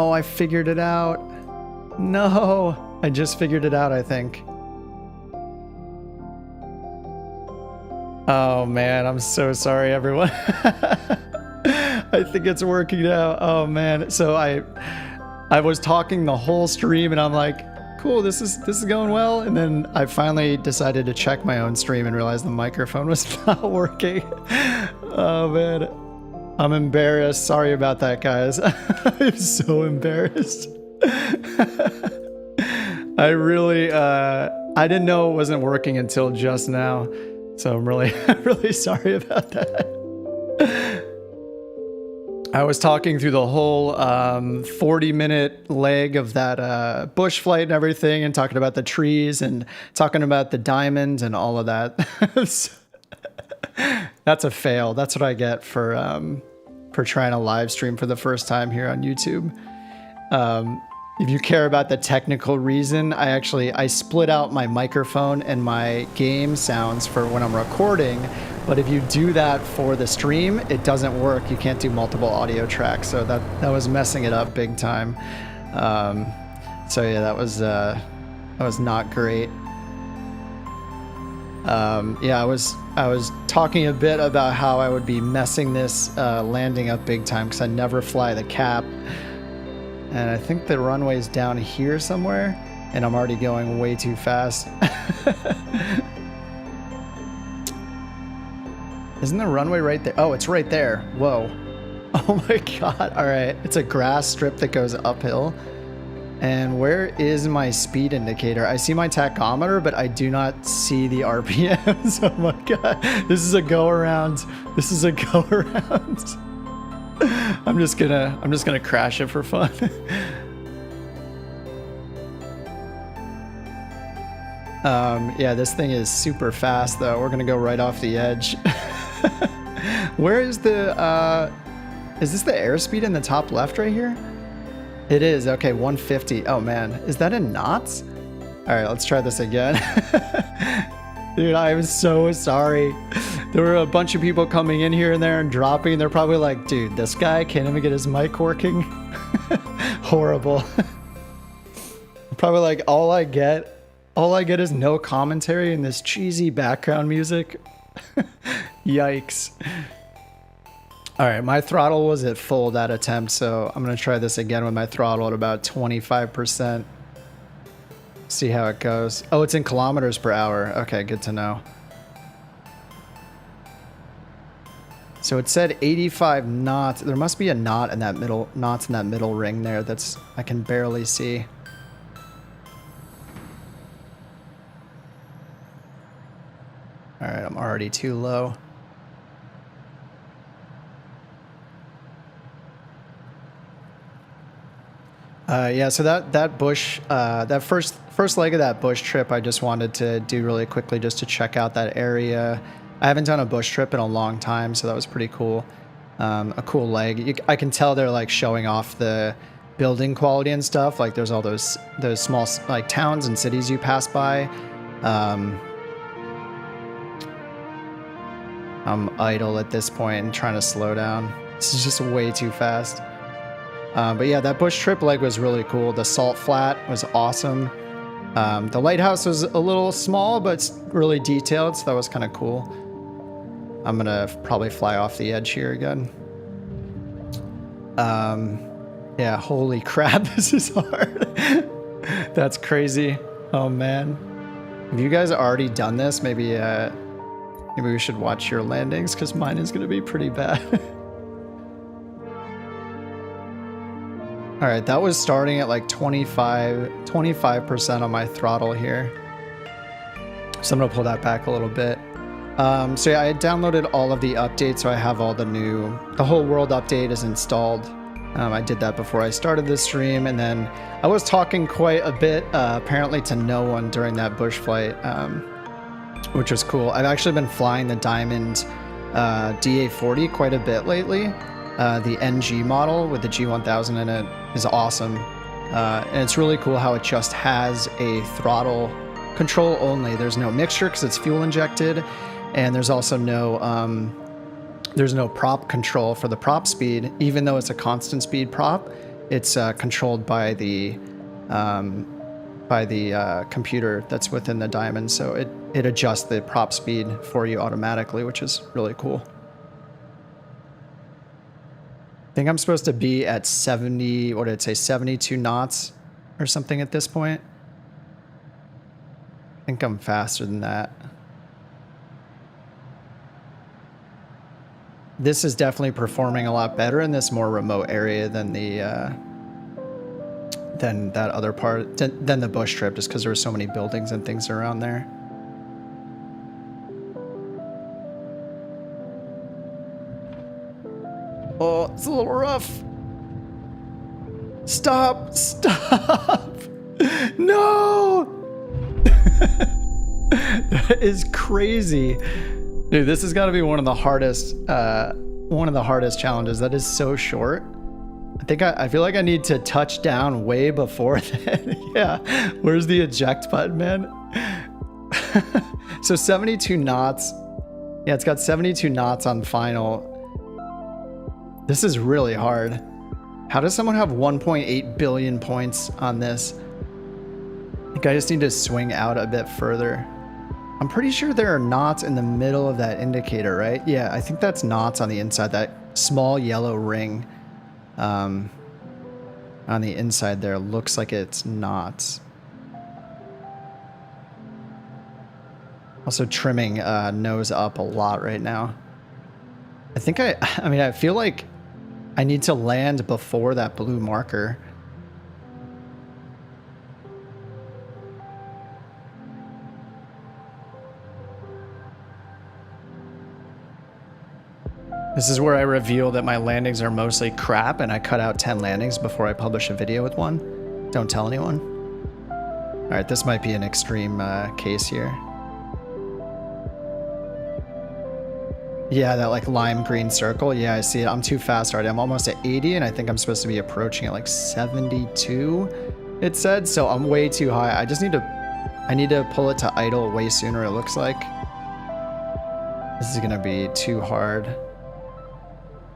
no, I figured it out. No, I just figured it out, I think. Oh man, I'm so sorry, everyone. I think it's working now. Oh man. So I was talking the whole stream and I'm like, cool, this is going well. And then I finally decided to check my own stream and realized the microphone was not working. Oh man. I'm embarrassed. Sorry about that, guys. I'm so embarrassed. I really I didn't know it wasn't working until just now. So I'm really sorry about that. I was talking through the whole 40-minute leg of that bush flight and everything, and talking about the trees and talking about the diamonds and all of that. That's a fail. That's what I get for trying to live stream for the first time here on YouTube. If you care about the technical reason, I split out my microphone and my game sounds for when I'm recording. But if you do that for the stream, it doesn't work. You can't do multiple audio tracks. So that was messing it up big time. So yeah, that was not great. Yeah, I was talking a bit about how I would be messing this landing up big time because I never fly the cap. And I think the runway's down here somewhere, and I'm already going way too fast. Isn't the runway right there? Oh, it's right there. Whoa. Oh my God. All right. It's a grass strip that goes uphill. And where is my speed indicator? I see my tachometer, but I do not see the RPMs. Oh my God. This is a go around. This is a go around. I'm just gonna crash it for fun. Yeah, this thing is super fast though. We're gonna go right off the edge. Where is the is this the airspeed in the top left right here? It is. Okay, 150. Oh man, is that in knots? All right, let's try this again. Dude, I'm so sorry. There were a bunch of people coming in here and there and dropping. They're probably like, dude, this guy can't even get his mic working. Horrible. Probably like, all I get is no commentary and this cheesy background music. Yikes. All right, my throttle was at full that attempt, so I'm gonna try this again with my throttle at about 25%. See how it goes. Oh, it's in kilometers per hour. Okay, good to know. So it said 85 knots. There must be a knot in that middle, knots in that middle ring there. That's, I can barely see. All right, I'm already too low. Yeah, so that bush, that first leg of that bush trip, I just wanted to do really quickly just to check out that area. I haven't done a bush trip in a long time, so that was pretty cool. A cool leg. I can tell they're like showing off the building quality and stuff. Like there's all those small like towns and cities you pass by. I'm idle at this point and trying to slow down. This is just way too fast. But yeah, that bush trip leg was really cool. The salt flat was awesome. The lighthouse was a little small, but really detailed, so that was kind of cool. I'm gonna probably fly off the edge here again. Yeah, holy crap, this is hard. That's crazy. Oh man. Have you guys already done this? Maybe we should watch your landings, because mine is gonna be pretty bad. All right, that was starting at like 25% on my throttle here. So I'm gonna pull that back a little bit. So yeah, I downloaded all of the updates, so I have all the whole world update is installed. I did that before I started the stream, and then I was talking quite a bit, apparently to no one during that bush flight, which was cool. I've actually been flying the Diamond DA40 quite a bit lately. The NG model with the G1000 in it is awesome. And it's really cool how it just has a throttle control only. There's no mixture because it's fuel injected, and there's also no prop control for the prop speed. Even though it's a constant speed prop, it's controlled by the computer that's within the diamond, so it adjusts the prop speed for you automatically, which is really cool. I think I'm supposed to be at 70, what did it say, 72 knots or something at this point. I think I'm faster than that. This is definitely performing a lot better in this more remote area than the than that other part, than the bush trip, just because there were so many buildings and things around there. Oh, it's a little rough. Stop! Stop! No! That is crazy. Dude, this has got to be one of the hardest challenges. That is so short. I feel like I need to touch down way before then. Yeah. Where's the eject button, man? So 72 knots. Yeah, it's got 72 knots on final. This is really hard. How does someone have 1.8 billion points on this? I think I just need to swing out a bit further. I'm pretty sure there are knots in the middle of that indicator, right? Yeah, I think that's knots on the inside, that small yellow ring on the inside there looks like it's knots. Also trimming nose up a lot right now. I think I mean, I feel like I need to land before that blue marker. This is where I reveal that my landings are mostly crap and I cut out 10 landings before I publish a video with one. Don't tell anyone. All right, this might be an extreme case here. Yeah, that like lime green circle. Yeah, I see it. I'm too fast already. I'm almost at 80 and I think I'm supposed to be approaching at like 72, it said. So I'm way too high. I need to pull it to idle way sooner, it looks like. This is gonna be too hard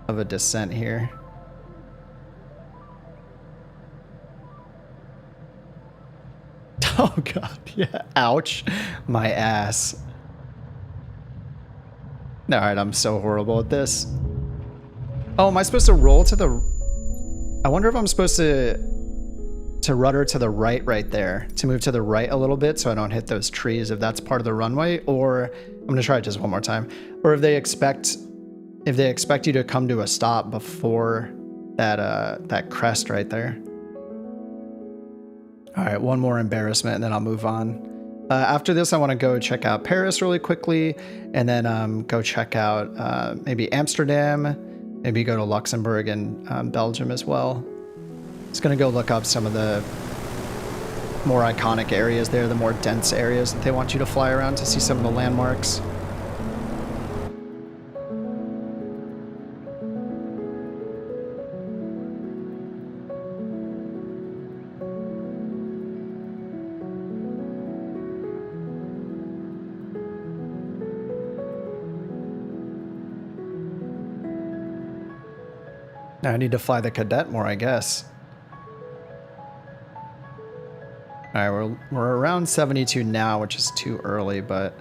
of a descent here. Oh god, yeah, ouch, my ass. All right, I'm so horrible at this. Oh, am I supposed to roll to the... I wonder if I'm supposed to rudder to the right there, to move to the right a little bit so I don't hit those trees, if that's part of the runway, or I'm gonna try it just one more time. Or if they expect you to come to a stop before that crest right there. All right, one more embarrassment and then I'll move on. After this, I want to go check out Paris really quickly, and then go check out maybe Amsterdam, maybe go to Luxembourg and Belgium as well. Just going to go look up some of the more iconic areas there, the more dense areas that they want you to fly around to see some of the landmarks. Now I need to fly the Cadet more, I guess. All right, we're around 72 now, which is too early, but...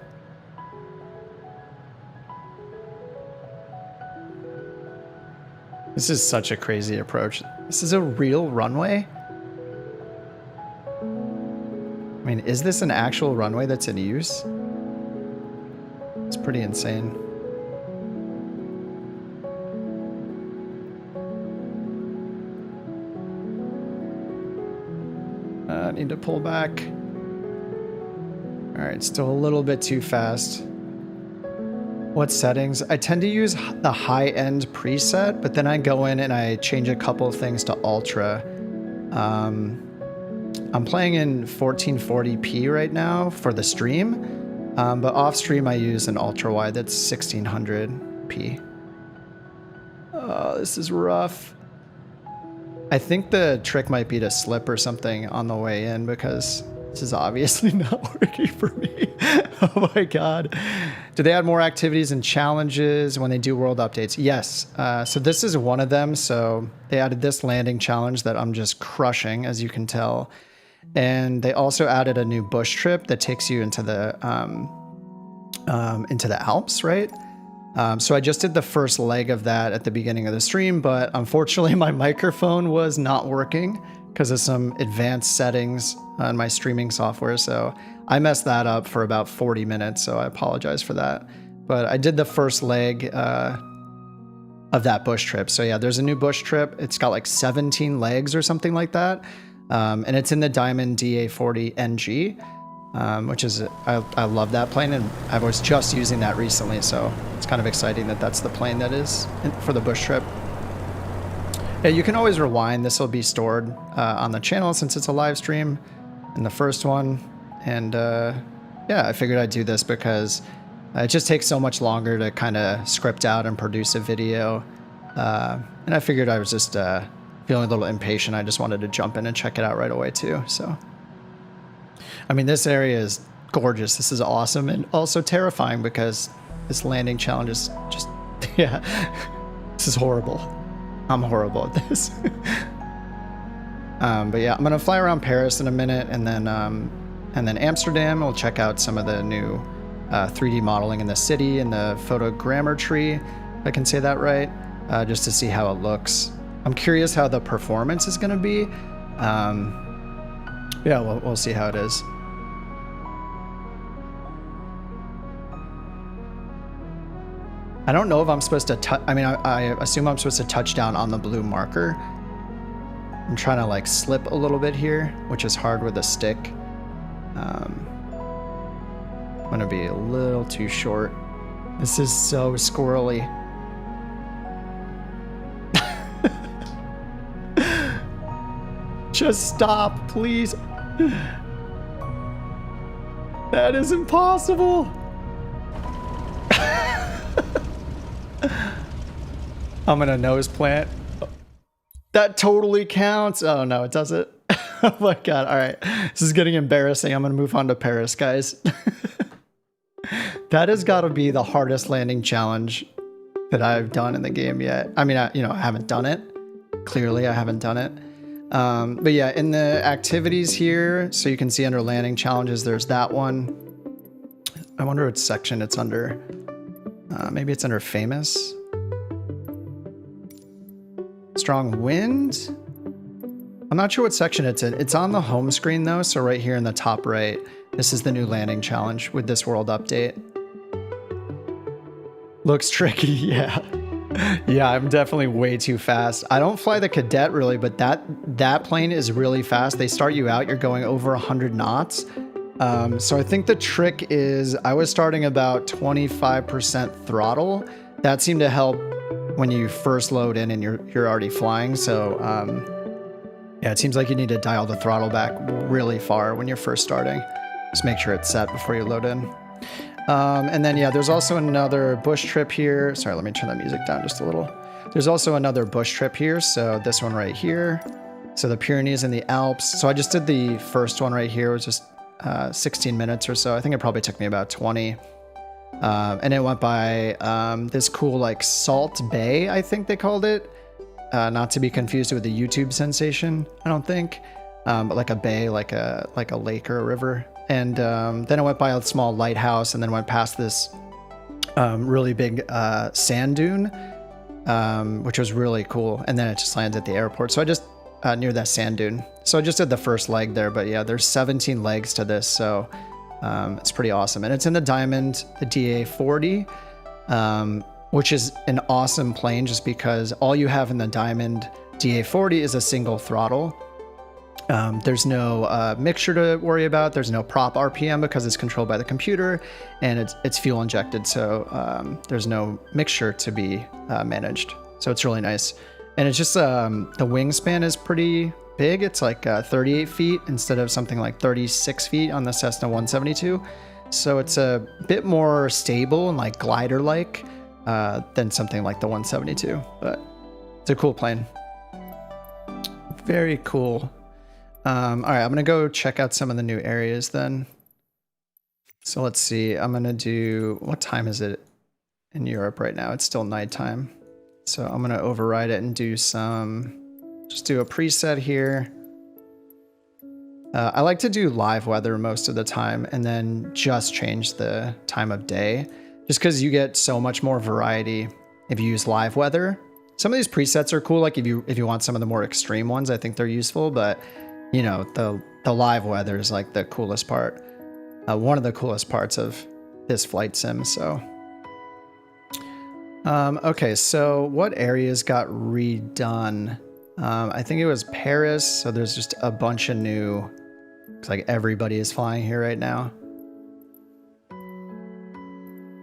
This is such a crazy approach. This is a real runway? I mean, is this an actual runway that's in use? It's pretty insane. I need to pull back. All right, still a little bit too fast. What settings? I tend to use the high-end preset, but then I go in and I change a couple of things to ultra. I'm playing in 1440p right now for the stream, but off stream I use an ultra wide that's 1600p. Oh, this is rough. I think the trick might be to slip or something on the way in, because this is obviously not working for me. Oh my god. Do they add more activities and challenges when they do world updates? Yes. So this is one of them. So they added this landing challenge that I'm just crushing, as you can tell. And they also added a new bush trip that takes you into the Alps, right? So I just did the first leg of that at the beginning of the stream, but unfortunately my microphone was not working because of some advanced settings on my streaming software. So I messed that up for about 40 minutes. So I apologize for that. But I did the first leg of that bush trip. So yeah, there's a new bush trip. It's got like 17 legs or something like that. And it's in the Diamond DA40 NG. Which is, I love that plane, and I was just using that recently, so it's kind of exciting that that's the plane that is for the bush trip. Yeah, you can always rewind. This will be stored on the channel since it's a live stream in the first one. And yeah, I figured I'd do this because it just takes so much longer to kind of script out and produce a video. And I figured I was just feeling a little impatient. I just wanted to jump in and check it out right away too, so. I mean, this area is gorgeous. This is awesome and also terrifying because this landing challenge is just, yeah, this is horrible. I'm horrible at this. But yeah, I'm gonna fly around Paris in a minute, and then Amsterdam. We'll check out some of the new 3D modeling in the city and the photogrammetry, if I can say that right, just to see how it looks. I'm curious how the performance is gonna be. Yeah, we'll see how it is. I don't know if I'm supposed to touch. I mean, I assume I'm supposed to touch down on the blue marker. I'm trying to like slip a little bit here, which is hard with a stick. I'm gonna be a little too short. This is so squirrely. Just stop, please. That is impossible. I'm gonna nose plant. That totally counts. Oh no, it doesn't. Oh my god. All right, this is getting embarrassing. I'm gonna move on to Paris, guys. That has got to be the hardest landing challenge that I've done in the game yet. I mean, I haven't done it. Clearly, I haven't done it. But yeah, in the activities here, so you can see under landing challenges, there's that one. I wonder what section it's under. Maybe it's under famous. Strong wind. I'm not sure what section it's in. It's on the home screen though, so right here in the top right, this is the new landing challenge with this world update. Looks tricky, yeah. Yeah, I'm definitely way too fast. I don't fly the Cadet really, but that plane is really fast. They start you out, you're going over 100 knots. So I think the trick is I was starting about 25% throttle. That seemed to help when you first load in and you're already flying. So yeah, it seems like you need to dial the throttle back really far when you're first starting. Just make sure it's set before you load in. And then, yeah, there's also another bush trip here. Sorry, let me turn the music down just a little. There's also another bush trip here. So this one right here. So the Pyrenees and the Alps. So I just did the first one right here. It was just 16 minutes or so. I think it probably took me about 20. And it went by this cool like Salt Bay, I think they called it. Not to be confused with the YouTube sensation, I don't think. But like a bay, like a lake or a river. And then I went by a small lighthouse and then went past this really big sand dune, which was really cool. And then it just landed at the airport. So I just, near that sand dune. So I just did the first leg there, but yeah, there's 17 legs to this. So it's pretty awesome. And it's in the Diamond, the DA40, which is an awesome plane just because all you have in the Diamond DA40 is a single throttle. There's no mixture to worry about. There's no prop RPM because it's controlled by the computer, and it's fuel injected, so there's no mixture to be managed. So it's really nice. And it's just the wingspan is pretty big. It's like 38 feet instead of something like 36 feet on the Cessna 172. So it's a bit more stable and like glider-like than something like the 172. But it's a cool plane. Very cool. All right, I'm gonna go check out some of the new areas then. So let's see, I'm gonna do, what time is it in Europe right now? It's still nighttime. So I'm gonna override it and do just do a preset here. I like to do live weather most of the time and then just change the time of day, just because you get so much more variety if you use live weather. Some of these presets are cool, like if you want some of the more extreme ones, I think they're useful, but you know, the live weather is like the coolest part. One of the coolest parts of this flight sim, so. Okay, so what areas got redone? I think it was Paris, so there's just a bunch of new, looks like everybody is flying here right now.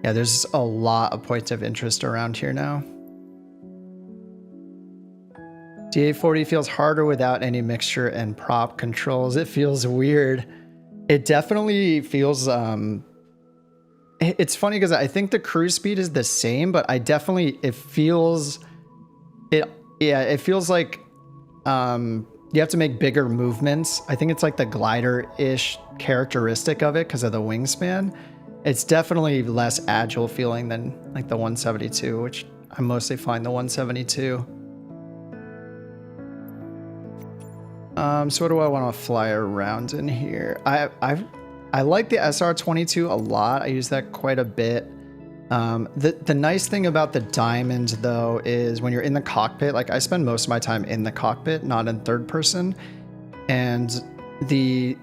Yeah, there's a lot of points of interest around here now. DA40 feels harder without any mixture and prop controls. It feels weird. It definitely feels, it's funny because I think the cruise speed is the same, but it feels like, you have to make bigger movements. I think it's like the glider-ish characteristic of it because of the wingspan. It's definitely less agile feeling than like the 172, which I mostly find the 172. So what do I want to fly around in here? I like the SR22 a lot. I use that quite a bit. The nice thing about the Diamond though is when you're in the cockpit, like I spend most of my time in the cockpit, not in third person, and the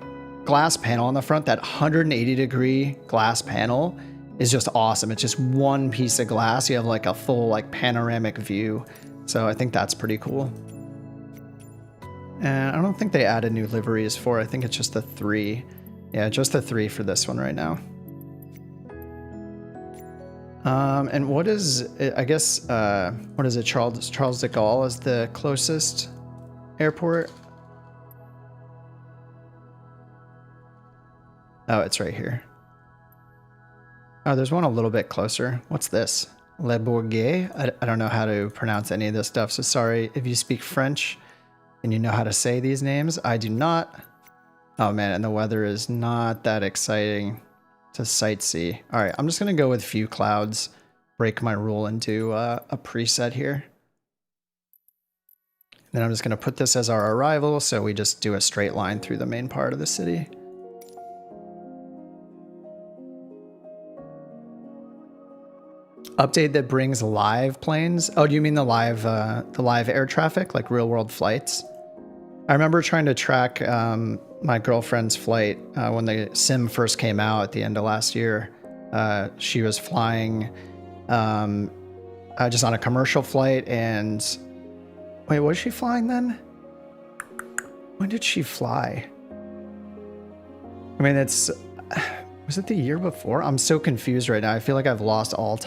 glass panel on the front, that 180-degree glass panel is just awesome. It's just one piece of glass. You have like a full like panoramic view. So I think that's pretty cool. And I don't think they added new liveries for, I think it's just the 3. Yeah, just the 3 for this one right now. And what is, I guess, what is it? Charles de Gaulle is the closest airport. Oh, it's right here. Oh, there's one a little bit closer. What's this? Le Bourget? I don't know how to pronounce any of this stuff, so sorry if you speak French and you know how to say these names. I do not. Oh man, and the weather is not that exciting to sightsee. All right, I'm just gonna go with few clouds, break my rule and do a preset here. Then I'm just gonna put this as our arrival, so we just do a straight line through the main part of the city. Update that brings live planes. Oh, do you mean the live air traffic, like real world flights? I remember trying to track my girlfriend's flight when the sim first came out at the end of last year. She was flying just on a commercial flight, and wait, was she flying then? When did she fly? I mean, was it the year before? I'm so confused right now. I feel like I've lost all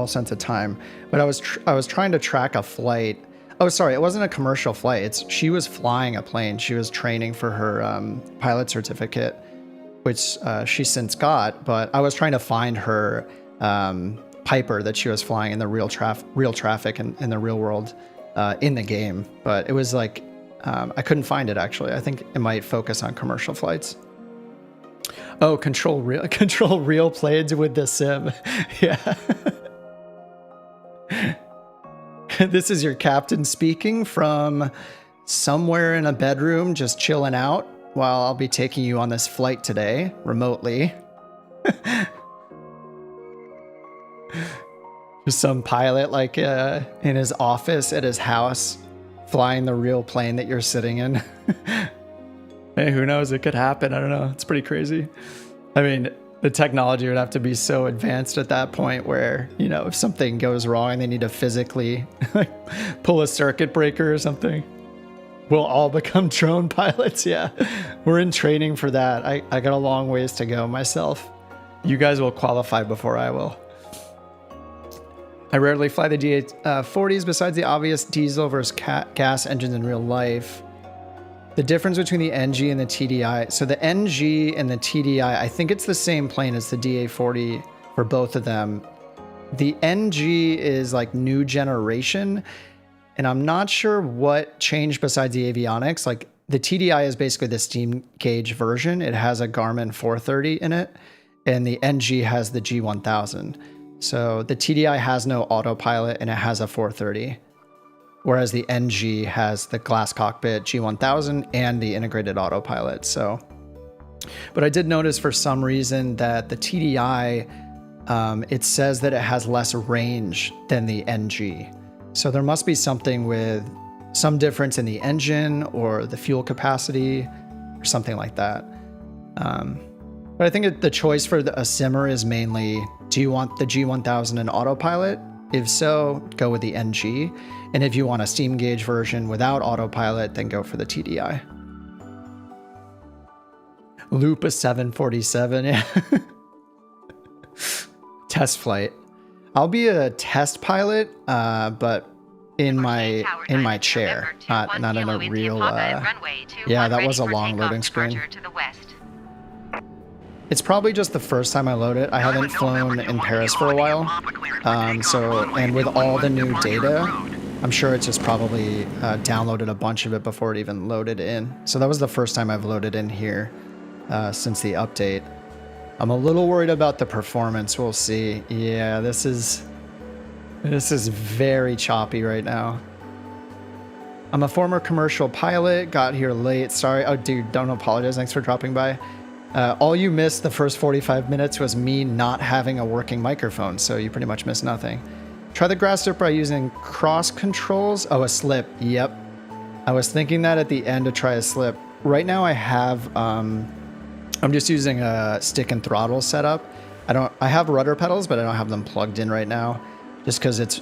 sense of time. But I was trying to track a flight. Oh, sorry, it wasn't a commercial flight. She was flying a plane. She was training for her pilot certificate, which she since got. But I was trying to find her Piper that she was flying in the real traffic in the real world in the game. But it was like I couldn't find it actually. I think it might focus on commercial flights. Oh, control real planes with the sim. Yeah. This is your captain speaking from somewhere in a bedroom, just chilling out while I'll be taking you on this flight today, remotely. Just some pilot like in his office at his house, flying the real plane that you're sitting in. Hey, who knows? It could happen. I don't know. It's pretty crazy. I mean, the technology would have to be so advanced at that point where, you know, if something goes wrong, they need to physically pull a circuit breaker or something. We'll all become drone pilots. Yeah, we're in training for that. I got a long ways to go myself. You guys will qualify before I will. I rarely fly the DA40s besides the obvious diesel versus gas engines in real life. The difference between the NG and the TDI. So the NG and the TDI, I think it's the same plane as the DA40 for both of them. The NG is like new generation, and I'm not sure what changed besides the avionics. Like the TDI is basically the steam gauge version. It has a Garmin 430 in it. and the NG has the G1000. So the TDI has no autopilot and it has a 430, whereas the NG has the glass cockpit G1000 and the integrated autopilot. So, but I did notice for some reason that the TDI, it says that it has less range than the NG. So there must be something with some difference in the engine or the fuel capacity or something like that. But I think the choice for a simmer is mainly, do you want the G1000 and autopilot? If so, go with the NG. And if you want a steam gauge version without autopilot, then go for the TDI. Loop a 747, yeah. Test flight. I'll be a test pilot, but in my chair, not in a real. Yeah, that was a long loading screen. It's probably just the first time I load it. I haven't flown in Paris for a while, and with all the new data, I'm sure it's just probably downloaded a bunch of it before it even loaded in. So that was the first time I've loaded in here since the update. I'm a little worried about the performance. We'll see. Yeah, this is very choppy right now. I'm a former commercial pilot, got here late. Sorry. Oh, dude, don't apologize. Thanks for dropping by. All you missed the first 45 minutes was me not having a working microphone, so you pretty much missed nothing. Try the grass strip by using cross controls. Oh, a slip. Yep. I was thinking that at the end to try a slip. Right now I have, I'm just using a stick and throttle setup. I have rudder pedals, but I don't have them plugged in right now, just because it's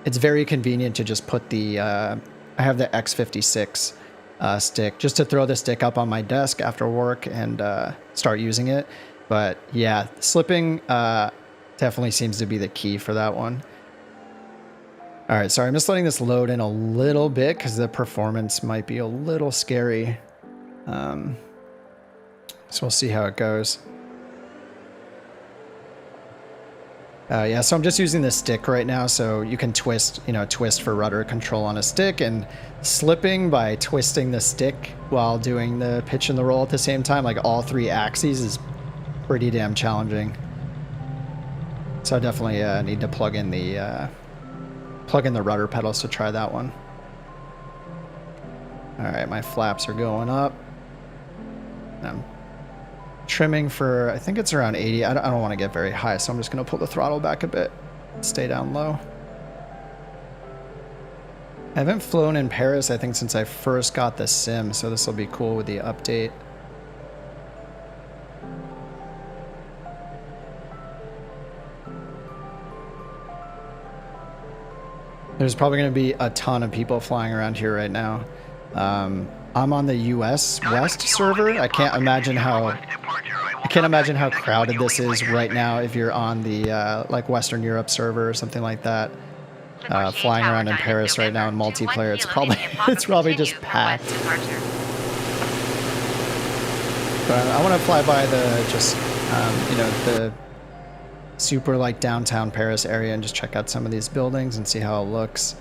very convenient to just put the, I have the X56 stick, just to throw the stick up on my desk after work and start using it. But yeah, slipping definitely seems to be the key for that one. All right, sorry, I'm just letting this load in a little bit because the performance might be a little scary. So we'll see how it goes. Yeah, so I'm just using the stick right now, so you can twist for rudder control on a stick, and slipping by twisting the stick while doing the pitch and the roll at the same time, like all three axes, is pretty damn challenging. So I definitely need to plug in the rudder pedals to try that one. All right, my flaps are going up. I'm trimming for, I think it's around 80. I don't want to get very high, so I'm just going to pull the throttle back a bit. Stay down low. I haven't flown in Paris, I think, since I first got the sim, so this will be cool with the update. There's probably going to be a ton of people flying around here right now. I'm on the US West server. I can't imagine how crowded this is right now if you're on the like Western Europe server or something like that. Flying around in Paris right now in multiplayer, it's probably just packed. But I want to fly by the super like downtown Paris area and just check out some of these buildings and see how it looks.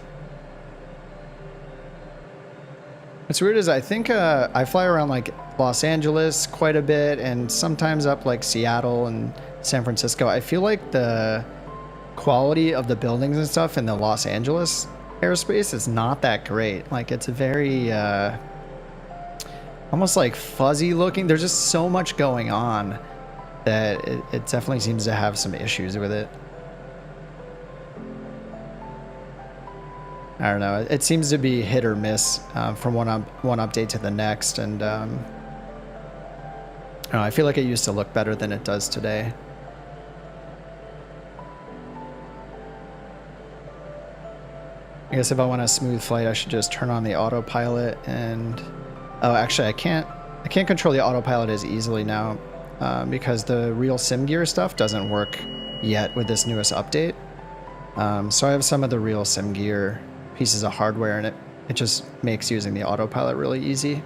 What's weird is I think I fly around like Los Angeles quite a bit, and sometimes up like Seattle and San Francisco. I feel like the quality of the buildings and stuff in the Los Angeles airspace is not that great. Like, it's very almost like fuzzy looking. There's just so much going on that it definitely seems to have some issues with it. I don't know. It seems to be hit or miss from one update to the next, and I don't know, I feel like it used to look better than it does today. I guess if I want a smooth flight, I should just turn on the autopilot, and oh, actually, I can't control the autopilot as easily now because the RealSimGear stuff doesn't work yet with this newest update. So I have some of the RealSimGear pieces of hardware, and it just makes using the autopilot really easy.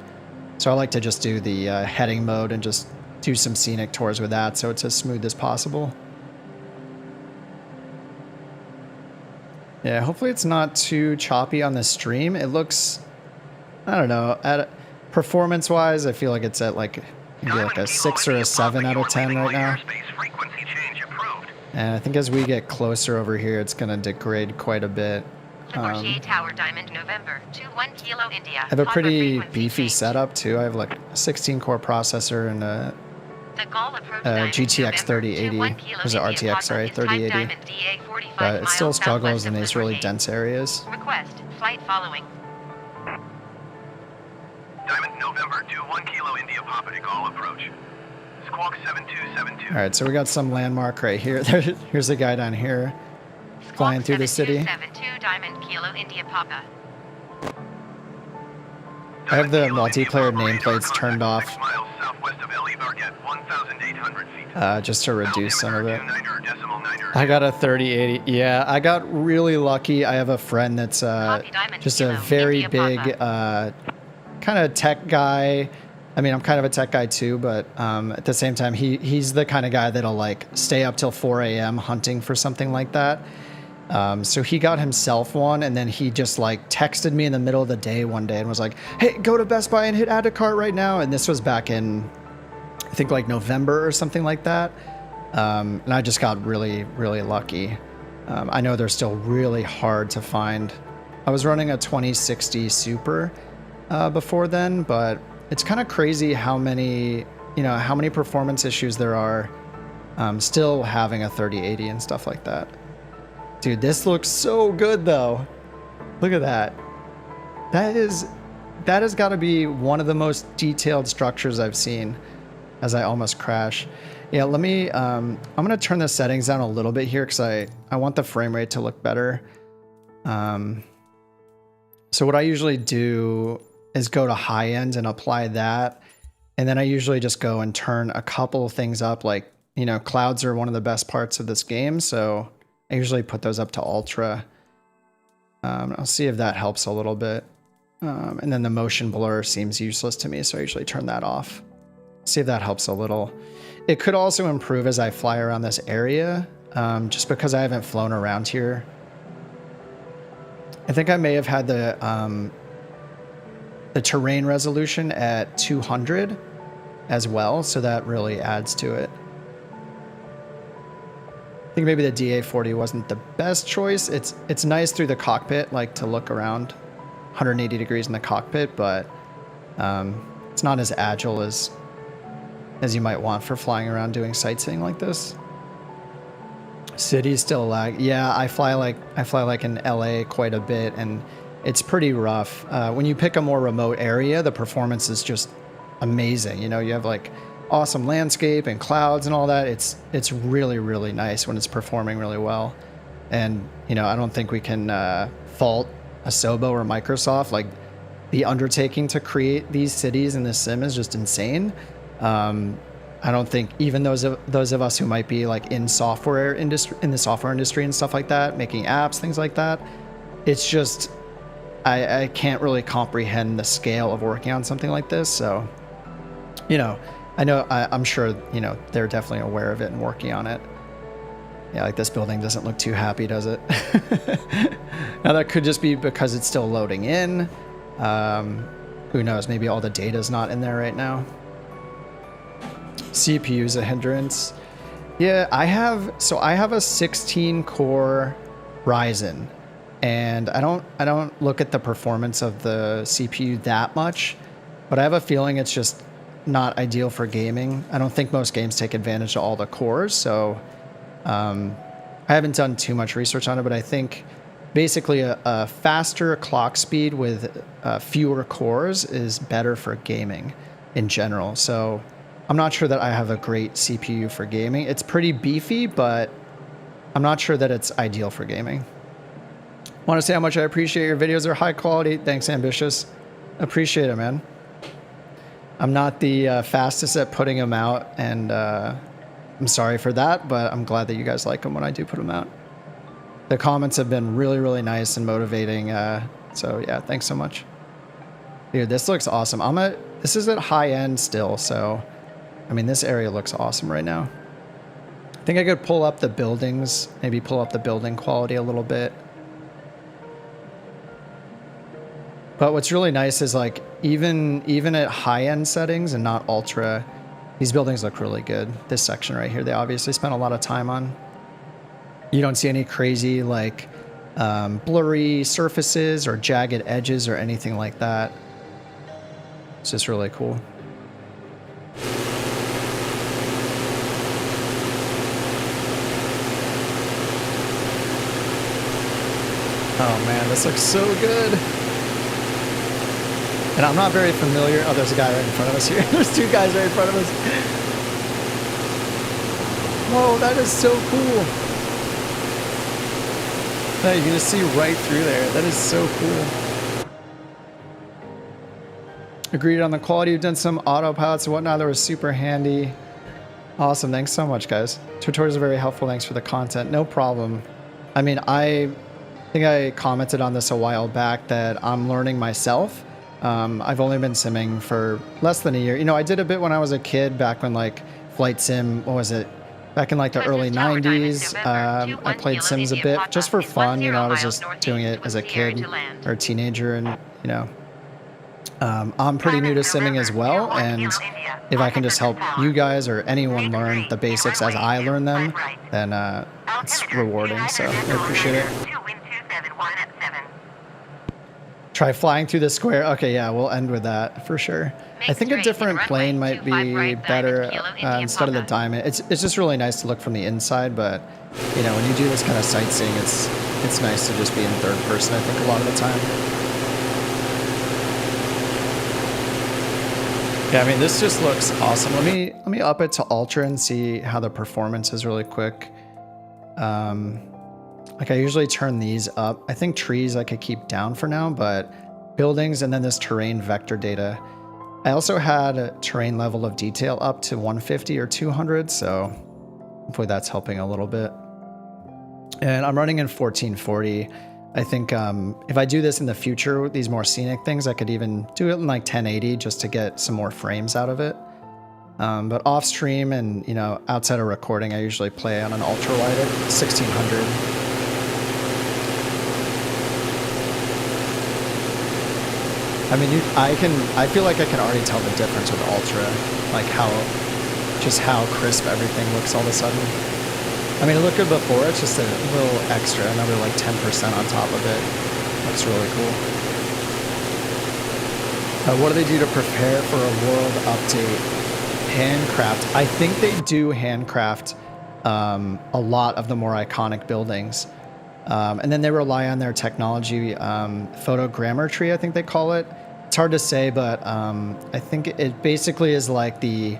So I like to just do the heading mode and just do some scenic tours with that, so it's as smooth as possible. Yeah, hopefully it's not too choppy on the stream. It looks, I don't know, at performance-wise, I feel like it's at like maybe like a 6 or a 7 out of 10 right now. And I think as we get closer over here, it's going to degrade quite a bit. Tower, Diamond, November, 21 Kilo, India. I have a pretty beefy setup too. I have like a 16 core processor and a GTX 3080. There's an RTX, sorry, 3080. But it still struggles in these really dense areas. Request, flight following. Diamond, November, 21 Kilo, India, Papa to call approach. Squawk 7272. All right, so we got some landmark right here. Here's a guy down here flying through the city. 7272 Diamond, Kilo, India, Papa. I have the multiplayer nameplates turned off just to reduce some of it. I got a 3080. Yeah, I got really lucky. I have a friend that's just a very big kind of tech guy. I mean, I'm kind of a tech guy too, but at the same time, he's the kind of guy that'll like stay up till 4 a.m. hunting for something like that. So he got himself one, and then he just like texted me in the middle of the day one day and was like, hey, go to Best Buy and hit add to cart right now. And this was back in, I think like November or something like that. And I just got really, really lucky. I know they're still really hard to find. I was running a 2060 Super before then, but it's kind of crazy how many, how many performance issues there are still having a 3080 and stuff like that. Dude, this looks so good though. Look at that. That has got to be one of the most detailed structures I've seen as I almost crash. Yeah, let me, I'm going to turn the settings down a little bit here because I want the frame rate to look better. So what I usually do is go to high end and apply that. And then I usually just go and turn a couple of things up. Like, clouds are one of the best parts of this game. So I usually put those up to ultra. I'll see if that helps a little bit. And then the motion blur seems useless to me, so I usually turn that off. See if that helps a little. It could also improve as I fly around this area, just because I haven't flown around here. I think I may have had the terrain resolution at 200 as well, so that really adds to it. I think maybe the DA40 wasn't the best choice. It's nice through the cockpit, like to look around 180 degrees in the cockpit, but it's not as agile as you might want for flying around doing sightseeing like this. City's still lag. Yeah, I fly like in LA quite a bit, and it's pretty rough. When you pick a more remote area, the performance is just amazing. You have like awesome landscape and clouds and all that. It's really, really nice when it's performing really well. And I don't think we can fault Asobo or Microsoft. Like, the undertaking to create these cities in this sim is just insane. I don't think even those of us who might be like in the software industry and stuff like that, making apps, things like that, it's just I can't really comprehend the scale of working on something like this. So I'm sure they're definitely aware of it and working on it. Yeah, like this building doesn't look too happy, does it? Now that could just be because it's still loading in. Who knows? Maybe all the data's not in there right now. CPU's a hindrance. Yeah, I have a 16 core Ryzen, and I don't look at the performance of the CPU that much, but I have a feeling it's just not ideal for gaming. I don't think most games take advantage of all the cores, so I haven't done too much research on it, but I think basically a faster clock speed with fewer cores is better for gaming in general. So I'm not sure that I have a great CPU for gaming. It's pretty beefy, but I'm not sure that it's ideal for gaming. Want to say how much I appreciate your videos are high quality. Thanks, Ambitious. Appreciate it, man. I'm not the fastest at putting them out, and I'm sorry for that, but I'm glad that you guys like them when I do put them out. The comments have been really, really nice and motivating. So yeah, thanks so much. Dude, this looks awesome. This is at high end still, so I mean, this area looks awesome right now. I think I could pull up the buildings, maybe pull up the building quality a little bit. But what's really nice is like even at high end settings and not ultra, These buildings look really good. This section right here, they obviously spent a lot of time on. You don't see any crazy like blurry surfaces or jagged edges or anything like that. It's just really cool. Oh man, this looks so good. And I'm not very familiar. Oh, there's a guy right in front of us here. There's two guys right in front of us. Whoa, that is so cool. No, you can just see right through there. That is so cool. Agreed on the quality. You've done some autopilots and whatnot that were super handy. Awesome. Thanks so much, guys. Tutorials are very helpful. Thanks for the content. No problem. I mean, I think I commented on this a while back that I'm learning myself. I've only been simming for less than a year. You know, I did a bit when I was a kid, back when like flight sim, what was it? Back in like the early 90s, I played Sims a bit just for fun. You know, I was just doing it as a kid or a teenager, and you know, I'm pretty new to simming as well. And if I can just help you guys or anyone learn the basics as I learn them, then it's rewarding. So I appreciate it. Try flying through the square. Okay, yeah, we'll end with that for sure. I think a different plane might be better instead of the diamond. It's just really nice to look from the inside, but you know, when you do this kind of sightseeing, it's nice to just be in third person, I think, a lot of the time. Yeah, I mean, this just looks awesome. Let me up it to ultra and see how the performance is really quick. Like I usually turn these up. I think trees I could keep down for now, but buildings and then this terrain vector data. I also had a terrain level of detail up to 150 or 200, so hopefully that's helping a little bit. And I'm running in 1440. I think if I do this in the future with these more scenic things, I could even do it in like 1080 just to get some more frames out of it. But off stream and, you know, outside of recording, I usually play on an ultralight at 1600. I mean, I feel like I can already tell the difference with ultra, like just how crisp everything looks all of a sudden. I mean, it looked good before, it's just a little extra, another like 10% on top of it. Looks really cool. What do they do to prepare for a world update? Handcraft. I think they do handcraft a lot of the more iconic buildings. And then they rely on their technology, photogrammetry, I think they call it. It's hard to say, but I think it basically is like the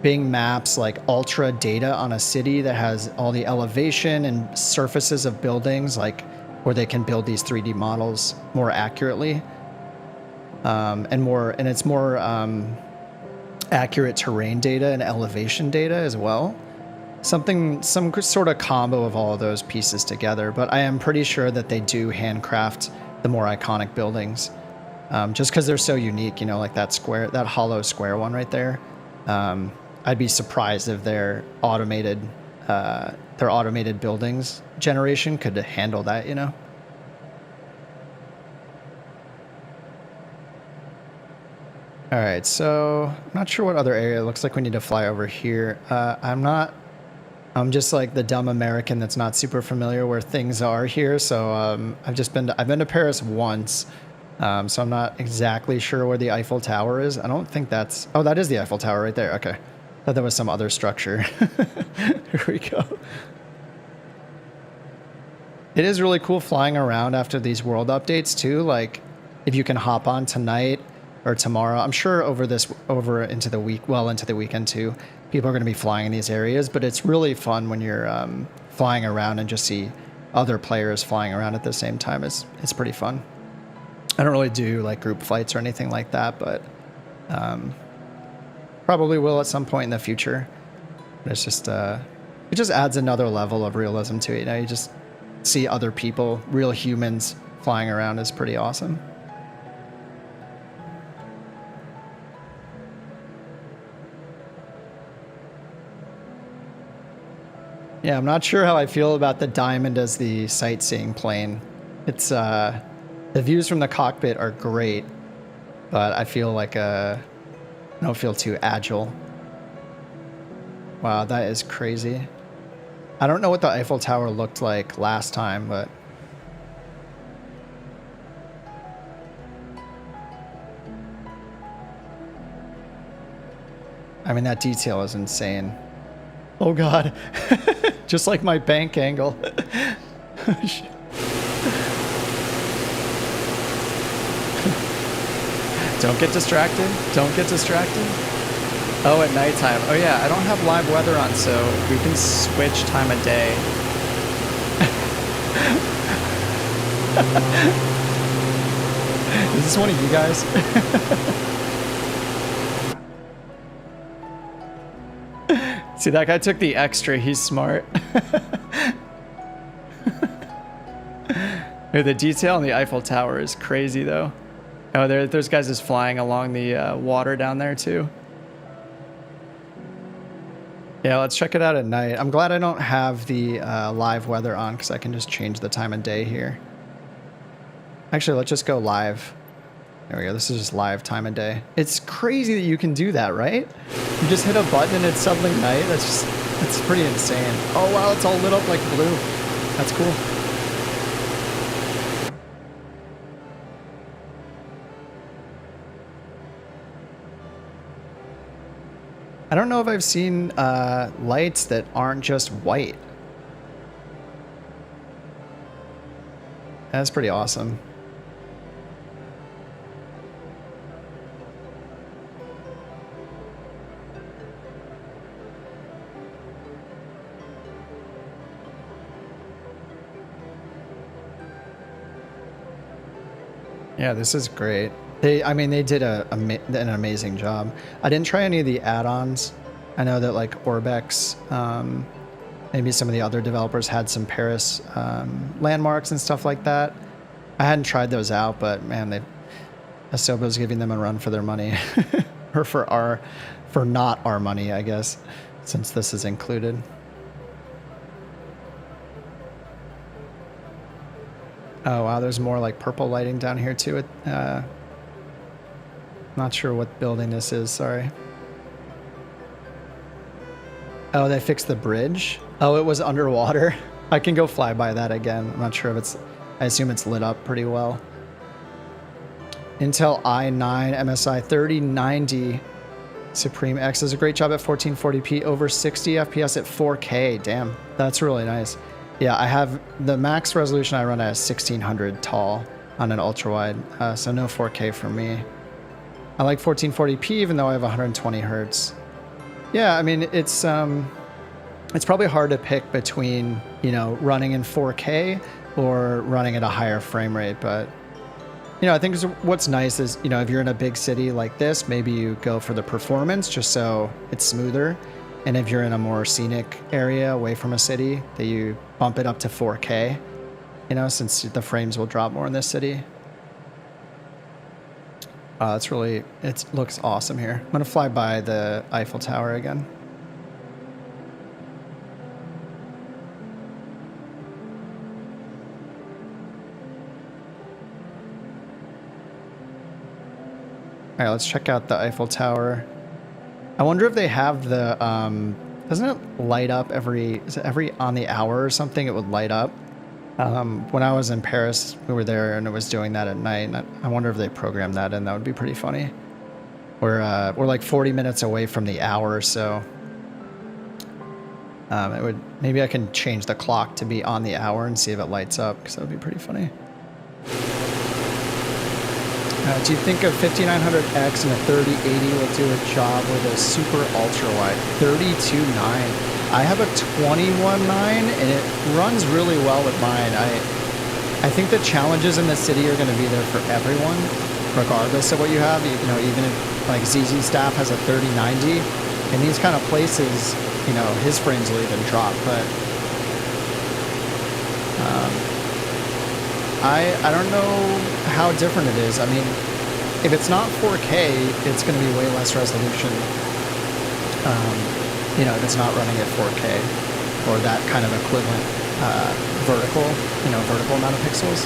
Bing Maps, like ultra data on a city that has all the elevation and surfaces of buildings, like where they can build these 3D models more accurately, and it's more accurate terrain data and elevation data as well. Some sort of combo of all of those pieces together, but I am pretty sure that they do handcraft the more iconic buildings, just because they're so unique. You know, like that hollow square one right there. I'd be surprised if their automated buildings generation could handle that. You know. All right, so I'm not sure what other area. It looks like we need to fly over here. I'm just like the dumb American that's not super familiar where things are here. So I've been to Paris once, so I'm not exactly sure where the Eiffel Tower is. I don't think that's, oh, that is the Eiffel Tower right there. Okay, I thought that was some other structure. Here we go. It is really cool flying around after these world updates too. Like if you can hop on tonight or tomorrow, I'm sure over into the week, well into the weekend too, people are going to be flying in these areas, but it's really fun when you're flying around and just see other players flying around at the same time. It's pretty fun. I don't really do like group flights or anything like that, but probably will at some point in the future. But it's just it just adds another level of realism to it. You know, you just see other people, real humans flying around is pretty awesome. Yeah, I'm not sure how I feel about the Diamond as the sightseeing plane. It's the views from the cockpit are great, but I feel like I don't feel too agile. Wow, that is crazy. I don't know what the Eiffel Tower looked like last time, but... I mean, that detail is insane. Oh God. Just like my bank angle. Don't get distracted. Don't get distracted. Oh, at nighttime. Oh yeah, I don't have live weather on, so we can switch time of day. Is this one of you guys? See, that guy took the extra. He's smart. The detail on the Eiffel Tower is crazy, though. Oh, there's guys just flying along the water down there, too. Yeah, let's check it out at night. I'm glad I don't have the live weather on because I can just change the time of day here. Actually, let's just go live. There we go. This is just live time of day. It's crazy that you can do that, right? You just hit a button and it's suddenly night. That's pretty insane. Oh, wow. It's all lit up like blue. That's cool. I don't know if I've seen lights that aren't just white. That's pretty awesome. Yeah, this is great. They did an amazing job. I didn't try any of the add-ons. I know that like Orbex, maybe some of the other developers had some Paris landmarks and stuff like that. I hadn't tried those out, but man, Asobo's giving them a run for their money, or for not our money, I guess, since this is included. Oh wow, there's more like purple lighting down here too. Not sure what building this is, sorry. Oh, they fixed the bridge? Oh, it was underwater? I can go fly by that again. I'm not sure if I assume it's lit up pretty well. Intel i9 MSI 3090 Supreme X does a great job at 1440p, over 60 FPS at 4K. Damn, that's really nice. Yeah, I have the max resolution I run at 1600 tall on an ultra wide, so no 4K for me. I like 1440p even though I have 120 hertz. Yeah, I mean it's probably hard to pick between, you know, running in 4K or running at a higher frame rate, but you know, I think what's nice is, you know, if you're in a big city like this, maybe you go for the performance just so it's smoother. And if you're in a more scenic area away from a city, that you bump it up to 4K, you know, since the frames will drop more in this city. It looks awesome here. I'm gonna fly by the Eiffel Tower again. All right, let's check out the Eiffel Tower. I wonder if they have the, doesn't it light up every on the hour or something? It would light up. When I was in Paris, we were there and it was doing that at night. And I wonder if they programmed that in. That would be pretty funny. We're like 40 minutes away from the hour, so maybe I can change the clock to be on the hour and see if it lights up, because that would be pretty funny. Do you think a 5900X and a 3080 will do a job with a super ultra wide 32.9? I have a 21.9 and it runs really well with mine. I think the challenges in the city are going to be there for everyone, regardless of what you have. You know, even if like ZZ Staff has a 3090, in these kind of places, you know, his frames will even drop. But I don't know how different it is. I mean, if it's not 4K, it's going to be way less resolution. You know, if it's not running at 4K or that kind of equivalent vertical amount of pixels.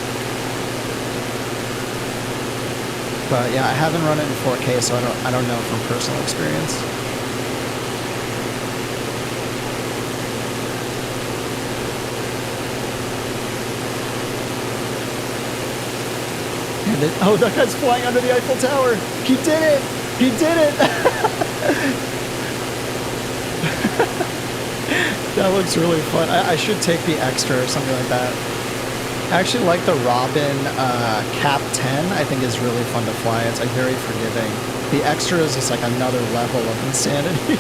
But yeah, I haven't run it in 4K, so I don't know from personal experience. Oh, that guy's flying under the Eiffel Tower. He did it. He did it. That looks really fun. I should take the extra or something like that. I actually like the Robin Cap 10. I think is really fun to fly. It's like very forgiving. The extra is just like another level of insanity.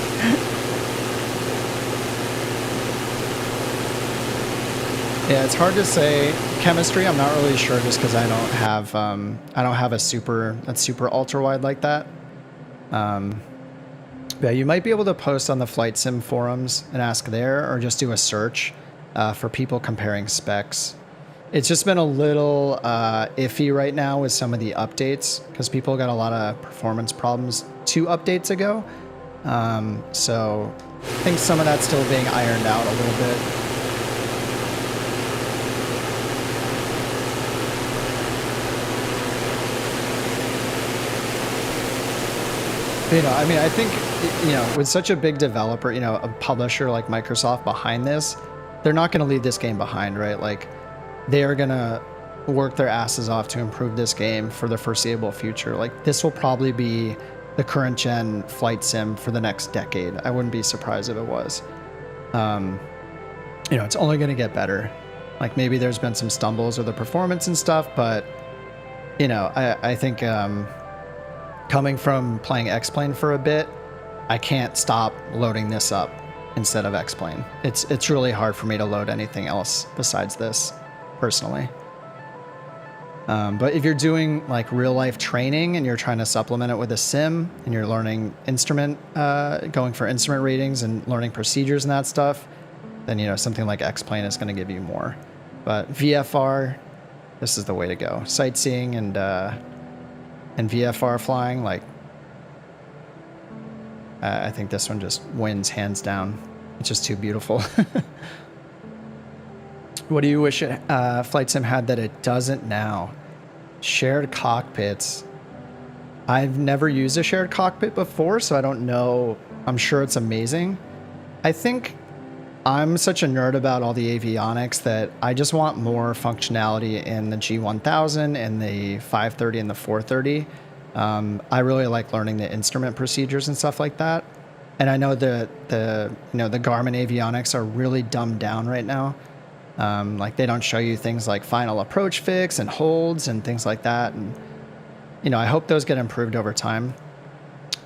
Yeah, it's hard to say. Chemistry, I'm not really sure, just because I don't have a super ultra wide like that. Yeah, you might be able to post on the flight sim forums and ask there, or just do a search for people comparing specs. It's just been a little iffy right now with some of the updates because people got a lot of performance problems 2 updates ago. So I think some of that's still being ironed out a little bit. You know, I mean, I think, you know, with such a big developer, you know, a publisher like Microsoft behind this, they're not going to leave this game behind, right? Like, they are going to work their asses off to improve this game for the foreseeable future. Like, this will probably be the current gen flight sim for the next decade. I wouldn't be surprised if it was. You know, it's only going to get better. Like, maybe there's been some stumbles with the performance and stuff, but, you know, I think... coming from playing X-Plane for a bit, I can't stop loading this up instead of X-Plane. It's really hard for me to load anything else besides this, personally. But if you're doing like real life training and you're trying to supplement it with a sim and you're learning instrument, going for instrument readings and learning procedures and that stuff, then, you know, something like X-Plane is going to give you more. But VFR, this is the way to go. Sightseeing and VFR flying, like, I think this one just wins hands down. It's just too beautiful. What do you wish Flight Sim had that it doesn't now? Shared cockpits. I've never used a shared cockpit before, so I don't know. I'm sure it's amazing. I think I'm such a nerd about all the avionics that I just want more functionality in the G1000 and the 530 and the 430. I really like learning the instrument procedures and stuff like that. And I know the Garmin avionics are really dumbed down right now. Like, they don't show you things like final approach fix and holds and things like that. And, you know, I hope those get improved over time.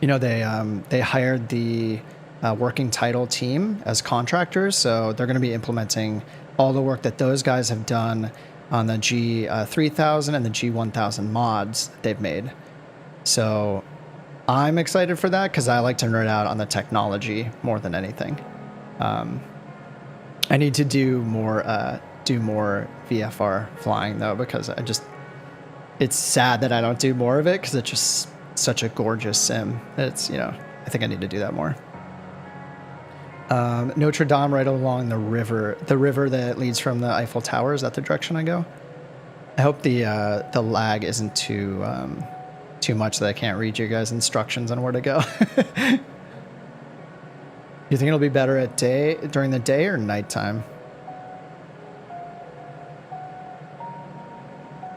You know, they hired the working title team as contractors, so they're going to be implementing all the work that those guys have done on the G3000 and the G1000 mods that they've made. So I'm excited for that because I like to nerd out on the technology more than anything. I need to do more VFR flying though, because it's sad that I don't do more of it because it's just such a gorgeous sim. It's, you know, I think I need to do that more. Notre Dame right along the river that leads from the Eiffel Tower. Is that the direction I go? I hope the lag isn't too much that I can't read you guys' instructions on where to go. You think it'll be better during the day or nighttime?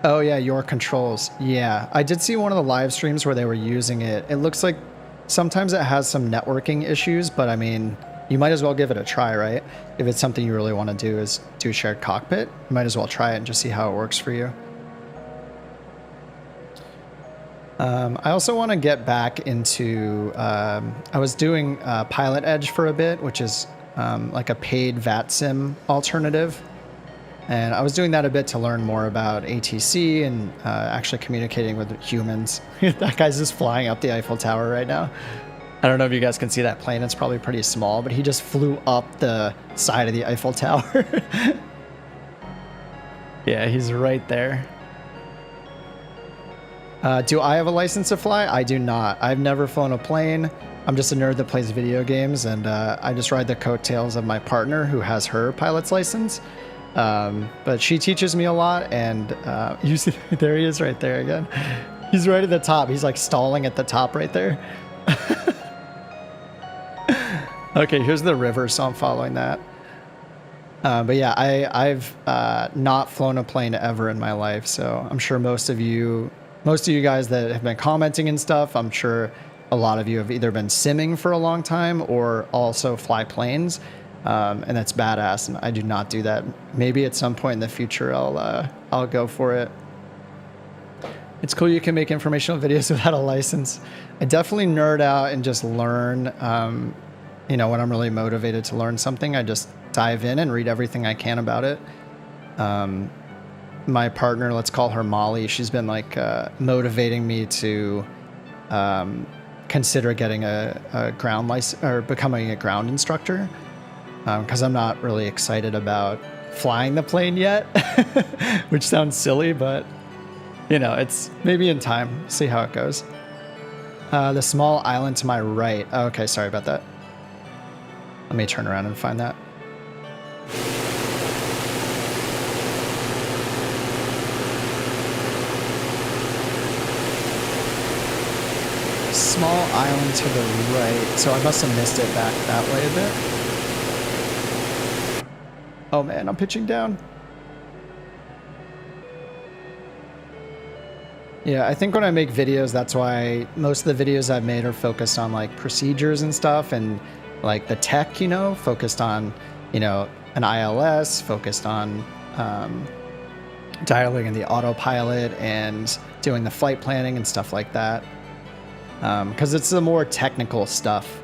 Oh yeah, your controls. Yeah, I did see one of the live streams where they were using it. It looks like sometimes it has some networking issues, but I mean, you might as well give it a try, right? If it's something you really want to do is do shared cockpit, you might as well try it and just see how it works for you. I also want to get back into, I was doing Pilot Edge for a bit, which is like a paid VATSIM alternative. And I was doing that a bit to learn more about ATC and actually communicating with humans. That guy's just flying up the Eiffel Tower right now. I don't know if you guys can see that plane. It's probably pretty small, but he just flew up the side of the Eiffel Tower. Yeah, he's right there. Do I have a license to fly? I do not. I've never flown a plane. I'm just a nerd that plays video games, and I just ride the coattails of my partner who has her pilot's license. But she teaches me a lot, and you see, there he is right there again. He's right at the top. He's like stalling at the top right there. Okay, here's the river, so I'm following that. But yeah, I've not flown a plane ever in my life, so I'm sure most of you most of you guys that have been commenting and stuff, I'm sure a lot of you have either been simming for a long time or also fly planes. And that's badass, and I do not do that. Maybe at some point in the future I'll go for it. It's cool you can make informational videos without a license. I definitely nerd out and just learn. You know, when I'm really motivated to learn something, I just dive in and read everything I can about it. My partner, let's call her Molly, she's been like motivating me to consider getting a ground license or becoming a ground instructor. Because I'm not really excited about flying the plane yet, which sounds silly, but you know, it's maybe in time. See how it goes. The small island to my right. Oh, okay, sorry about that. Let me turn around and find that. Small island to the right. So I must have missed it back that way a bit. Oh man, I'm pitching down. Yeah, I think when I make videos, that's why most of the videos I've made are focused on like procedures and stuff and like the tech, you know, focused on, you know, an ILS, focused on dialing in the autopilot and doing the flight planning and stuff like that. Because it's the more technical stuff.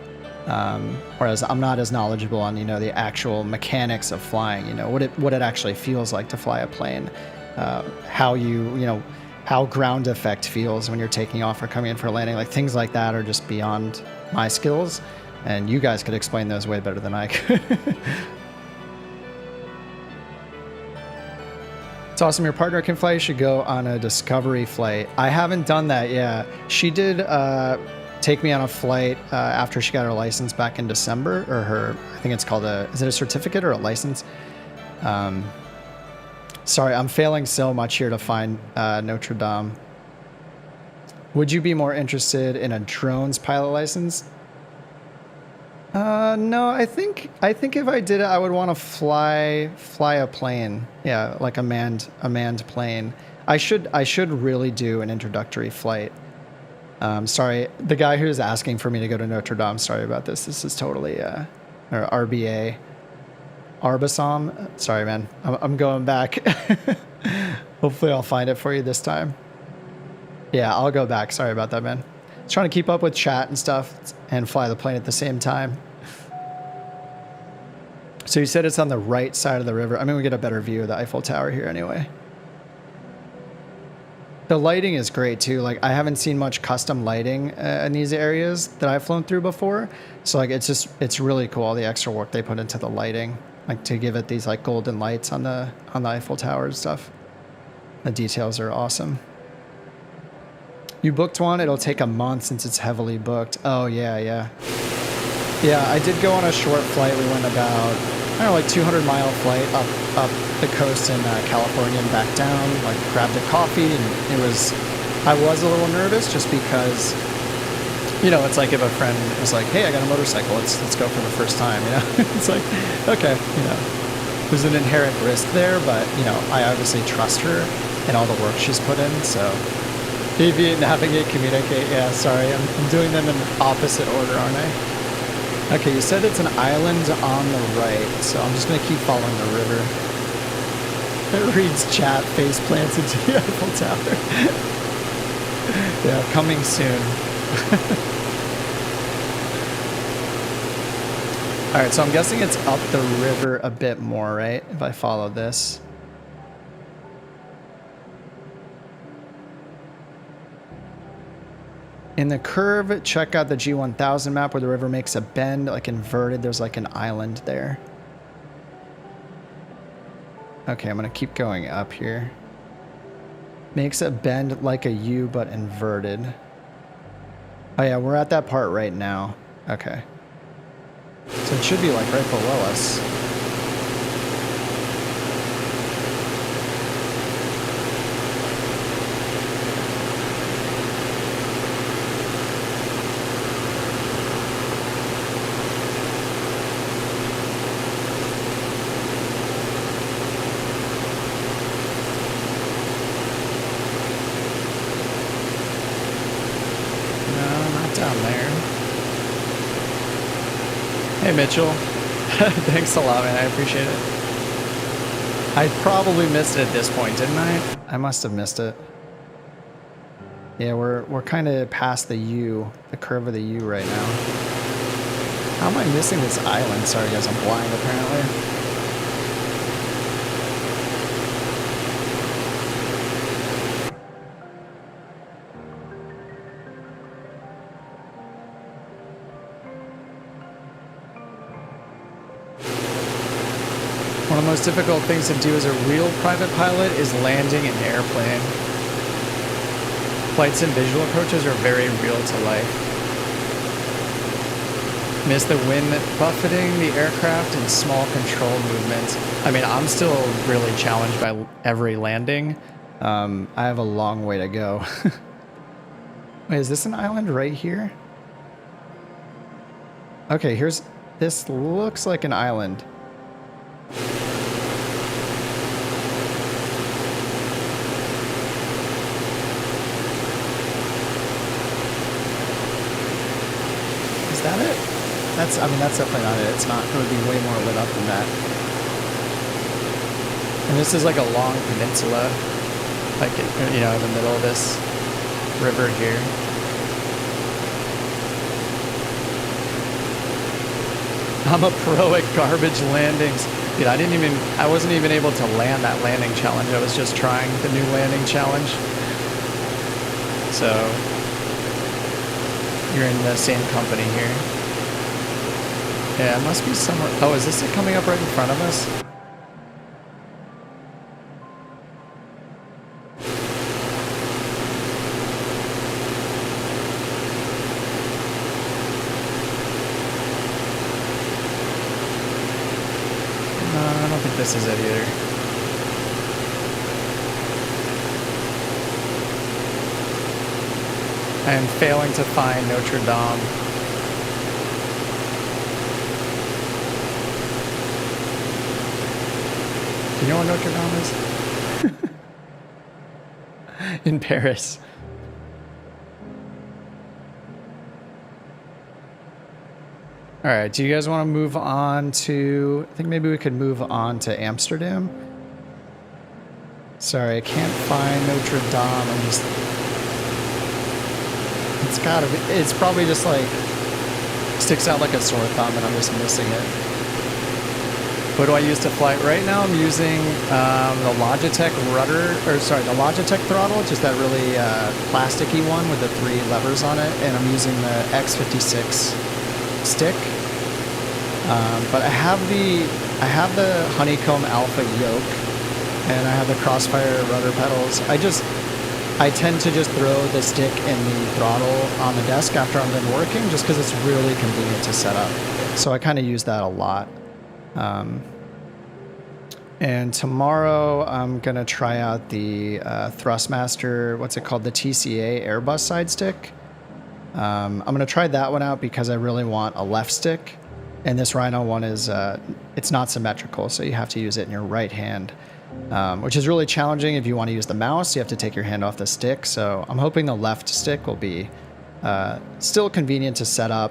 Whereas I'm not as knowledgeable on, you know, the actual mechanics of flying, you know, what it actually feels like to fly a plane, how you know, how ground effect feels when you're taking off or coming in for a landing, like things like that are just beyond my skills, and you guys could explain those way better than I could. It's awesome. Your partner can fly. You should go on a discovery flight. I haven't done that yet. She did, take me on a flight after she got her license back in December, or her, I think it's called is it a certificate or a license? Sorry, I'm failing so much here to find Notre Dame. Would you be more interested in a drones pilot license? No, I think if I did it, I would want to fly a plane. Yeah, like a manned plane. I should really do an introductory flight. Sorry, the guy who's asking for me to go to Notre Dame, sorry about this. This is totally, or RBA. Arbasam. Sorry, man. I'm going back. Hopefully I'll find it for you this time. Yeah, I'll go back. Sorry about that, man. I was trying to keep up with chat and stuff and fly the plane at the same time. So you said it's on the right side of the river. I mean, we get a better view of the Eiffel Tower here anyway. The lighting is great too. Like, I haven't seen much custom lighting in these areas that I've flown through before. So like, it's really cool, all the extra work they put into the lighting, like to give it these like golden lights on the Eiffel Tower and stuff. The details are awesome. You booked one? It'll take a month since it's heavily booked. Oh yeah. Yeah, I did go on a short flight. We went about, I don't know, like 200-mile flight up the coast in California and back down. Like, grabbed a coffee, and I was a little nervous just because, you know, it's like if a friend was like, "Hey, I got a motorcycle. Let's go for the first time." You know, it's like, okay, you know, there's an inherent risk there, but you know, I obviously trust her and all the work she's put in. So, deviate, navigate, communicate. Yeah, sorry, I'm doing them in opposite order, aren't I? Okay, you said it's an island on the right, so I'm just going to keep following the river. It reads chat, face plants into the Eiffel Tower. Yeah, coming soon. Alright, so I'm guessing it's up the river a bit more, right? If I follow this. In the curve, check out the G1000 map where the river makes a bend, like inverted. There's like an island there. Okay, I'm going to keep going up here. Makes a bend like a U, but inverted. Oh yeah, we're at that part right now. Okay. So it should be like right below us. Hey, Mitchell. Thanks a lot, man. I appreciate it. I probably missed it at this point, didn't I? I must have missed it. Yeah, we're kind of past the U, the curve of the U right now. How am I missing this island? Sorry, guys, I'm blind apparently. One of the most difficult things to do as a real private pilot is landing an airplane. Flights and visual approaches are very real to life. Miss the wind buffeting the aircraft and small control movements. I mean, I'm still really challenged by every landing. I have a long way to go. Wait, is this an island right here? Okay, this looks like an island. Is that it? I mean, that's definitely not it. It's not, it would be way more lit up than that. And this is like a long peninsula, like, you know, in the middle of this river here. I'm a pro at garbage landings. Dude, I wasn't even able to land that landing challenge. I was just trying the new landing challenge. So, you're in the same company here. Yeah, it must be somewhere. Oh, is this it coming up right in front of us? No, I don't think this is it either. I am failing to find Notre Dame. Do you know what Notre Dame is? In Paris. All right, do you guys want to move on to... I think maybe we could move on to Amsterdam. Sorry, I can't find Notre Dame. I'm just... It's gotta be... It's probably just like... Sticks out like a sore thumb and I'm just missing it. What do I use to fly? Right now I'm using the Logitech rudder, or sorry, the Logitech throttle, just that really plasticky one with the 3 levers on it, and I'm using the X56 stick. But I have the Honeycomb Alpha yoke, and I have the Crossfire rudder pedals. I tend to just throw the stick and the throttle on the desk after I'm done working, just because it's really convenient to set up. So I kind of use that a lot. And tomorrow I'm gonna try out the Thrustmaster, what's it called, the TCA Airbus side stick. I'm gonna try that one out because I really want a left stick, and this Rhino one is it's not symmetrical, so you have to use it in your right hand, which is really challenging. If you want to use the mouse, you have to take your hand off the stick. So I'm hoping the left stick will be still convenient to set up,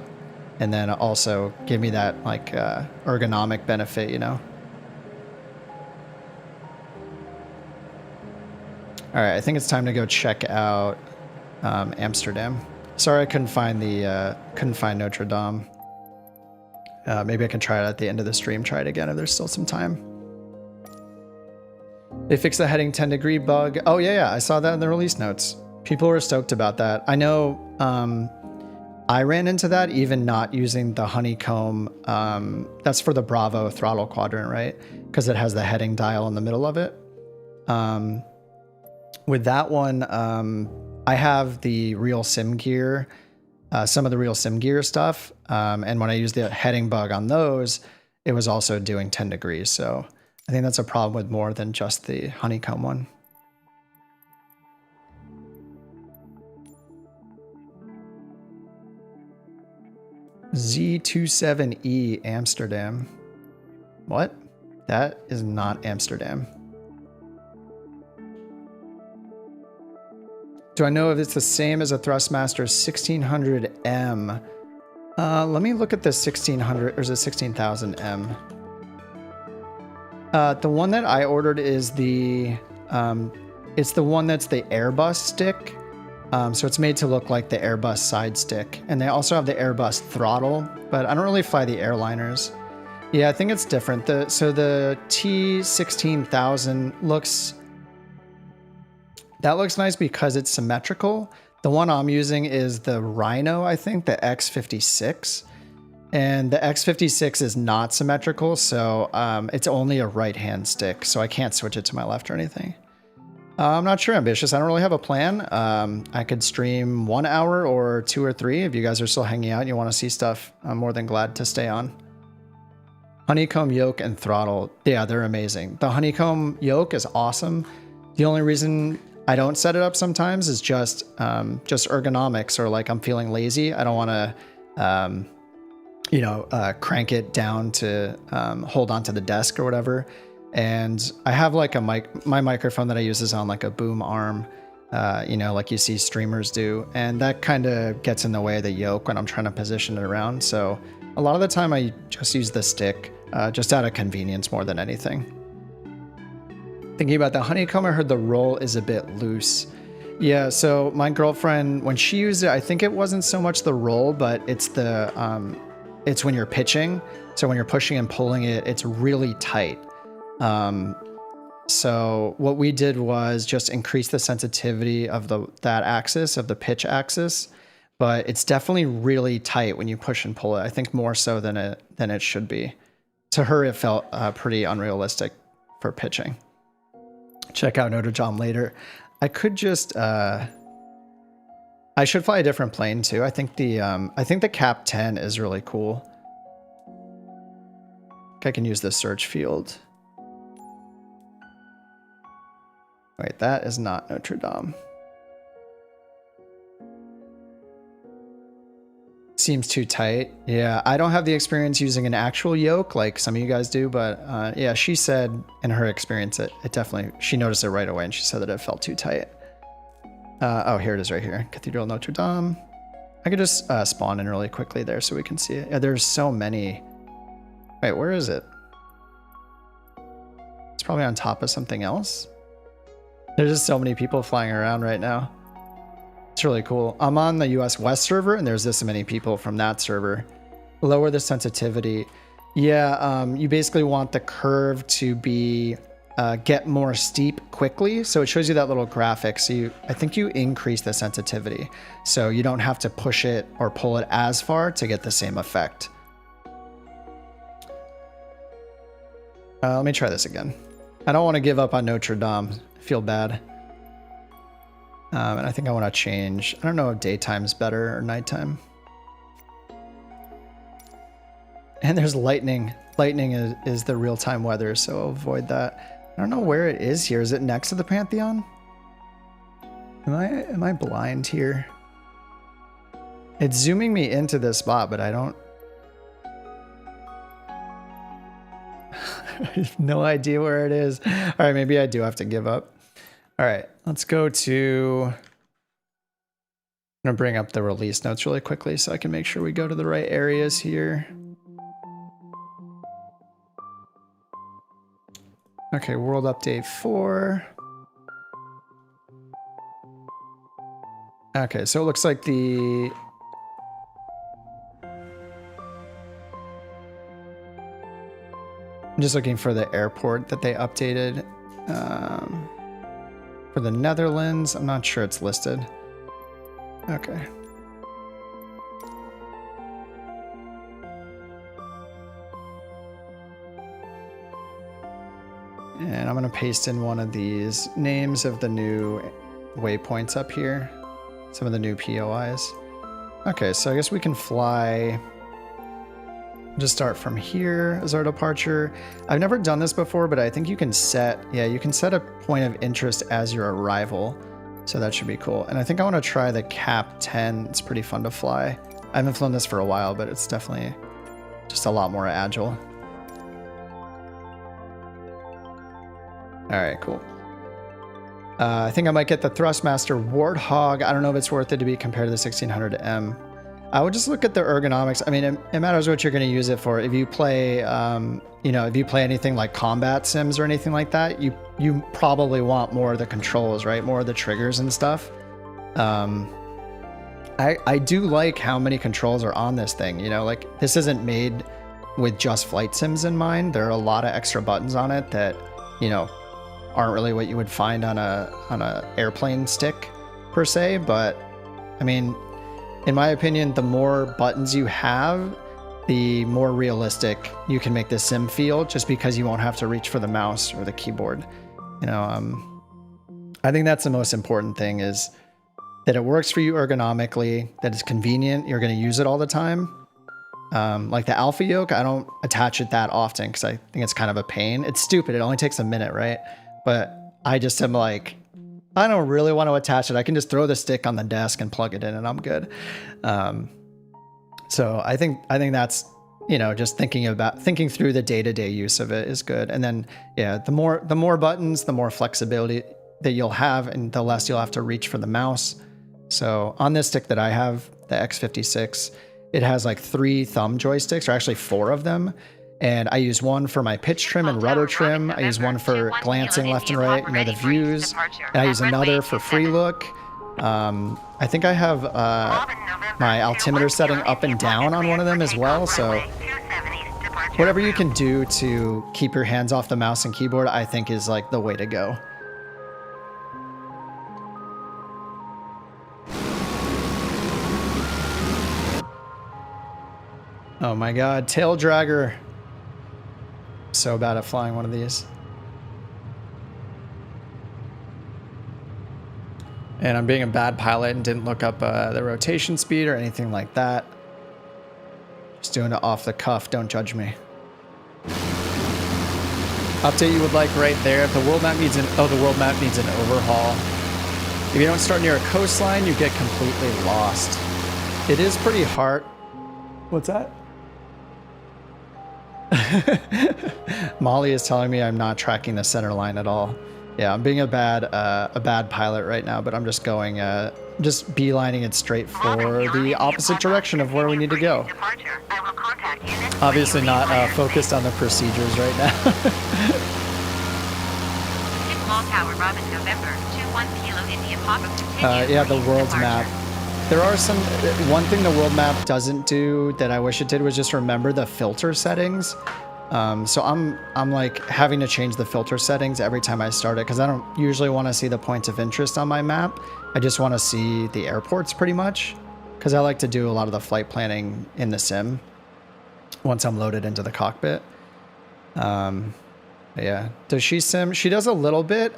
and then also give me that like ergonomic benefit, you know. All right, I think it's time to go check out Amsterdam. Sorry, I couldn't find Notre Dame. Maybe I can try it at the end of the stream. Try it again if there's still some time. They fixed the heading 10-degree bug. Oh yeah, I saw that in the release notes. People were stoked about that. I know. I ran into that even not using the Honeycomb. That's for the Bravo throttle quadrant, right? Because it has the heading dial in the middle of it. With that one, I have the RealSimGear, some of the RealSimGear stuff. And when I used the heading bug on those, it was also doing 10 degrees. So I think that's a problem with more than just the Honeycomb one. Z27E Amsterdam. What? That is not Amsterdam. Do I know if it's the same as a Thrustmaster 1600M? Let me look at the 1600, or is it 16,000M? The one that I ordered is the, it's the one that's the Airbus stick. So it's made to look like the Airbus side stick. And they also have the Airbus throttle, but I don't really fly the airliners. Yeah, I think it's different. So the T16000 looks, that looks nice because it's symmetrical. The one I'm using is the Rhino, I think, the X56. And the X56 is not symmetrical, so it's only a right-hand stick, so I can't switch it to my left or anything. I'm not sure, Ambitious. I don't really have a plan. I could stream 1 hour or 2 or 3. If you guys are still hanging out and you want to see stuff, I'm more than glad to stay on. Honeycomb yoke and throttle. Yeah, they're amazing. The honeycomb yoke is awesome. The only reason I don't set it up sometimes is just ergonomics, or like I'm feeling lazy. I don't want to, crank it down to hold onto the desk or whatever. And I have like my microphone that I use is on like a boom arm, like you see streamers do. And that kind of gets in the way of the yoke when I'm trying to position it around. So a lot of the time I just use the stick, just out of convenience more than anything. Thinking about the honeycomb, I heard the roll is a bit loose. Yeah, so my girlfriend, when she used it, I think it wasn't so much the roll, but it's it's when you're pitching. So when you're pushing and pulling it, it's really tight. So what we did was just increase the sensitivity of that axis, of the pitch axis, but it's definitely really tight when you push and pull it. I think more so than it should be. To her, it felt pretty unrealistic for pitching. Check out Notre Dame later. I could just, I should fly a different plane too. I think the Cap 10 is really cool. I can use the search field. Wait, that is not Notre Dame. Seems too tight. Yeah, I don't have the experience using an actual yoke like some of you guys do, but yeah, she said in her experience it definitely, she noticed it right away and she said that it felt too tight. Oh, here it is right here. Cathedral Notre Dame. I could just spawn in really quickly there so we can see it. Yeah, there's so many. Wait, where is it? It's probably on top of something else. There's just so many people flying around right now. It's really cool. I'm on the US West server and there's this many people from that server. Lower the sensitivity. Yeah, you basically want the curve to be get more steep quickly. So it shows you that little graphic. So I think you increase the sensitivity. So you don't have to push it or pull it as far to get the same effect. Let me try this again. I don't want to give up on Notre Dame. I feel bad. And I think I want to change. I don't know if daytime's better or nighttime. And there's lightning. Lightning is the real-time weather, so I'll avoid that. I don't know where it is here. Is it next to the Pantheon? Am I blind here? It's zooming me into this spot, but I don't... I have no idea where it is. All right, maybe I do have to give up. All right, let's go to... I'm gonna bring up the release notes really quickly so I can make sure we go to the right areas here. Okay, World Update 4. Okay, so it looks like the... I'm just looking for the airport that they updated. For the Netherlands, I'm not sure it's listed. Okay. And I'm going to paste in one of these names of the new waypoints up here. Some of the new POIs. Okay, so I guess we can fly... Just start from here as our departure. I've never done this before, but I think you can set... Yeah, you can set a point of interest as your arrival. So that should be cool. And I think I want to try the Cap 10. It's pretty fun to fly. I haven't flown this for a while, but it's definitely just a lot more agile. All right, cool. I think I might get the Thrustmaster Warthog. I don't know if it's worth it to be compared to the 1600M. I would just look at the ergonomics. I mean, it matters what you're going to use it for. If you play, you know, if you play anything like combat sims or anything like that, you probably want more of the controls, right? More of the triggers and stuff. I do like how many controls are on this thing. You know, like this isn't made with just flight sims in mind. There are a lot of extra buttons on it that, you know, aren't really what you would find on a airplane stick per se. But I mean, in my opinion, the more buttons you have, the more realistic you can make the sim feel, just because you won't have to reach for the mouse or the keyboard. You know, I think that's the most important thing, is that it works for you ergonomically, that it's convenient, you're going to use it all the time. Like the alpha yoke, I don't attach it that often because I think it's kind of a pain. It's stupid. It only takes a minute, right? But I just am like, I don't really want to attach it. I can just throw the stick on the desk and plug it in and I'm good. So I think that's, you know, just thinking through the day-to-day use of it is good. And then, yeah, the more buttons, the more flexibility that you'll have and the less you'll have to reach for the mouse. So on this stick that I have, the X56, it has like 3 thumb joysticks, or actually 4 of them. And I use one for my pitch trim and rudder trim. I use one for glancing left and right, you know, the views. And I use another for free look. I think I have my altimeter setting up and down on one of them as well. So whatever you can do to keep your hands off the mouse and keyboard, I think is like the way to go. Oh my god, tail dragger. So bad at flying one of these. And I'm being a bad pilot and didn't look up the rotation speed or anything like that. Just doing it off the cuff, don't judge me. Update you would like right there. If the world map needs the world map needs an overhaul. If you don't start near a coastline, you get completely lost. It is pretty hard. What's that? Molly is telling me I'm not tracking the center line at all. Yeah, I'm being a bad pilot right now, but I'm just going, just beelining it straight for the opposite direction of where we need to go. Obviously not focused on the procedures right now. Yeah, the world's map. There are some, one thing the world map doesn't do that I wish it did was just remember the filter settings. So I'm like having to change the filter settings every time I start it, because I don't usually want to see the points of interest on my map. I just want to see the airports pretty much, because I like to do a lot of the flight planning in the sim once I'm loaded into the cockpit. Yeah. Does she sim? She does a little bit.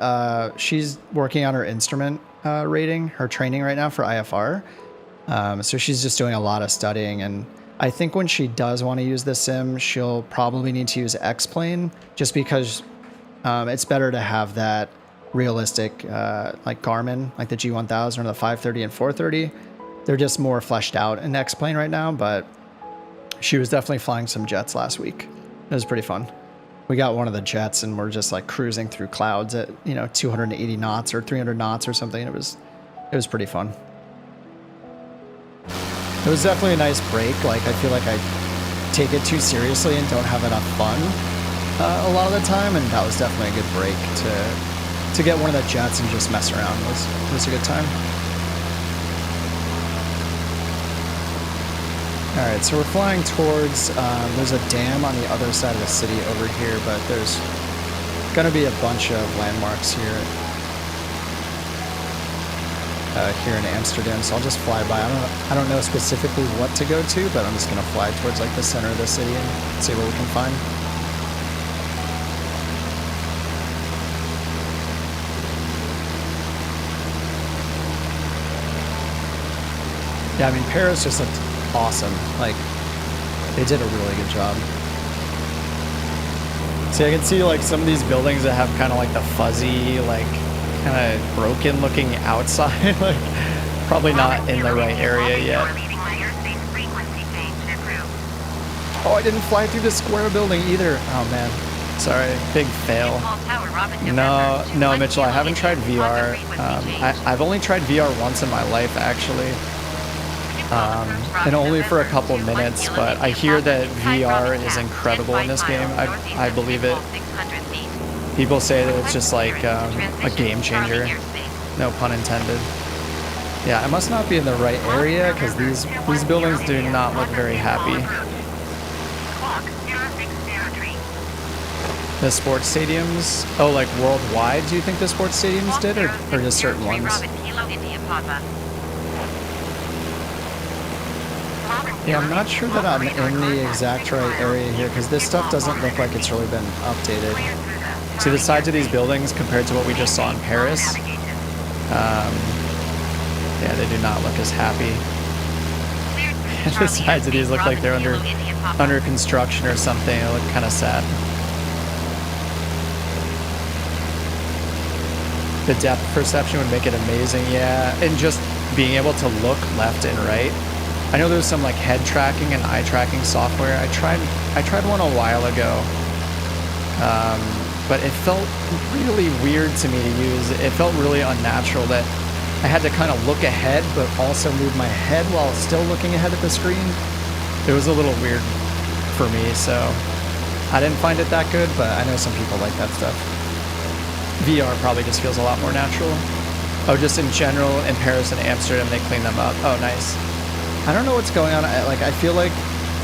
She's working on her instrument rating, her training right now for IFR. So she's just doing a lot of studying, and I think when she does want to use the sim, she'll probably need to use X-Plane, just because it's better to have that realistic, like Garmin, like the G1000 or the 530 and 430. They're just more fleshed out in X-Plane right now, but she was definitely flying some jets last week. It was pretty fun. We got one of the jets and we're just like cruising through clouds at, you know, 280 knots or 300 knots or something. It was pretty fun. It was definitely a nice break. Like, I feel like I take it too seriously and don't have enough fun a lot of the time, and that was definitely a good break to get one of the jets and just mess around. It was a good time. All right, so we're flying towards, there's a dam on the other side of the city over here, but there's gonna be a bunch of landmarks here. Here in Amsterdam, so I'll just fly by. I don't know specifically what to go to, but I'm just gonna fly towards like the center of the city and see what we can find. Yeah, I mean, Paris just looked awesome. Like, they did a really good job. See, I can see like some of these buildings that have kind of like the fuzzy, like kind of broken looking outside. Like, probably not in the right area yet. Oh, I didn't fly through the square building either. Oh man, sorry, big fail. No, Mitchell, I haven't tried VR. I've only tried VR once in my life, actually. and only for a couple minutes, but I hear that VR is incredible in this game. I believe it. People say that it's just like a game changer. No pun intended. Yeah, I must not be in the right area because these buildings do not look very happy. The sports stadiums? Oh, like worldwide, do you think the sports stadiums did, or just certain ones? Yeah, I'm not sure that I'm in the exact right area here because this stuff doesn't look like it's really been updated. See the sides of these buildings compared to what we just saw in Paris? Yeah, they do not look as happy. The sides of these look like they're under construction or something. They look kind of sad. The depth perception would make it amazing, yeah. And just being able to look left and right. I know there's some like head tracking and eye tracking software. I tried one a while ago, but it felt really weird to me to use. It felt really unnatural that I had to kind of look ahead, but also move my head while still looking ahead at the screen. It was a little weird for me, so I didn't find it that good, but I know some people like that stuff. VR probably just feels a lot more natural. Oh, just in general, in Paris and Amsterdam, they clean them up. Oh, nice. I don't know what's going on. I feel like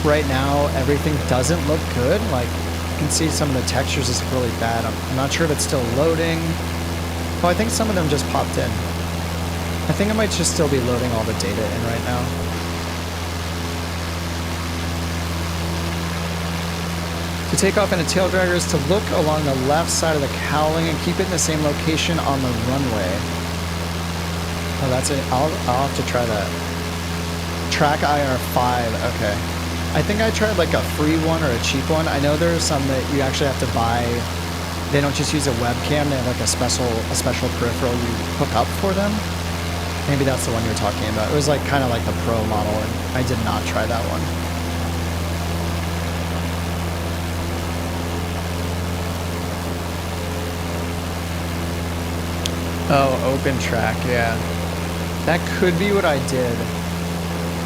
right now everything doesn't look good. Like, you can see some of the textures is really bad. I'm not sure if it's still loading. Oh, I think some of them just popped in. I think it might just still be loading all the data in right now. To take off in a tail dragger is to look along the left side of the cowling and keep it in the same location on the runway. Oh, that's it. I'll have to try that. Track IR5, okay. I think I tried like a free one or a cheap one. I know there are some that you actually have to buy. They don't just use a webcam, they have like a special peripheral you hook up for them. Maybe that's the one you're talking about. It was like kind of like the pro model, and I did not try that one. Oh, open track, yeah. That could be what I did.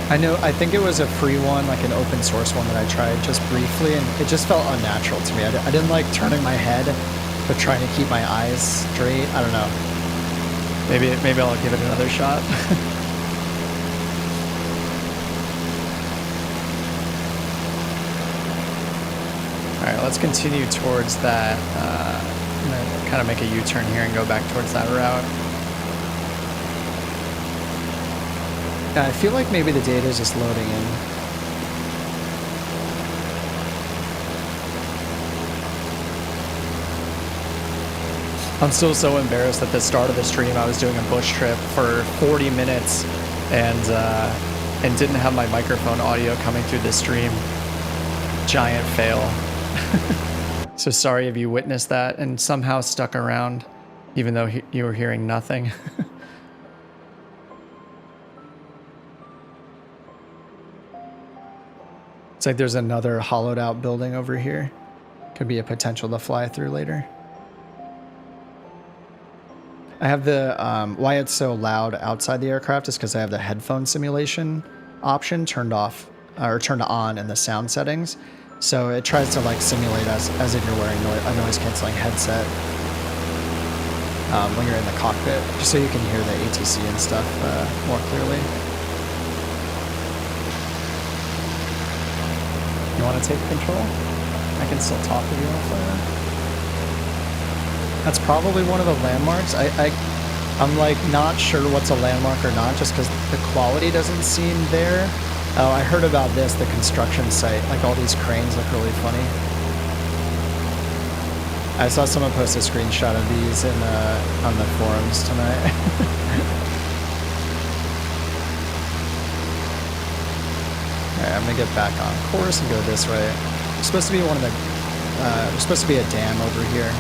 I think it was a free one, like an open source one that I tried just briefly, and it just felt unnatural to me. I didn't like turning my head, but trying to keep my eyes straight. I don't know. Maybe I'll give it another shot. All right, let's continue towards that. I'm gonna kind of make a U-turn here and go back towards that route. I feel like maybe the data is just loading in. I'm still so embarrassed at the start of the stream. I was doing a bush trip for 40 minutes and didn't have my microphone audio coming through the stream. Giant fail. So sorry if you witnessed that and somehow stuck around, even though you were hearing nothing. It's like there's another hollowed out building over here. Could be a potential to fly through later. I have the, why it's so loud outside the aircraft is because I have the headphone simulation option turned off, or turned on in the sound settings. So it tries to like simulate as if you're wearing a noise canceling headset when you're in the cockpit, just so you can hear the ATC and stuff more clearly. You want to take control? I can still talk with you off there. That's probably one of the landmarks. I'm like not sure what's a landmark or not, just because the quality doesn't seem there. Oh, I heard about this, the construction site. Like all these cranes look really funny. I saw someone post a screenshot of these in on the forums tonight. Alright, I'm gonna get back on course and go this way. There's supposed to be one of the, there's supposed to be a dam over here.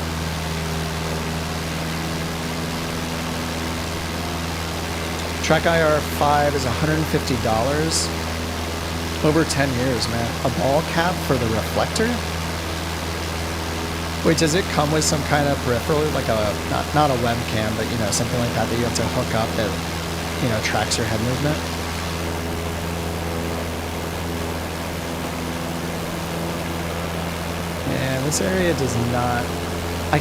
Track IR5 is $150. Over 10 years, man. A ball cap for the reflector? Wait, does it come with some kind of peripheral, like a, not a webcam, but you know, something like that that you have to hook up that, you know, tracks your head movement? this area does not. I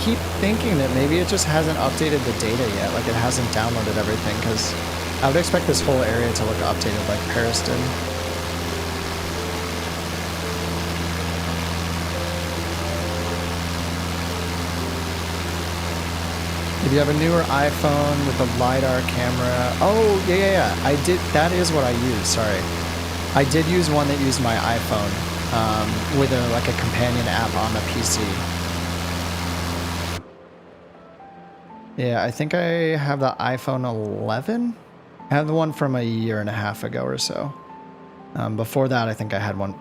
keep thinking that maybe it just hasn't updated the data yet, like it hasn't downloaded everything, because I would expect this whole area to look updated like Paris did. If you have a newer iPhone with a LiDAR camera, oh yeah, I did. That is what I use. Sorry, I did use one that used my iPhone with like a companion app on the PC. Yeah, I think I have the iPhone 11. I have the one from a year and a half ago or so. Before that, I think I had one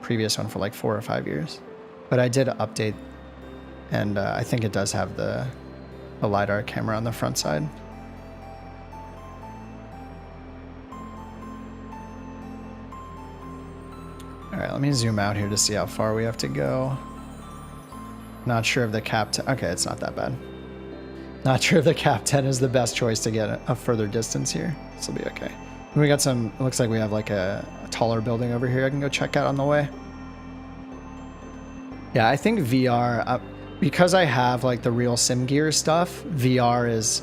previous one for like 4 or 5 years. But I did update, and I think it does have the LiDAR camera on the front side. All right, let me zoom out here to see how far we have to go. Not sure if the cap... Okay, it's not that bad. Not sure if the cap 10 is the best choice to get a further distance here. This will be okay. We got some... It looks like we have like a taller building over here I can go check out on the way. Yeah, I think VR... because I have like the RealSimGear stuff, VR is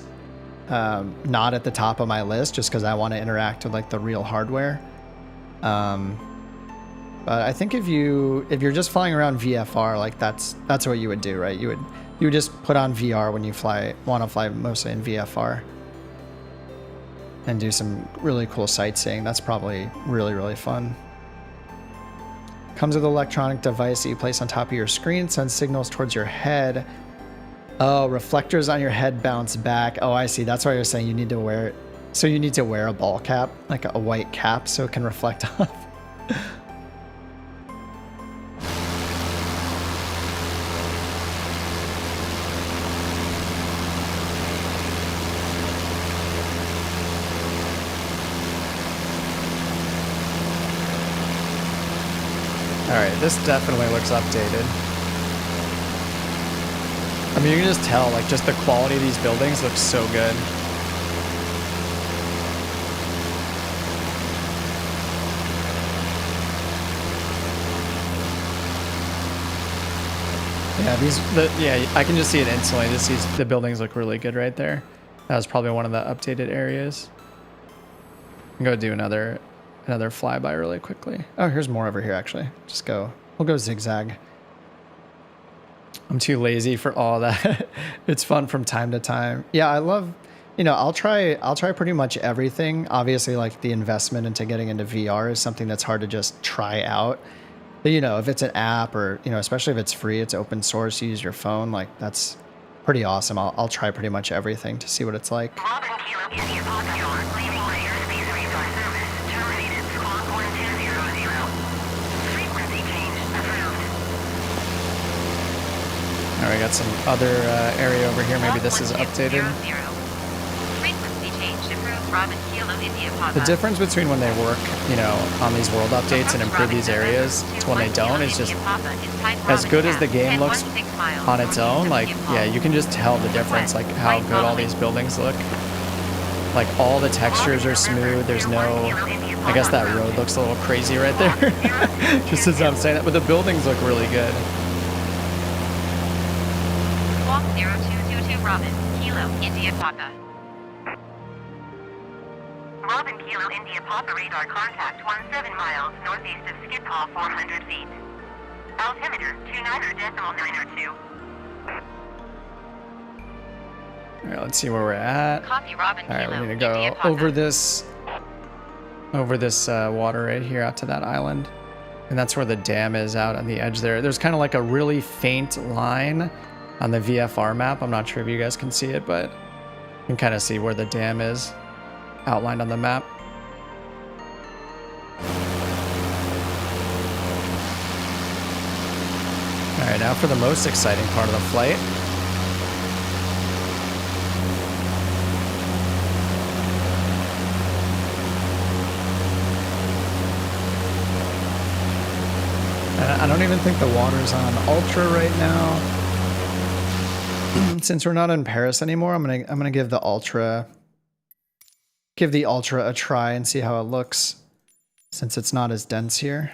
not at the top of my list just because I want to interact with like the real hardware. But I think if you're just flying around VFR, like that's what you would do, right? You would just put on VR when you want to fly mostly in VFR and do some really cool sightseeing. That's probably really, really fun. Comes with an electronic device that you place on top of your screen, sends signals towards your head. Oh, reflectors on your head bounce back. Oh, I see. That's why you're saying you need to wear it. So you need to wear a ball cap, like a white cap, so it can reflect off. Alright, this definitely looks updated. I mean, you can just tell, like, just the quality of these buildings looks so good. Yeah, I can just see it instantly. The buildings look really good right there. That was probably one of the updated areas. I'm gonna do another flyby really quickly. Oh, here's more over here actually. We'll go zigzag. I'm too lazy for all that. It's fun from time to time. Yeah, I love, I'll try pretty much everything. Obviously, like the investment into getting into VR is something that's hard to just try out. But if it's an app or, especially if it's free, it's open source, you use your phone, like that's pretty awesome. I'll try pretty much everything to see what it's like. All right, we got some other area over here. Maybe this is updated. The difference between when they work, on these world updates and improve these areas to when they don't is just as good as the game looks on its own. Like, yeah, you can just tell the difference, like how good all these buildings look. Like all the textures are smooth. There's no, I guess that road looks a little crazy right there. Just as I'm saying that, but the buildings look really good. Squawk 0222 Robin, Kilo, India Papa. Robin, Kilo, India Papa, radar contact 17 miles northeast of Schiphol, 400 feet. Altimeter 29.902. All right, let's see where we're at. Copy, Robin, all right, Kilo, we're gonna go India Papa. over this water right here out to that island. And that's where the dam is out on the edge there. There's kind of like a really faint line on the VFR map. I'm not sure if you guys can see it, but you can kind of see where the dam is outlined on the map. All right, now for the most exciting part of the flight. I don't even think the water's on ultra right now. Since we're not in Paris anymore, I'm gonna give the ultra a try and see how it looks, since it's not as dense here.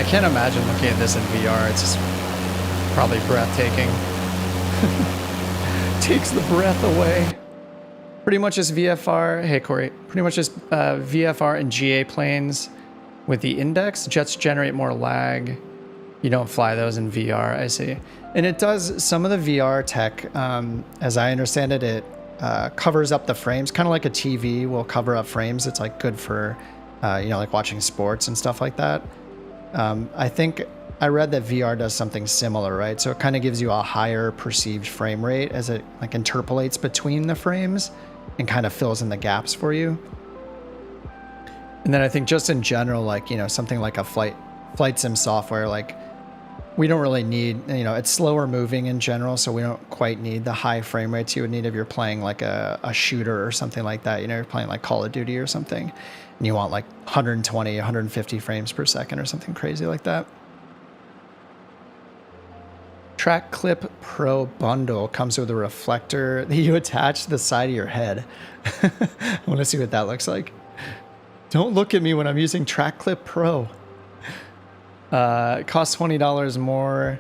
can't imagine looking at this in VR. It's just probably breathtaking. Takes the breath away. Pretty much just VFR. Hey, Corey. Pretty much just VFR and GA planes with the index. Jets generate more lag. You don't fly those in VR, I see. And it does, some of the VR tech, as I understand it, it covers up the frames, kind of like a TV will cover up frames. It's like good for, you know, like watching sports and stuff like that. I think I read that VR does something similar, right? So it kind of gives you a higher perceived frame rate as it like interpolates between the frames and kind of fills in the gaps for you. And then I think just in general, like, you know, something like a flight sim software, like we don't really need, you know, it's slower moving in general, so we don't quite need the high frame rates you would need if you're playing like a shooter or something like that. You know, you're playing like Call of Duty or something, and you want like 120, 150 frames per second or something crazy like that. Track Clip Pro bundle comes with a reflector that you attach to the side of your head. I want to see what that looks like. Don't look at me when I'm using Track Clip Pro. It costs $20 more.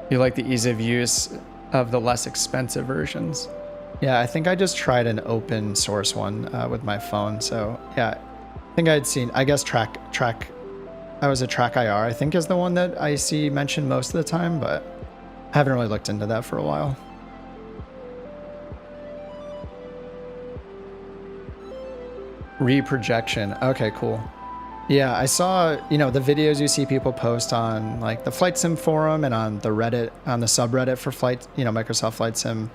You like the ease of use of the less expensive versions. Yeah, I think I just tried an open source one with my phone. So yeah, I think I'd seen, I guess Track IR, I think is the one that I see mentioned most of the time, but I haven't really looked into that for a while. Reprojection. Okay, cool. Yeah, I saw, you know, the videos you see people post on like the Flight Sim forum and on the Reddit, on the subreddit for flight, you know, Microsoft Flight Sim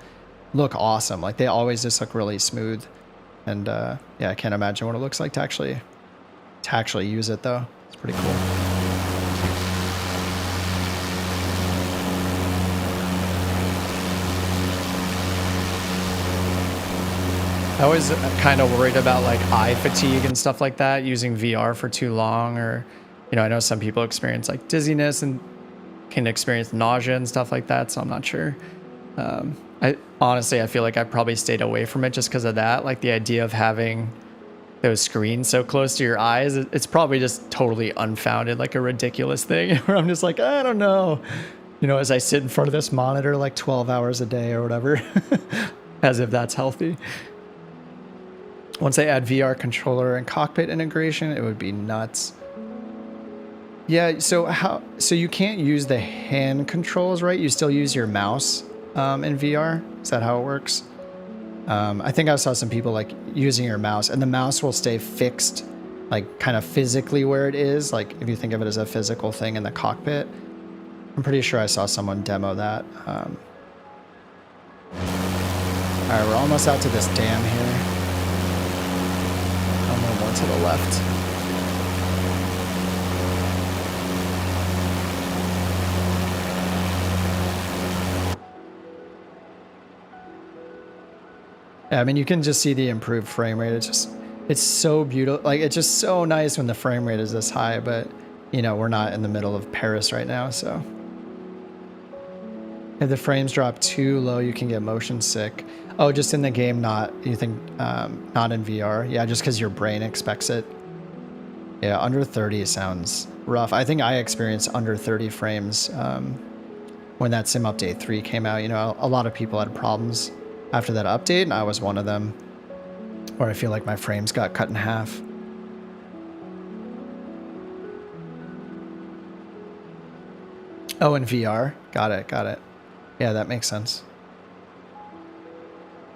look awesome. Like they always just look really smooth. And yeah, I can't imagine what it looks like to actually use it though. It's pretty cool. I was kind of worried about like eye fatigue and stuff like that using VR for too long, or, you know, I know some people experience like dizziness and can experience nausea and stuff like that. So I'm not sure. I honestly feel like I probably stayed away from it just because of that. Like the idea of having those screens so close to your eyes, it's probably just totally unfounded, like a ridiculous thing where I'm just like, I don't know, you know, as I sit in front of this monitor like 12 hours a day or whatever, as if that's healthy. Once they add VR controller and cockpit integration, it would be nuts. Yeah, so you can't use the hand controls, right? You still use your mouse in VR? Is that how it works? I think I saw some people like using your mouse, and the mouse will stay fixed, like kind of physically where it is, like if you think of it as a physical thing in the cockpit. I'm pretty sure I saw someone demo that. All right, we're almost out to this dam here. More to the left. Yeah, I mean, you can just see the improved frame rate. It's so beautiful. Like, it's just so nice when the frame rate is this high, but, you know, we're not in the middle of Paris right now, so. If the frames drop too low, you can get motion sick. Oh, just in the game, not, you think, not in VR? Yeah, just because your brain expects it. Yeah, under 30 sounds rough. I think I experienced under 30 frames when that Sim Update 3 came out. You know, a lot of people had problems after that update, and I was one of them, where I feel like my frames got cut in half. Oh, in VR? Got it, got it. Yeah, that makes sense.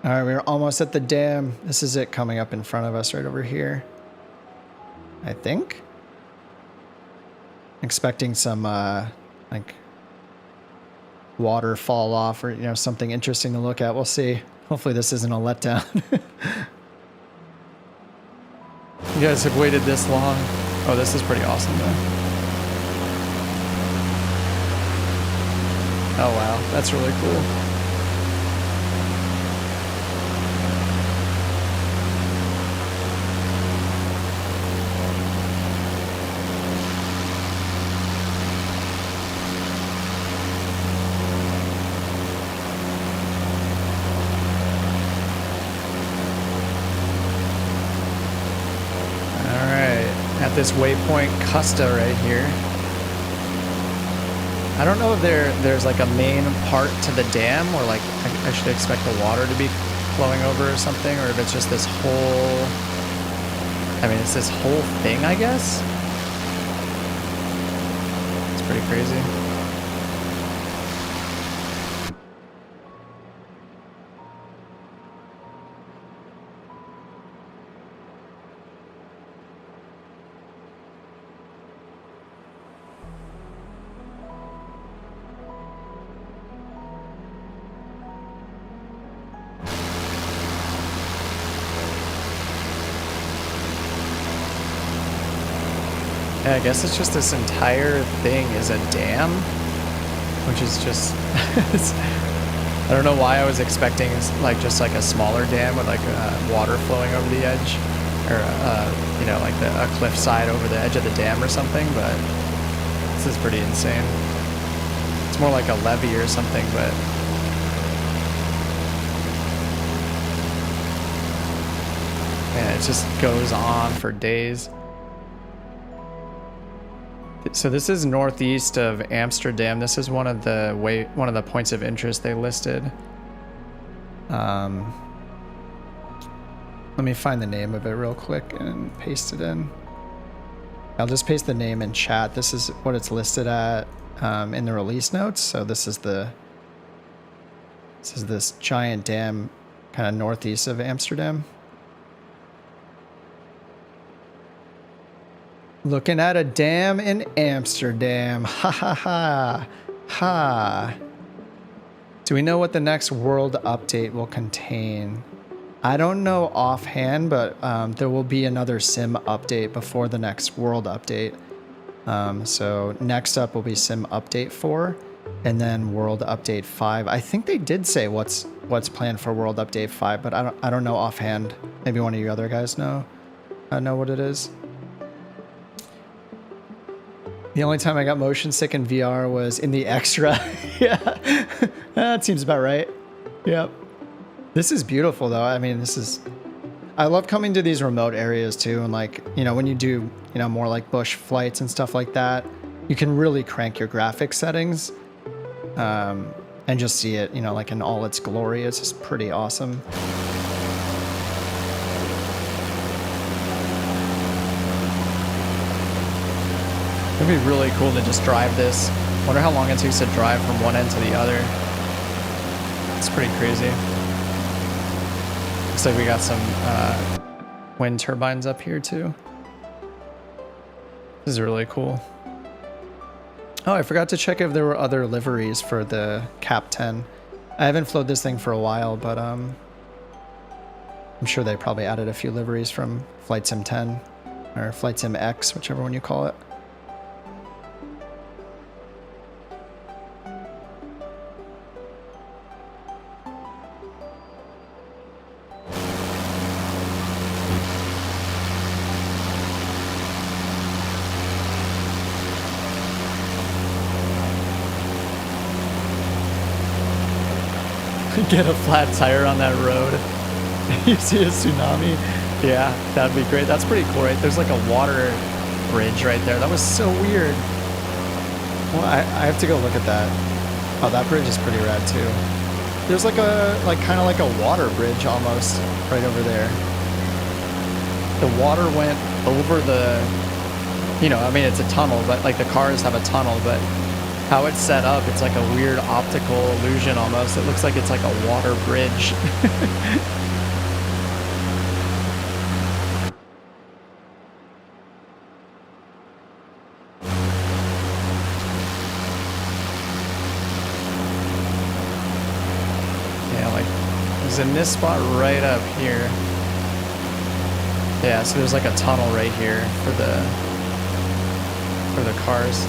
All right, we're almost at the dam. This is it coming up in front of us right over here. I think. Expecting some like water fall off or, you know, something interesting to look at. We'll see. Hopefully this isn't a letdown. You guys have waited this long. Oh, this is pretty awesome though. Oh wow, that's really cool. This waypoint Custa right here. I don't know if there's like a main part to the dam where like I should expect the water to be flowing over or something, or if it's just this whole, I mean, it's this whole thing, I guess. It's pretty crazy. Yeah, I guess it's just this entire thing is a dam, which is just, I don't know why I was expecting like just like a smaller dam with like water flowing over the edge, or you know, like a cliff side over the edge of the dam or something, but this is pretty insane. It's more like a levee or something, but man, it just goes on for days. So this is northeast of Amsterdam. This is one of the points of interest they listed. Let me find the name of it real quick and paste it in. I'll just paste the name in chat. This is what it's listed at in the release notes. So this is this giant dam kind of northeast of Amsterdam. Looking at a dam in Amsterdam. Ha ha ha. Ha. Do we know what the next world update will contain? I don't know offhand, but there will be another sim update before the next world update. So next up will be sim update 4 and then world update 5. I think they did say what's planned for world update 5, but I don't know offhand. Maybe one of you other guys know what it is. The only time I got motion sick in VR was in the extra. Yeah, that seems about right. Yep. This is beautiful though. I mean, I love coming to these remote areas too. And like, you know, when you do, you know, more like bush flights and stuff like that, you can really crank your graphics settings and just see it, you know, like in all its glory. It's just pretty awesome. It'd be really cool to just drive this. Wonder how long it takes to drive from one end to the other. It's pretty crazy. Looks like we got some wind turbines up here too. This is really cool. Oh, I forgot to check if there were other liveries for the Cap 10. I haven't flown this thing for a while, but I'm sure they probably added a few liveries from Flight Sim 10 or Flight Sim X, whichever one you call it. Get a flat tire on that road. You see a tsunami? Yeah, that'd be great. That's pretty cool, right? There's like a water bridge right there. That was so weird. Well, I have to go look at that. Oh, that bridge is pretty rad too. There's like kind of like a water bridge almost right over there. The water went over the, you know, I mean, it's a tunnel, but like the cars have a tunnel, but how it's set up, it's like a weird optical illusion almost. It looks like it's like a water bridge. Yeah, like there's in this spot right up here. Yeah, so there's like a tunnel right here for the cars.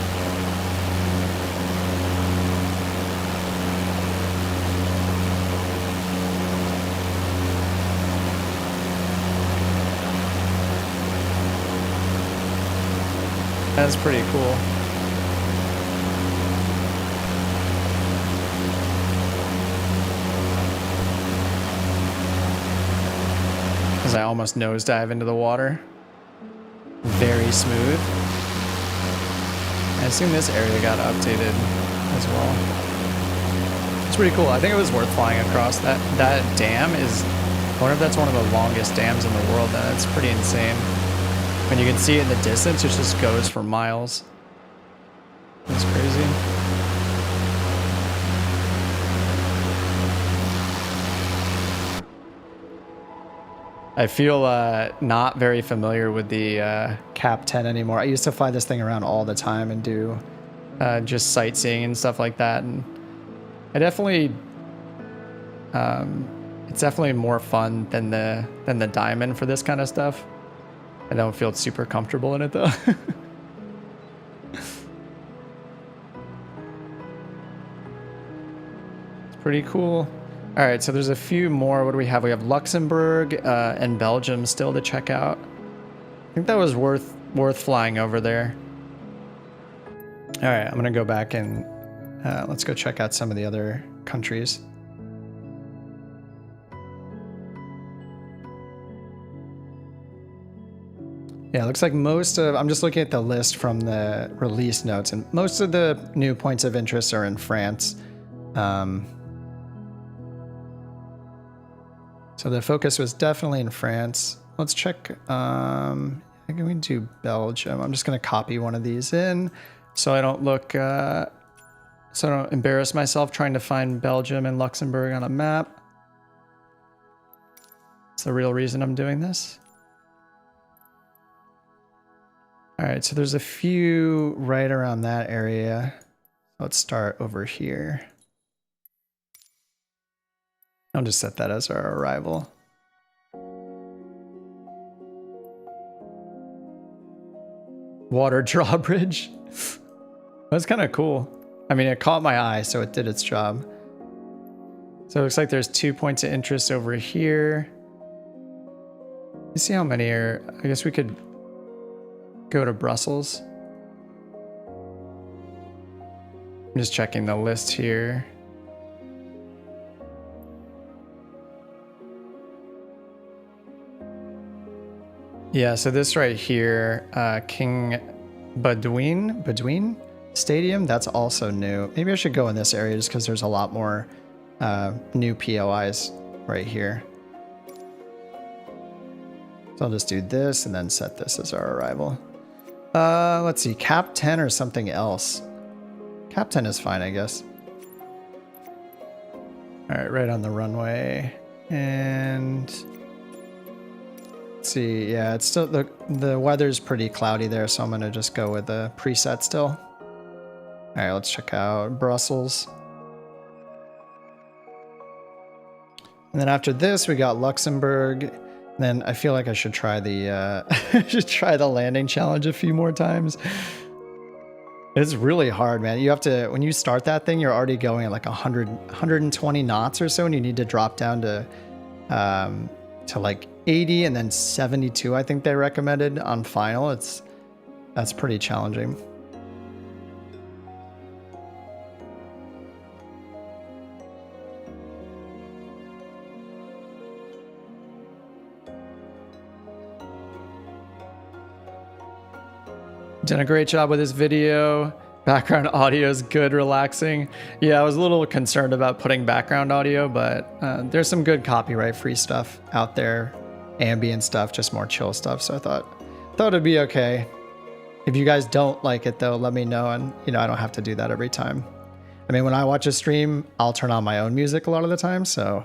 That's pretty cool. As I almost nosedive into the water. Very smooth. I assume this area got updated as well. It's pretty cool. I think it was worth flying across. That dam is, I wonder if that's one of the longest dams in the world. That's pretty insane. When you can see it in the distance, it just goes for miles. That's crazy. I feel not very familiar with the Cap 10 anymore. I used to fly this thing around all the time and do just sightseeing and stuff like that. And I definitely, it's definitely more fun than the Diamond for this kind of stuff. I don't feel super comfortable in it though. It's pretty cool. All right, so there's a few more. What do we have? We have Luxembourg and Belgium still to check out. I think that was worth flying over there. All right, I'm gonna go back and let's go check out some of the other countries. Yeah, it looks like most of, I'm just looking at the list from the release notes, and most of the new points of interest are in France. So the focus was definitely in France. Let's check, I think we can do Belgium. I'm just gonna copy one of these in so I don't look, so I don't embarrass myself trying to find Belgium and Luxembourg on a map. It's the real reason I'm doing this. All right, so there's a few right around that area. Let's start over here. I'll just set that as our arrival. Water drawbridge. That's kind of cool. I mean, it caught my eye, so it did its job. So it looks like there's 2 points of interest over here. Let's see how many are, I guess we could go to Brussels. I'm just checking the list here. Yeah, so this right here, King Baudouin Stadium, that's also new. Maybe I should go in this area just because there's a lot more new POIs right here. So I'll just do this and then set this as our arrival. Let's see, Cap 10 or something else. Cap 10 is fine, I guess. All right, right on the runway. And let's see, yeah, it's still, the weather's pretty cloudy there, so I'm gonna just go with the preset still. All right, let's check out Brussels. And then after this, we got Luxembourg. Then I feel like I should try the the landing challenge a few more times. It's really hard, man. You have to, when you start that thing, you're already going at like 120 knots or so, and you need to drop down to like 80 and then 72, I think they recommended on final. That's pretty challenging. Done a great job with this video. Background audio is good, relaxing. Yeah, I was a little concerned about putting background audio, but there's some good copyright-free stuff out there. Ambient stuff, just more chill stuff. So I thought it'd be okay. If you guys don't like it though, let me know, and I don't have to do that every time. I mean, when I watch a stream, I'll turn on my own music a lot of the time. So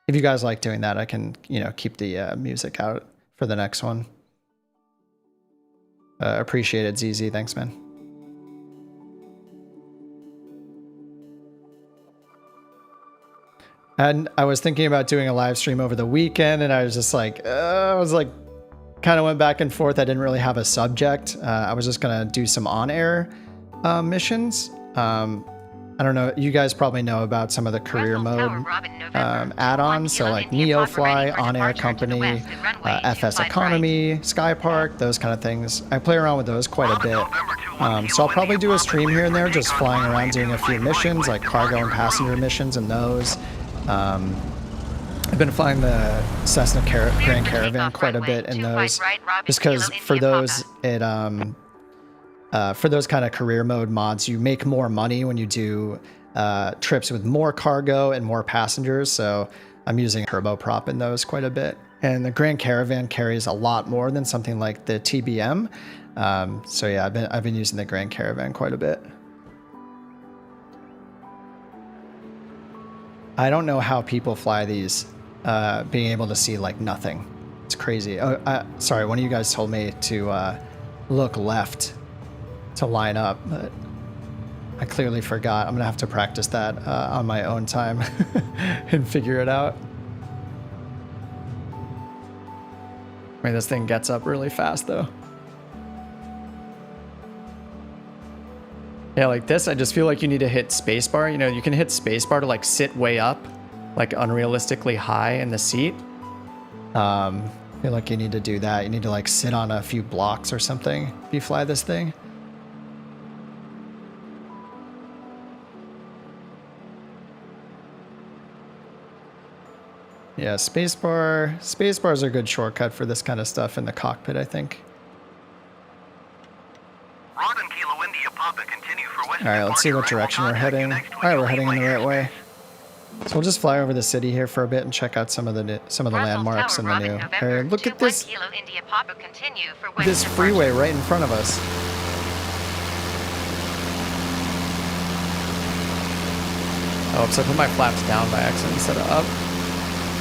if you guys like doing that, I can keep the music out for the next one. Appreciate it, ZZ. Thanks, man. And I was thinking about doing a live stream over the weekend, and I was just like, kind of went back and forth. I didn't really have a subject. I was just gonna do some on-air missions. I don't know. You guys probably know about some of the career mode add-ons. So like NeoFly, On-Air Company, FS Economy, Sky Park, those kind of things. I play around with those quite a bit. So I'll probably do a stream here and there, just flying around doing a few missions, like cargo and passenger missions and those. I've been flying the Cessna Grand Caravan quite a bit in those, just because for those, it for those kind of career mode mods, you make more money when you do trips with more cargo and more passengers. So I'm using turboprop in those quite a bit. And the Grand Caravan carries a lot more than something like the TBM. So yeah, I've been using the Grand Caravan quite a bit. I don't know how people fly these, being able to see like nothing. It's crazy. Oh, sorry, one of you guys told me to look left to line up, but I clearly forgot. I'm gonna have to practice that on my own time and figure it out. I mean, this thing gets up really fast though. Yeah, like this, I just feel like you need to hit spacebar. You know, you can hit spacebar to like sit way up, like unrealistically high in the seat. I feel like you need to do that. You need to like sit on a few blocks or something if you fly this thing. Yeah, spacebar. Spacebar's are a good shortcut for this kind of stuff in the cockpit, I think. Robin Kilo India Papa, continue for west. All right, let's see what direction we're heading. All right, we're heading in the right way. So we'll just fly over the city here for a bit and check out some of the landmarks in the new area. Look at this freeway right in front of us. Oh, so I put my flaps down by accident instead of up.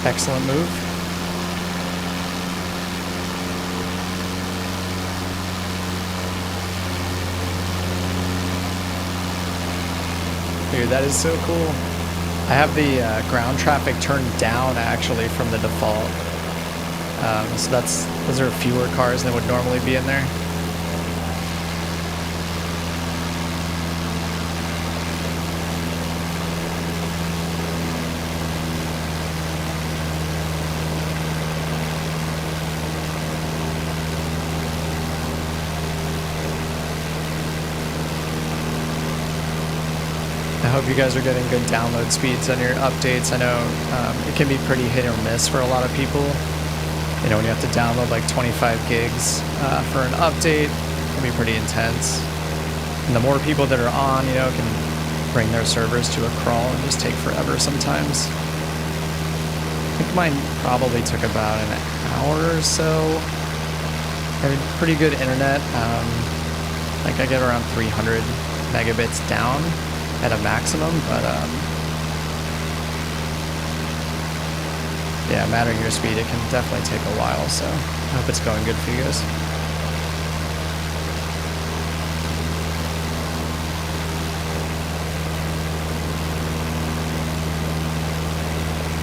Excellent move. Dude, that is so cool. I have the ground traffic turned down actually from the default. So those are fewer cars than would normally be in there. I hope you guys are getting good download speeds on your updates. I know it can be pretty hit or miss for a lot of people. You know, when you have to download like 25 gigs for an update, it can be pretty intense. And the more people that are on, you know, can bring their servers to a crawl and just take forever sometimes. I think mine probably took about an hour or so. I had pretty good internet. Like I get around 300 megabits down at a maximum, but yeah, mattering your speed, it can definitely take a while, so I hope it's going good for you guys.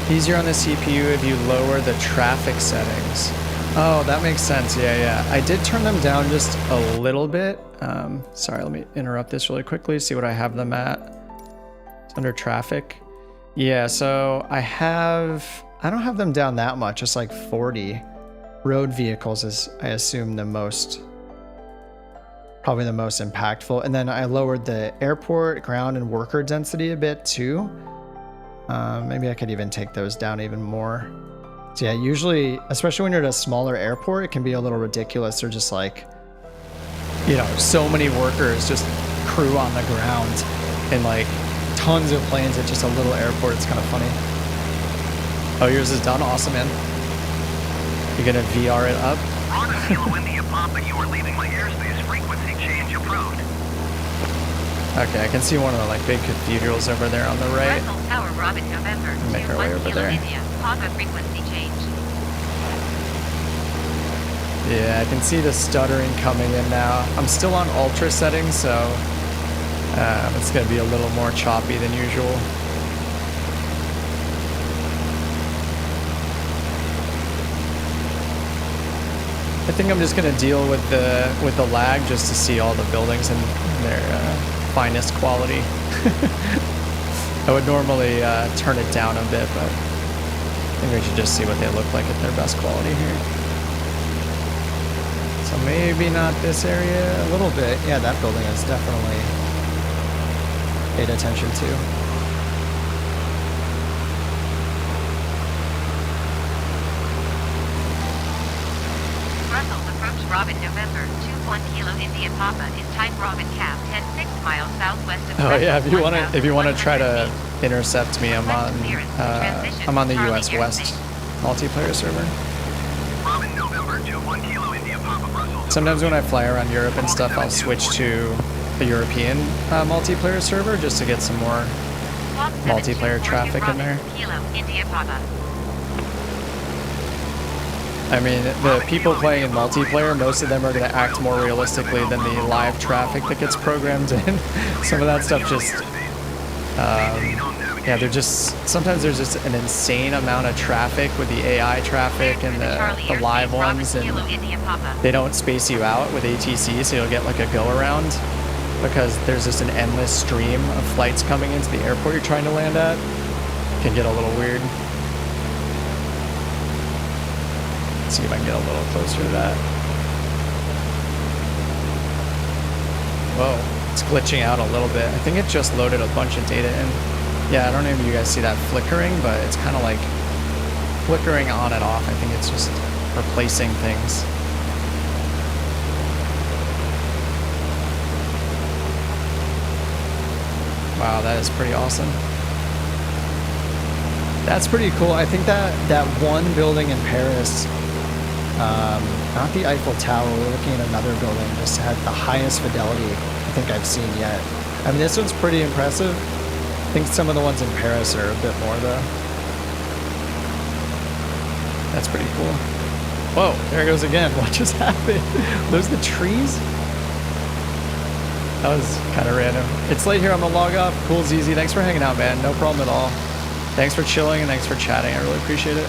Easier on the CPU if you lower the traffic settings. Oh, that makes sense. Yeah. I did turn them down just a little bit. Sorry, let me interrupt this really quickly, see what I have them at. It's under traffic. Yeah, so I don't have them down that much, just like 40. Road vehicles is, I assume, probably the most impactful. And then I lowered the airport, ground, and worker density a bit too. Maybe I could even take those down even more. So yeah, usually, especially when you're at a smaller airport, it can be a little ridiculous. They're just like, you know, so many workers just crew on the ground and like tons of planes at just a little airport. It's kind of funny. Oh, yours is done? Awesome, man. You're gonna VR it up? You are leaving my airspace. Frequency change approved. Okay, I can see one of the like big cathedrals over there on the right. Tower, Robin, November, Make our way over there. India, Papa frequency change. Yeah, I can see the stuttering coming in now. I'm still on ultra settings, so it's going to be a little more choppy than usual. I think I'm just going to deal with the lag just to see all the buildings in their finest quality. I would normally turn it down a bit, but I think we should just see what they look like at their best quality here. So maybe not this area, a little bit. Yeah, that building is definitely paid attention to. Brussels approach Robin, November, 1 Kilo India Papa is type Robin Cap, head 6 miles southwest of Oh yeah, Preston, if you want to try 1,100 to feet. intercept me, I'm on the Charlie US West airspace. multiplayer server. Robin November to 1 Kilo India Papa Brussels. Sometimes when I fly around Europe and stuff, I'll switch to the European multiplayer server just to get some more Squawk multiplayer 7242 traffic in Robin, there. Kilo India Papa. I mean, the people playing in multiplayer, most of them are going to act more realistically than the live traffic that gets programmed in. Some of that stuff just, yeah, they're just, sometimes there's just an insane amount of traffic with the AI traffic and the live ones, and they don't space you out with ATC, so you'll get like a go-around because there's just an endless stream of flights coming into the airport you're trying to land at. Can get a little weird. See if I can get a little closer to that. Whoa, it's glitching out a little bit. I think it just loaded a bunch of data in. Yeah, I don't know if you guys see that flickering, but it's kind of like flickering on and off. I think it's just replacing things. Wow, that is pretty awesome. That's pretty cool. I think that one building in Paris, not the Eiffel Tower, we're looking at another building, just had the highest fidelity I think I've seen yet. I mean, this one's pretty impressive. I think some of the ones in Paris are a bit more though. That's pretty cool. Whoa, there it goes again. What just happened? Those the trees? That was kind of random. It's late here, I'm gonna log off. Cool, ZZ, thanks for hanging out, man. No problem at all. Thanks for chilling and thanks for chatting. I really appreciate it.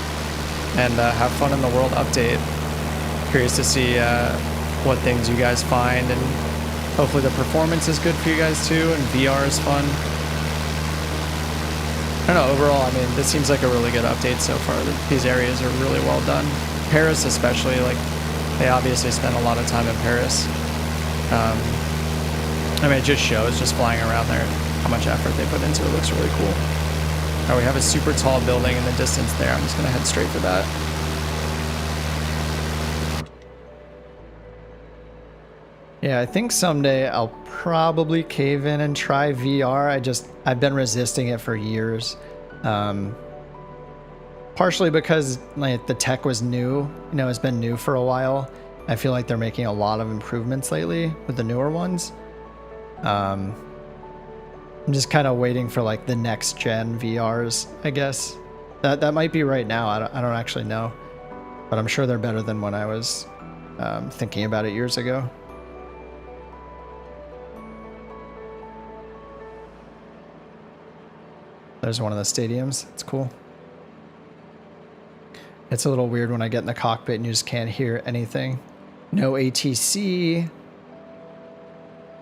And have fun in the world update. Curious to see what things you guys find, and hopefully the performance is good for you guys too, and VR is fun. I don't know, overall, I mean, this seems like a really good update so far. These areas are really well done. Paris especially, like, they obviously spent a lot of time in Paris. I mean, it just shows, just flying around there, how much effort they put into it. It looks really cool. Oh, we have a super tall building in the distance there. I'm just gonna head straight for that. Yeah, I think someday I'll probably cave in and try VR. I've been resisting it for years. Partially because like the tech was new, you know, it's been new for a while. I feel like they're making a lot of improvements lately with the newer ones. I'm just kind of waiting for like the next gen VRs, I guess. That might be right now. I don't actually know, but I'm sure they're better than when I was thinking about it years ago. There's one of the stadiums. It's cool. It's a little weird when I get in the cockpit and you just can't hear anything. No ATC.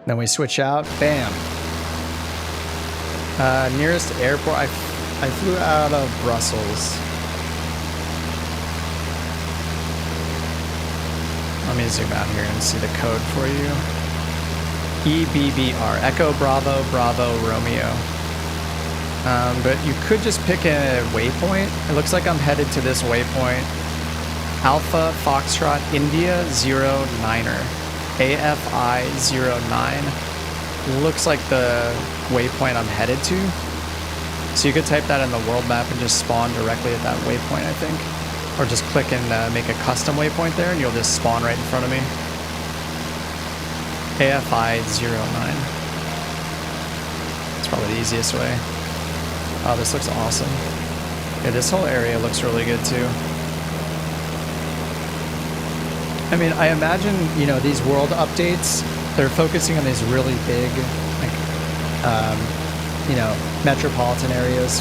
Then we switch out. Bam. Nearest airport. I flew out of Brussels. Let me zoom out here and see the code for you. EBBR. Echo Bravo Bravo Romeo. But you could just pick a waypoint. It looks like I'm headed to this waypoint. Alpha Foxtrot India 09er. AFI 09. Looks like the waypoint I'm headed to. So you could type that in the world map and just spawn directly at that waypoint, I think. Or just click and make a custom waypoint there and you'll just spawn right in front of me. AFI 09. It's probably the easiest way. Oh, this looks awesome. Yeah, this whole area looks really good too. I mean, I imagine, you know, these world updates, they're focusing on these really big, like, you know, metropolitan areas,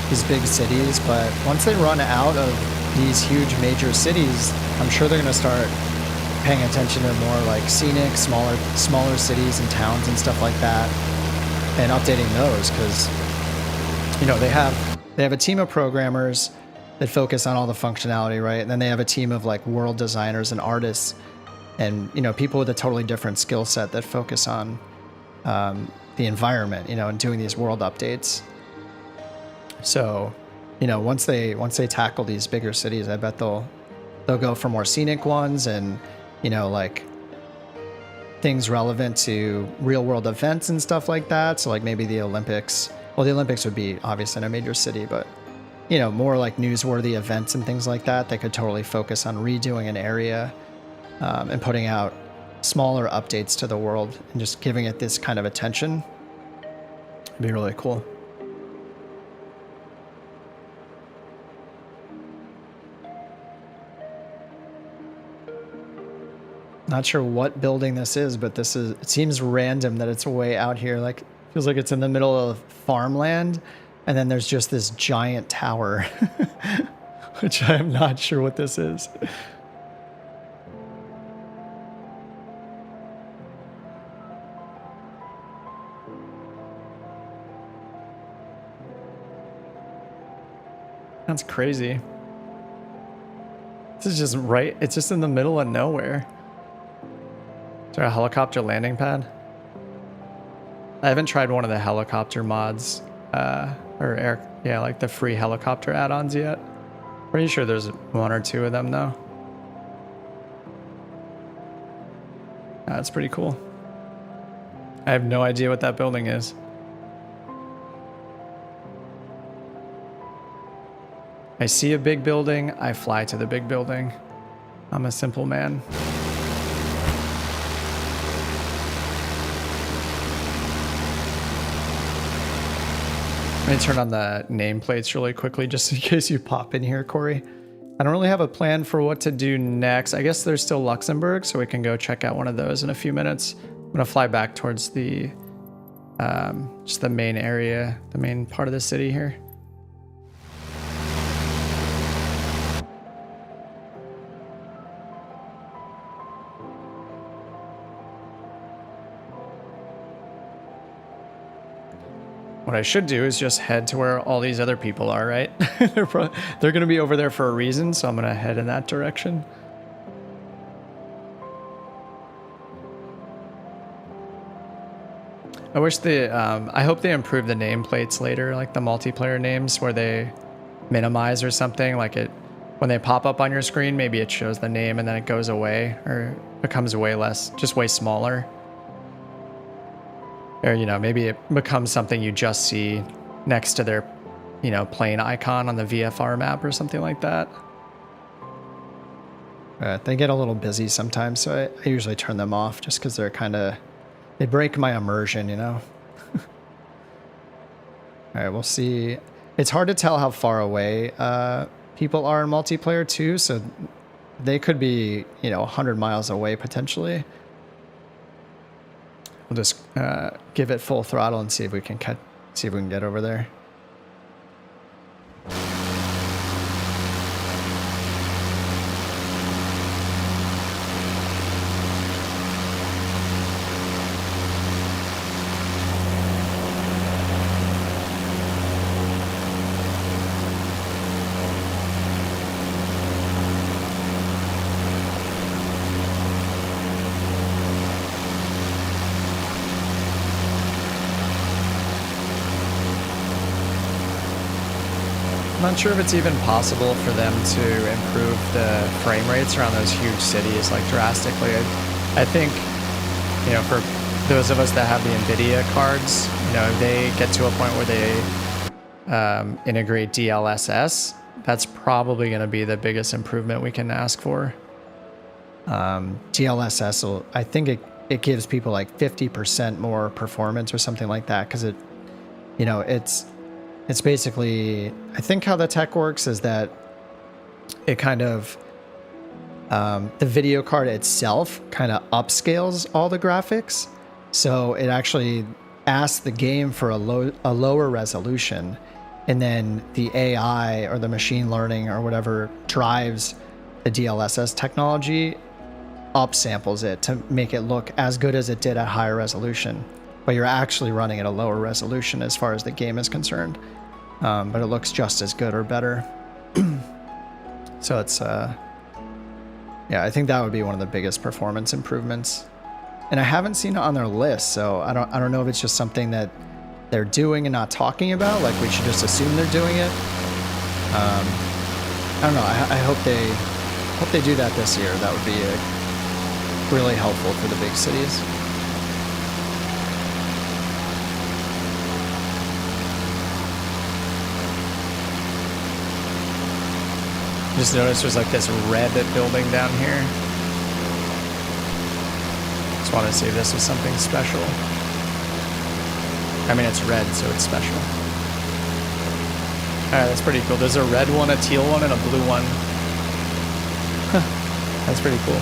these big cities, but once they run out of these huge major cities, I'm sure they're going to start paying attention to more like scenic, smaller cities and towns and stuff like that, and updating those, because you know, they have a team of programmers that focus on all the functionality, right? And then they have a team of like world designers and artists and, you know, people with a totally different skill set that focus on the environment, you know, and doing these world updates. So, you know, once they tackle these bigger cities, I bet they'll go for more scenic ones and, you know, like things relevant to real world events and stuff like that. So like maybe the Olympics. Well, the Olympics would be obviously in a major city, but you know, more like newsworthy events and things like that. They could totally focus on redoing an area and putting out smaller updates to the world and just giving it this kind of attention. It'd be really cool. Not sure what building this is, but this is, it seems random that it's way out here. Like, feels like it's in the middle of farmland, and then there's just this giant tower, which I'm not sure what this is. That's crazy. This is just right, it's just in the middle of nowhere. Is there a helicopter landing pad? I haven't tried one of the helicopter mods, or air, yeah, like the free helicopter add-ons yet. Pretty sure there's one or two of them though. That's pretty cool. I have no idea what that building is. I see a big building, I fly to the big building. I'm a simple man. Let me turn on the nameplates really quickly just in case you pop in here, Corey. I don't really have a plan for what to do next. I guess there's still Luxembourg, so we can go check out one of those in a few minutes. I'm gonna fly back towards the, just the main area, the main part of the city here. What I should do is just head to where all these other people are, right? They're going to be over there for a reason, so I'm going to head in that direction. I wish I hope they improve the nameplates later, like the multiplayer names where they minimize or something. Like when they pop up on your screen, maybe it shows the name and then it goes away or becomes way less, just way smaller. Or, you know, maybe it becomes something you just see next to their, you know, plane icon on the VFR map or something like that. They get a little busy sometimes, so I usually turn them off just because they're kind of, they break my immersion, you know? All right, we'll see. It's hard to tell how far away people are in multiplayer too, so they could be, you know, 100 miles away potentially. We'll just give it full throttle and see if we can get over there. I'm not sure if it's even possible for them to improve the frame rates around those huge cities like drastically. I think, you know, for those of us that have the NVIDIA cards, you know, if they get to a point where they integrate DLSS, that's probably going to be the biggest improvement we can ask for. DLSS will, I think it gives people like 50% more performance or something like that, because it, you know, it's basically, I think how the tech works is that it kind of, the video card itself kind of upscales all the graphics. So it actually asks the game for a lower resolution, and then the AI or the machine learning or whatever drives the DLSS technology upsamples it to make it look as good as it did at higher resolution. But you're actually running at a lower resolution as far as the game is concerned. But it looks just as good or better. So it's, yeah, I think that would be one of the biggest performance improvements. And I haven't seen it on their list, so I don't know if it's just something that they're doing and not talking about. Like we should just assume they're doing it. I don't know. I hope they do that this year. That would be really helpful for the big cities. Just noticed there's like this red building down here. Just want to see if this was something special. I mean, it's red, so it's special. Alright, that's pretty cool. There's a red one, a teal one, and a blue one. That's pretty cool.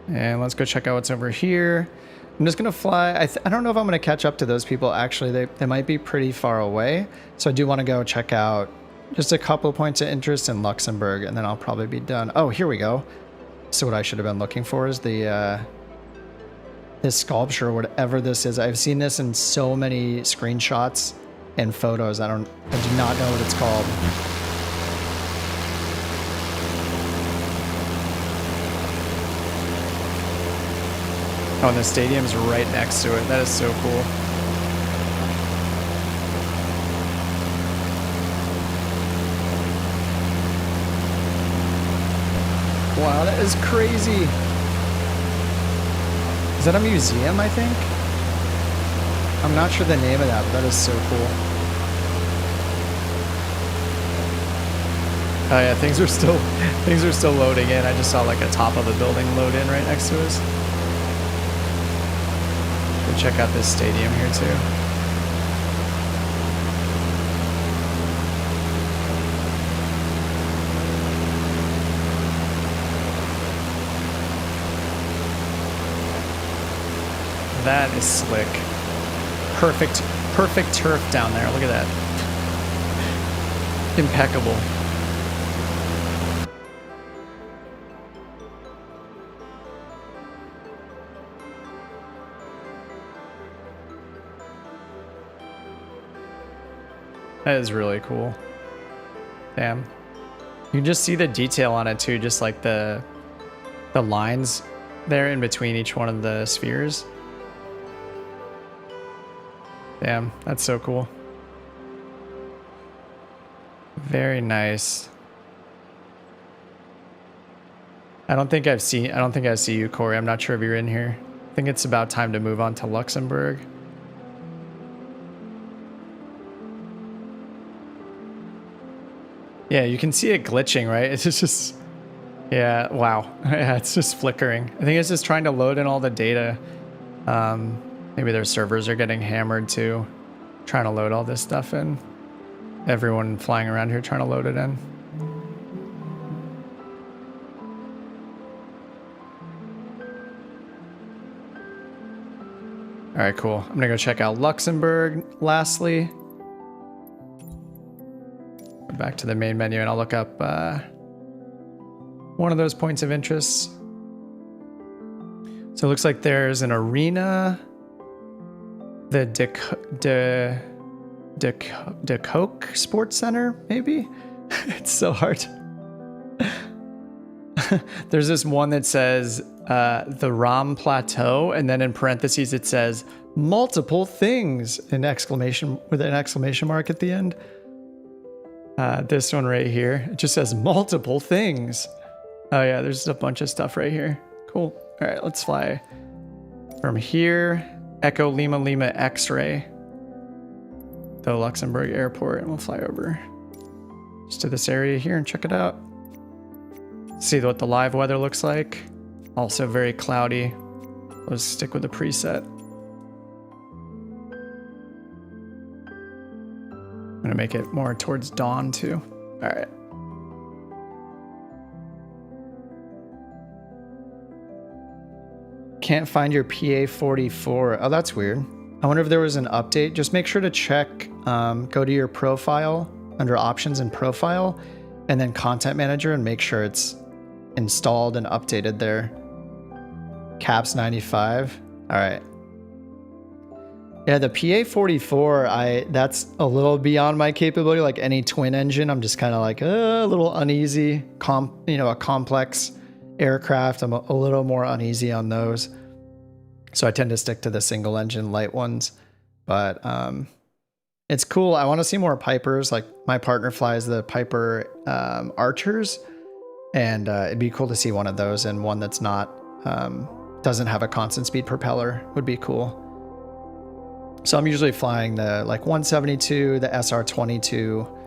And let's go check out what's over here. I'm just going to fly. I don't know if I'm going to catch up to those people. Actually, they might be pretty far away. So I do want to go check out just a couple of points of interest in Luxembourg, and then I'll probably be done. Oh, here we go. So what I should have been looking for is the this sculpture, whatever this is. I've seen this in so many screenshots and photos. I do not know what it's called. Oh, and the stadium's right next to it. That is so cool. Wow, that is crazy. Is that a museum, I think? I'm not sure the name of that, but that is so cool. Oh yeah, things are still loading in. I just saw like a top of a building load in right next to us. Go check out this stadium here too. That is slick. Perfect turf down there. Look at that. Impeccable. That is really cool. Damn. You can just see the detail on it too, just like the lines there in between each one of the spheres. Damn, that's so cool. Very nice. I don't think I see you, Corey. I'm not sure if you're in here. I think it's about time to move on to Luxembourg. Yeah, you can see it glitching, right? It's just yeah, wow. Yeah, it's just flickering. I think it's just trying to load in all the data. Maybe their servers are getting hammered too, trying to load all this stuff in. Everyone flying around here trying to load it in. All right, cool. I'm gonna go check out Luxembourg lastly. Go back to the main menu and I'll look up one of those points of interest. So it looks like there's an arena. The De Coke Sports Center, maybe? It's so hard. There's this one that says the Ram Plateau, and then in parentheses it says multiple things, with an exclamation mark at the end. This one right here, it just says multiple things. Oh yeah, there's a bunch of stuff right here. Cool. All right, let's fly from here. Echo Lima Lima X-ray. The Luxembourg airport, and we'll fly over just to this area here and check it out. See what the live weather looks like. Also very cloudy. Let's stick with the preset. I'm gonna make it more towards dawn too. All right. Can't find your PA44. Oh, that's weird. I wonder if there was an update. Just make sure to check, go to your profile under options and profile, and then content manager and make sure it's installed and updated there. Caps 95. All right. Yeah, the PA44, that's a little beyond my capability. Like any twin engine, I'm just kind of like a little uneasy. A complex aircraft, I'm a little more uneasy on those. So I tend to stick to the single engine light ones. But it's cool. I want to see more Pipers. Like my partner flies the Piper Archers. And it'd be cool to see one of those, and one that's not, doesn't have a constant speed propeller would be cool. So I'm usually flying the like 172, the SR22.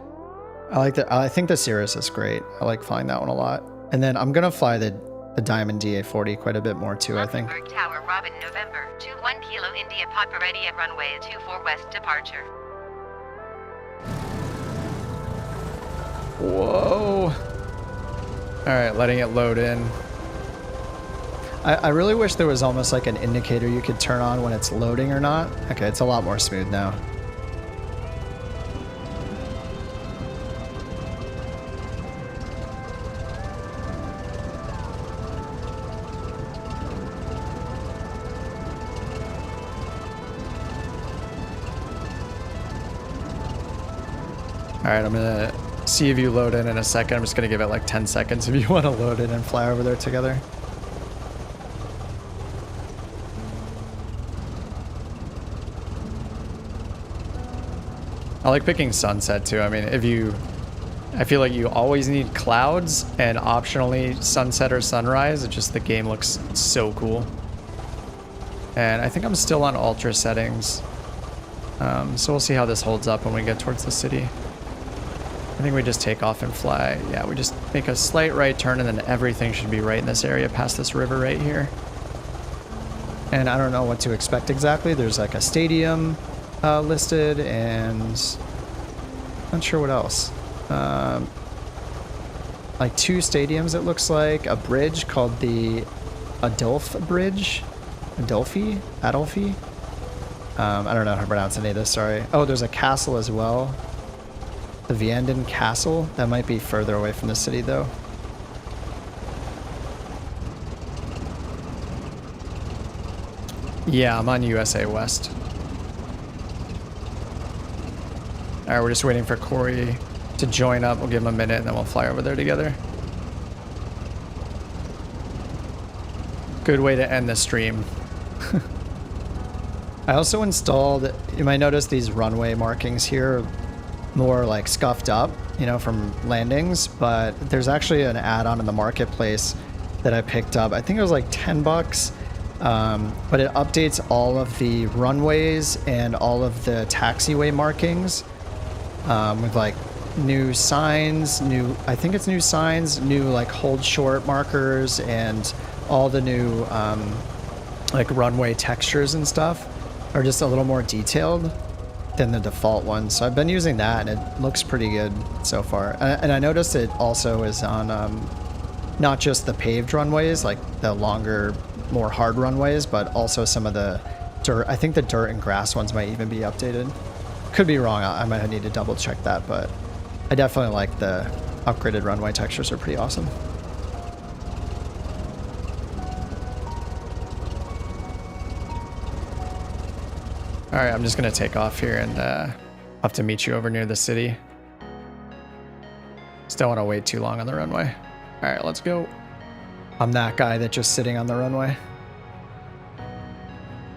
I think the Cirrus is great. I like flying that one a lot. And then I'm gonna fly the Diamond DA40 quite a bit more too, I think. Luxembourg Tower, Robin, November. 21 Kilo India Papa ready at runway 24 west departure. Whoa. All right, letting it load in. I really wish there was almost like an indicator you could turn on when it's loading or not. Okay, it's a lot more smooth now. All right, I'm gonna see if you load in a second. I'm just gonna give it like 10 seconds if you want to load in and fly over there together. I like picking sunset too. I mean, I feel like you always need clouds and optionally sunset or sunrise. It just, the game looks so cool. And I think I'm still on ultra settings. So we'll see how this holds up when we get towards the city. I think we just take off and fly. Yeah, we just make a slight right turn and then everything should be right in this area past this river right here. And I don't know what to expect exactly. There's like a stadium listed, and not sure what else. Like 2 stadiums, it looks like. A bridge called the Adolphe Bridge. Adolphe? I don't know how to pronounce any of this, sorry. Oh, there's a castle as well. The Vianden Castle. That might be further away from the city, though. Yeah, I'm on USA West. Alright, we're just waiting for Corey to join up. We'll give him a minute and then we'll fly over there together. Good way to end the stream. I also installed, you might notice these runway markings here more like scuffed up, you know, from landings, but there's actually an add-on in the marketplace that I picked up. I think it was like 10 bucks. But it updates all of the runways and all of the taxiway markings with like new signs, I think it's new signs, new like hold short markers, and all the new like runway textures and stuff are just a little more detailed than the default one. So I've been using that and it looks pretty good so far. And I noticed it also is on not just the paved runways, like the longer, more hard runways, but also some of the dirt. I think the dirt and grass ones might even be updated. Could be wrong. I might need to double check that, but I definitely like the upgraded runway textures. Are pretty awesome. All right, I'm just gonna take off here and have to meet you over near the city. Just don't want to wait too long on the runway. All right, let's go. I'm that guy that's just sitting on the runway.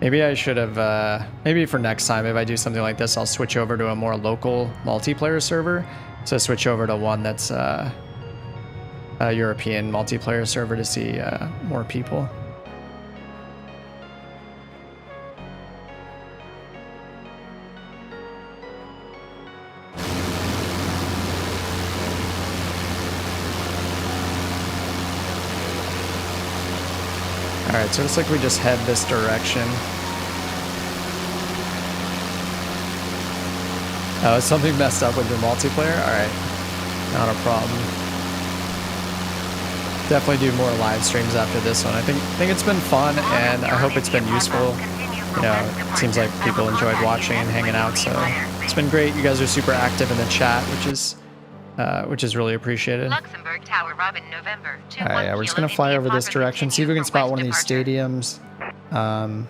Maybe I should have, maybe for next time, if I do something like this, I'll switch over to a more local multiplayer server. So switch over to one that's a European multiplayer server to see more people. Alright, so it looks like we just head this direction. Oh, is something messed up with your multiplayer? Alright, not a problem. Definitely do more live streams after this one. I think it's been fun, and I hope it's been useful. You know, it seems like people enjoyed watching and hanging out, so it's been great. You guys are super active in the chat, which is really appreciated. Luxembourg Tower, Robin, November. Alright, yeah, we're just gonna fly over this direction, see if we can spot one of these stadiums. It'd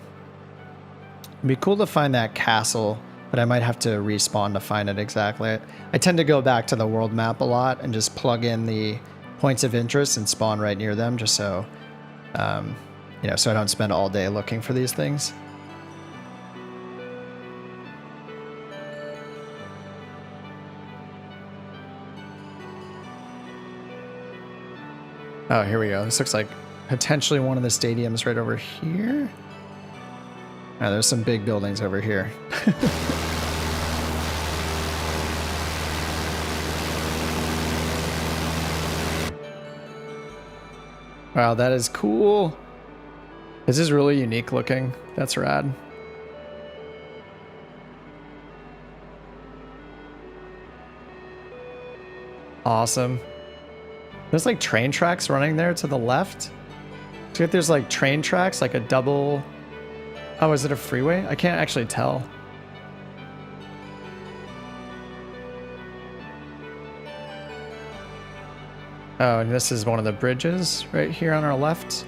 be cool to find that castle, but I might have to respawn to find it exactly. I tend to go back to the world map a lot and just plug in the points of interest and spawn right near them, just so, you know, so I don't spend all day looking for these things. Oh, here we go. This looks like potentially one of the stadiums right over here. Oh, there's some big buildings over here. Wow, that is cool. This is really unique looking. That's rad. Awesome. There's like train tracks running there to the left. See if there's like train tracks, like a double. Oh, is it a freeway? I can't actually tell. Oh, and this is one of the bridges right here on our left.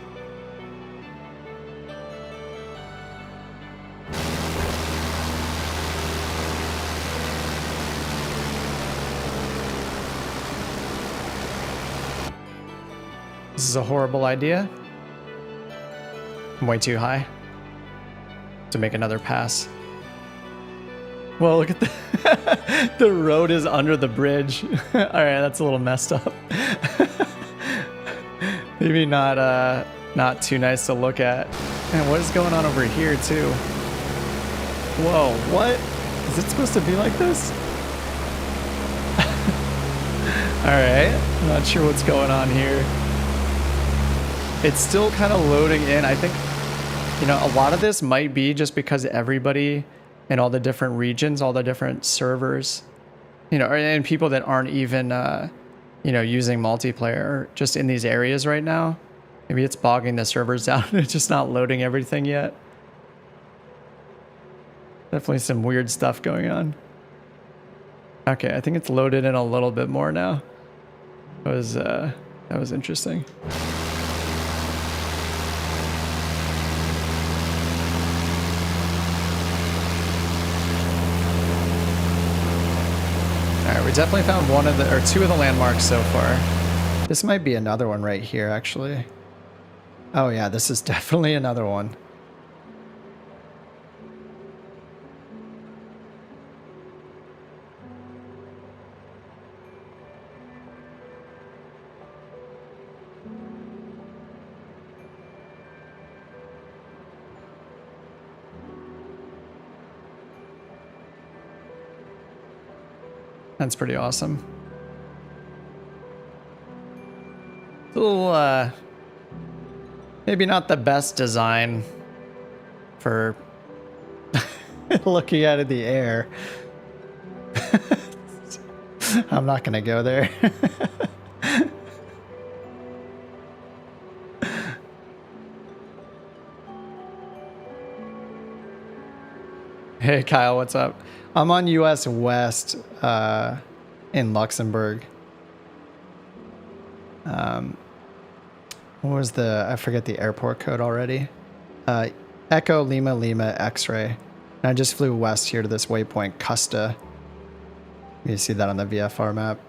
This is a horrible idea. I'm way too high to make another pass. Well, look at the the road is under the bridge. All right, that's a little messed up. Maybe not too nice to look at. Man, what is going on over here too? Whoa, what? Is it supposed to be like this? All right, I'm not sure what's going on here. It's still kind of loading in. I think, you know, a lot of this might be just because everybody in all the different regions, all the different servers, you know, and people that aren't even, you know, using multiplayer just in these areas right now. Maybe it's bogging the servers down. It's just not loading everything yet. Definitely some weird stuff going on. Okay, I think it's loaded in a little bit more now. That was interesting. Alright, we definitely found one of the, or two of the landmarks so far. This might be another one right here, actually. Oh yeah, this is definitely another one. That's pretty awesome. A little, maybe not the best design for looking out of the air. I'm not gonna go there. Hey Kyle, what's up? I'm on US West in Luxembourg. What was the, I forget the airport code already. Echo Lima Lima X-ray. And I just flew west here to this waypoint, Custa. You see that on the VFR map.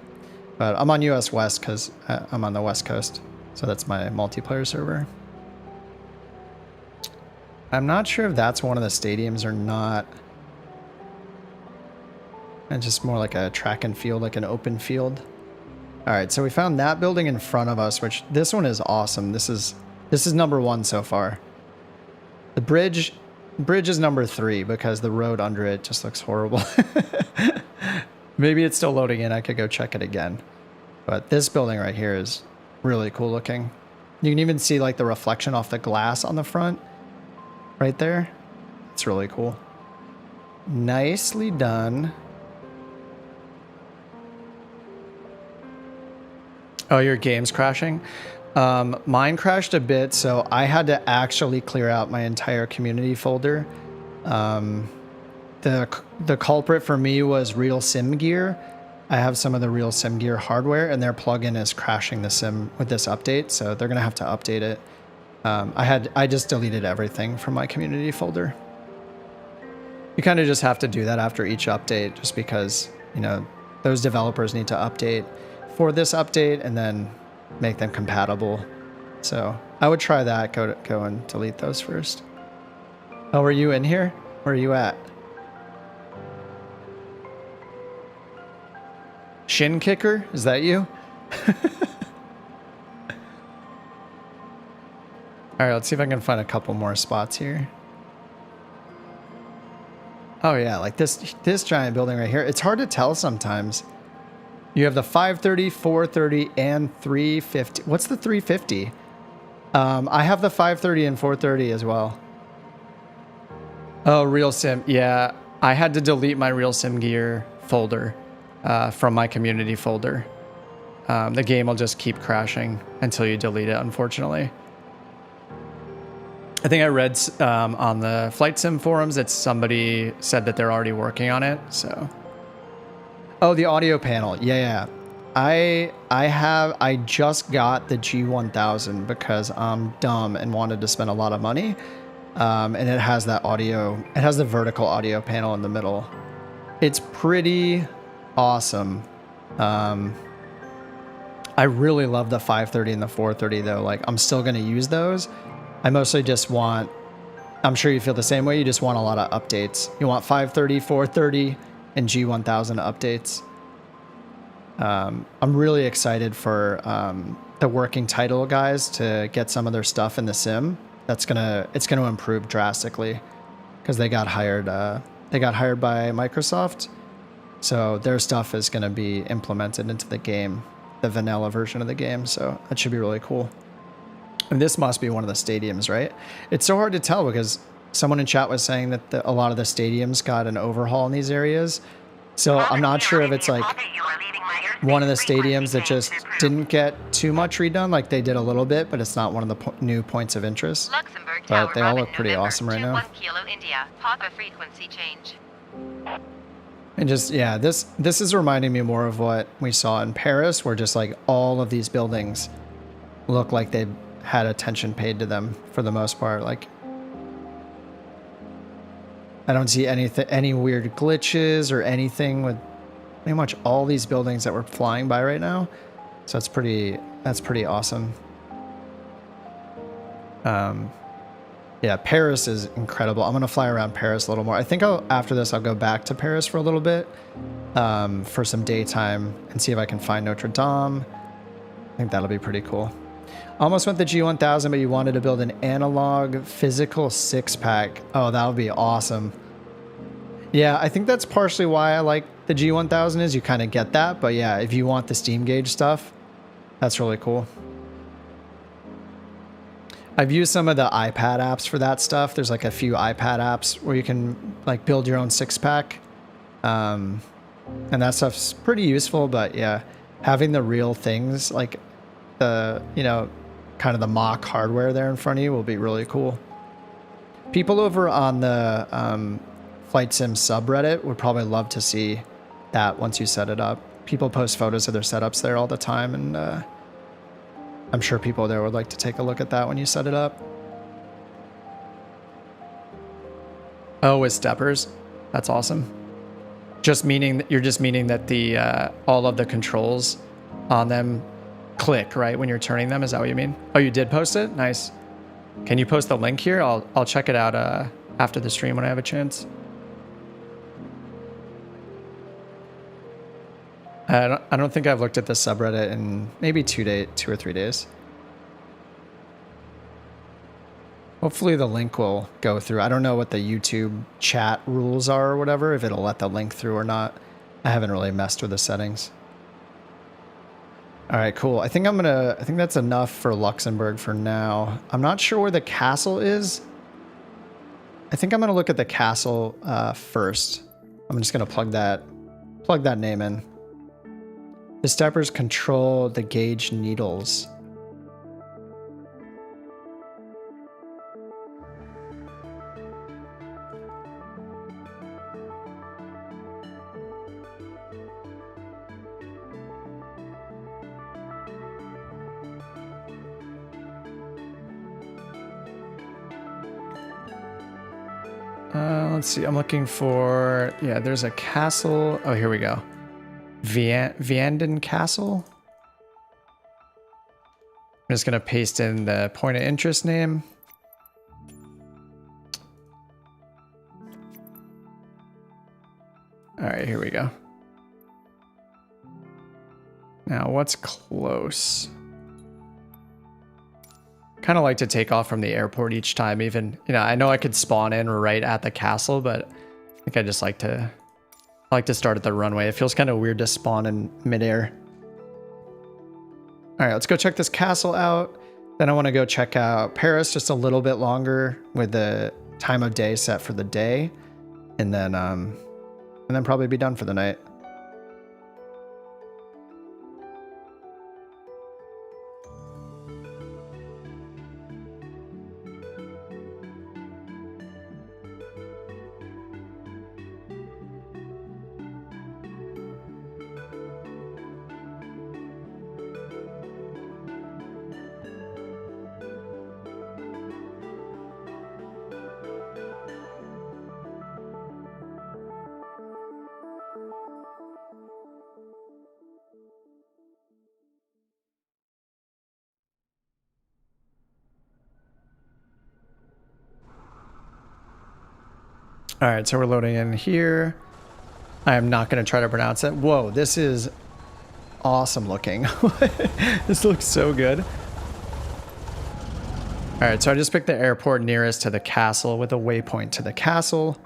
But I'm on US West because I'm on the West Coast. So that's my multiplayer server. I'm not sure if that's one of the stadiums or not. And just more like a track and field, like an open field. All right, so we found that building in front of us, which this one is awesome. This is number one so far. The bridge is number 3 because the road under it just looks horrible. Maybe it's still loading in. I could go check it again. But this building right here is really cool looking. You can even see like the reflection off the glass on the front right there. It's really cool. Nicely done. Oh, your game's crashing? Mine crashed a bit, so I had to actually clear out my entire community folder. The culprit for me was RealSimGear. I have some of the RealSimGear hardware, and their plugin is crashing the sim with this update, so they're gonna have to update it. I just deleted everything from my community folder. You kind of just have to do that after each update, just because, you know, those developers need to update for this update and then make them compatible. So I would try that. Go and delete those first. Oh, were you in here? Where are you at? Shin kicker? Is that you? All right, let's see if I can find a couple more spots here. Oh yeah, like this giant building right here. It's hard to tell sometimes. You have the 530, 430, and 350. What's the 350? I have the 530 and 430 as well. Oh, RealSim. Yeah, I had to delete my RealSimGear folder from my community folder. The game will just keep crashing until you delete it, unfortunately. I think I read on the Flight Sim forums that somebody said that they're already working on it. So, oh, the audio panel. Yeah. I just got the G1000 because I'm dumb and wanted to spend a lot of money. And it has that audio. It has the vertical audio panel in the middle. It's pretty awesome. I really love the 530 and the 430 though. Like I'm still going to use those. I mostly just want, I'm sure you feel the same way. You just want a lot of updates. You want 530, 430, and G1000 updates. I'm really excited for the working title guys to get some of their stuff in the sim. It's gonna improve drastically because they got hired by Microsoft. So their stuff is gonna be implemented into the game, the vanilla version of the game. So that should be really cool. And this must be one of the stadiums, right? It's so hard to tell because someone in chat was saying that a lot of the stadiums got an overhaul in these areas. So I'm not sure if it's like one of the stadiums that just didn't get too much redone, like they did a little bit, but it's not one of the new points of interest. Luxembourg But they all look pretty awesome right now. 1 Kilo India, Papa frequency change. And just, yeah, this is reminding me more of what we saw in Paris, where just like all of these buildings look like they had attention paid to them for the most part. Like I don't see any weird glitches or anything with pretty much all these buildings that we're flying by right now. So that's pretty awesome. Yeah, Paris is incredible. I'm gonna fly around Paris a little more. I think after this I'll go back to Paris for a little bit for some daytime and see if I can find Notre Dame. I think that'll be pretty cool. Almost went the G1000, but you wanted to build an analog physical 6-pack. Oh, that would be awesome. Yeah, I think that's partially why I like the G1000 is you kind of get that. But yeah, if you want the Steam gauge stuff, that's really cool. I've used some of the iPad apps for that stuff. There's like a few iPad apps where you can like build your own 6-pack. And that stuff's pretty useful, but yeah, having the real things like the, kind of the mock hardware there in front of you will be really cool. People over on the Flight Sim subreddit would probably love to see that once you set it up. People post photos of their setups there all the time, and I'm sure people there would like to take a look at that when you set it up. Oh, with steppers? That's awesome. You're just meaning that the all of the controls on them click, right, when you're turning them? Is that what you mean? Oh, you did post it? Nice. Can you post the link here? I'll check it out after the stream when I have a chance. I don't think I've looked at this subreddit in maybe 2 or 3 days. Hopefully the link will go through. I don't know what the YouTube chat rules are or whatever, if it'll let the link through or not. I haven't really messed with the settings. All right, cool. I think that's enough for Luxembourg for now. I'm not sure where the castle is. I think I'm gonna look at the castle first. I'm just gonna plug that name in. The steppers control the gauge needles. Let's see. I'm looking for, yeah, there's a castle. Oh, here we go. Vianden Castle. I'm just going to paste in the point of interest name. All right, here we go. Now, what's close? kind of like to take off from the airport each time. Even, you know, I know I could spawn in right at the castle, but I think I just like to start at the runway. It feels kind of weird to spawn in midair. All right, let's go check this castle out. Then I want to go check out Paris just a little bit longer with the time of day set for the day, and then probably be done for the night. All right, so we're loading in here. I am not going to try to pronounce it. Whoa, this is awesome looking. This looks so good. All right, so I just picked the airport nearest to the castle with a waypoint to the castle.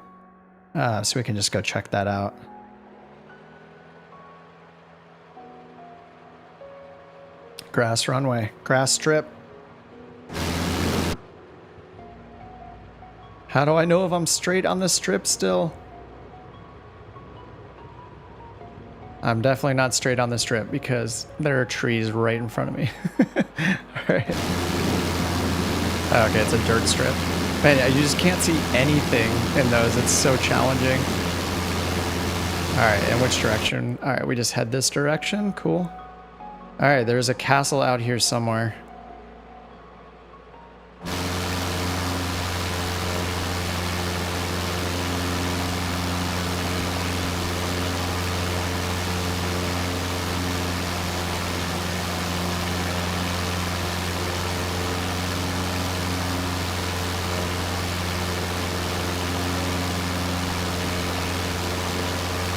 So we can just go check that out. Grass runway, grass strip. How do I know if I'm straight on the strip still? I'm definitely not straight on the strip because there are trees right in front of me. All right. Okay, it's a dirt strip. Man, you just can't see anything in those. It's so challenging. All right, in which direction? All right, we just head this direction. Cool. All right, there's a castle out here somewhere.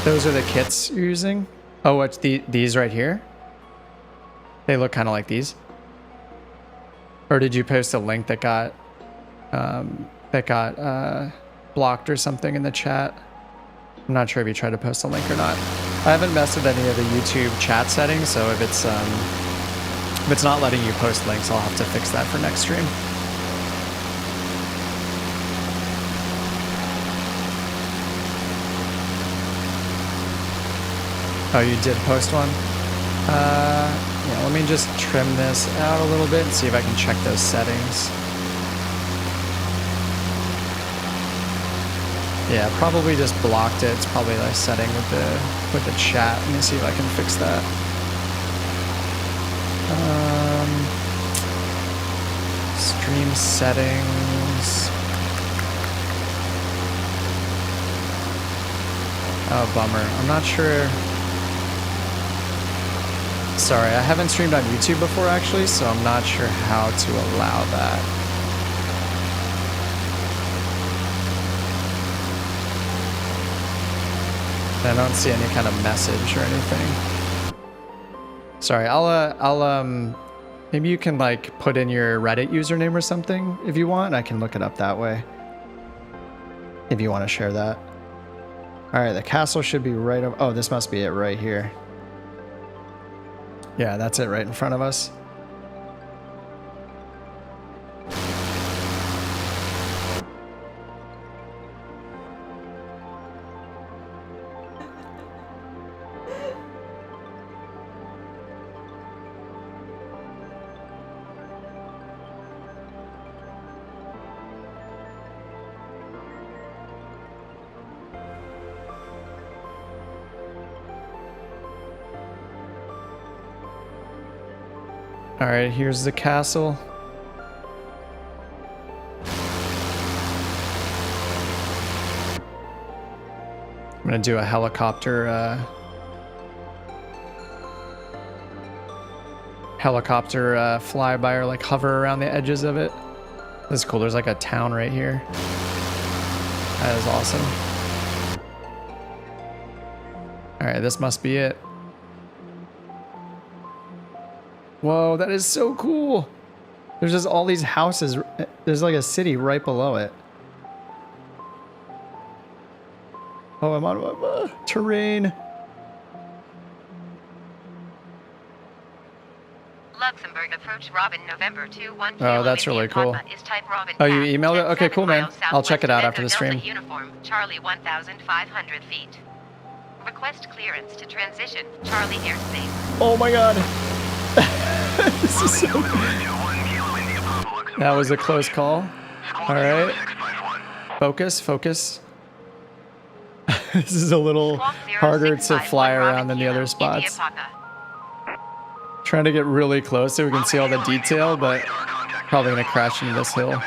Those are the kits you're using? Oh, what's these right here? They look kind of like these. Or did you post a link that got blocked or something in the chat? I'm not sure if you tried to post a link or not. I haven't messed with any of the YouTube chat settings, so if it's not letting you post links, I'll have to fix that for next stream. Oh, you did post one? Yeah, let me just trim this out a little bit and see if I can check those settings. Yeah, probably just blocked it. It's probably a setting with the chat. Let me see if I can fix that. Stream settings. Oh, bummer. I'm not sure. Sorry, I haven't streamed on YouTube before actually, so I'm not sure how to allow that. I don't see any kind of message or anything. Sorry, I'll maybe you can like put in your Reddit username or something if you want. I can look it up that way. If you want to share that. All right, the castle should be right over. Oh, this must be it right here. Yeah, that's it right in front of us. All right, here's the castle. I'm gonna do a helicopter flyby or like hover around the edges of it. This is cool. There's like a town right here. That is awesome. All right, this must be it. Whoa, that is so cool. There's just all these houses. There's like a city right below it. Oh, I'm on terrain. Luxembourg approach Robin November 21 Oh, that's really cool. is type Robin Oh, you Path, emailed it? 10 Okay, 7 cool, man. miles I'll check it southwest out of after the Echo stream. Delta Uniform, Charlie 1,500 feet. Request clearance to transition, Charlie airspace. Oh my god. This is so... That was a close call. All right. Focus, focus. This is a little harder to fly around than the other spots. Trying to get really close so we can see all the detail, but probably gonna crash into this hill.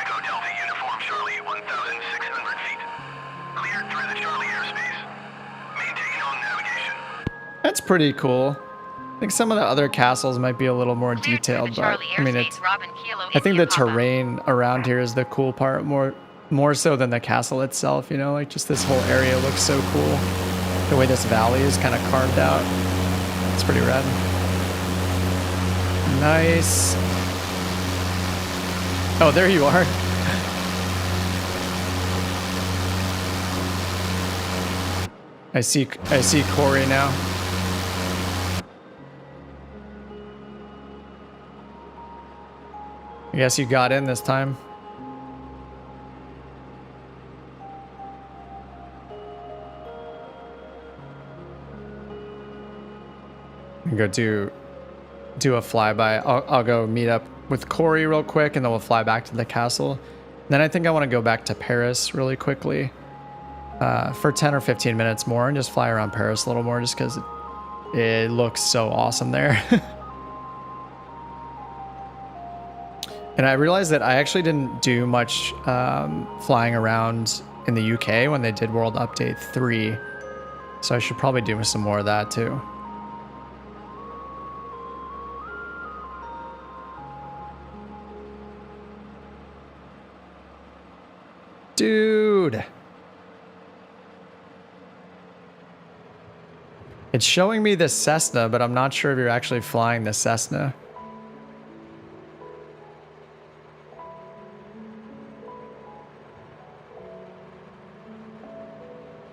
That's pretty cool. I think some of the other castles might be a little more detailed, but I mean, I think the terrain around here is the cool part, more so than the castle itself, you know, like just this whole area looks so cool. The way this valley is kind of carved out. It's pretty rad. Nice. Oh, there you are. I see Corey now. I guess you got in this time. Go do a flyby. I'll go meet up with Corey real quick, and then we'll fly back to the castle. Then I think I want to go back to Paris really quickly for 10 or 15 minutes more and just fly around Paris a little more, just because it looks so awesome there. And I realized that I actually didn't do much flying around in the UK when they did World Update 3. So I should probably do some more of that too. Dude. It's showing me the Cessna, but I'm not sure if you're actually flying the Cessna.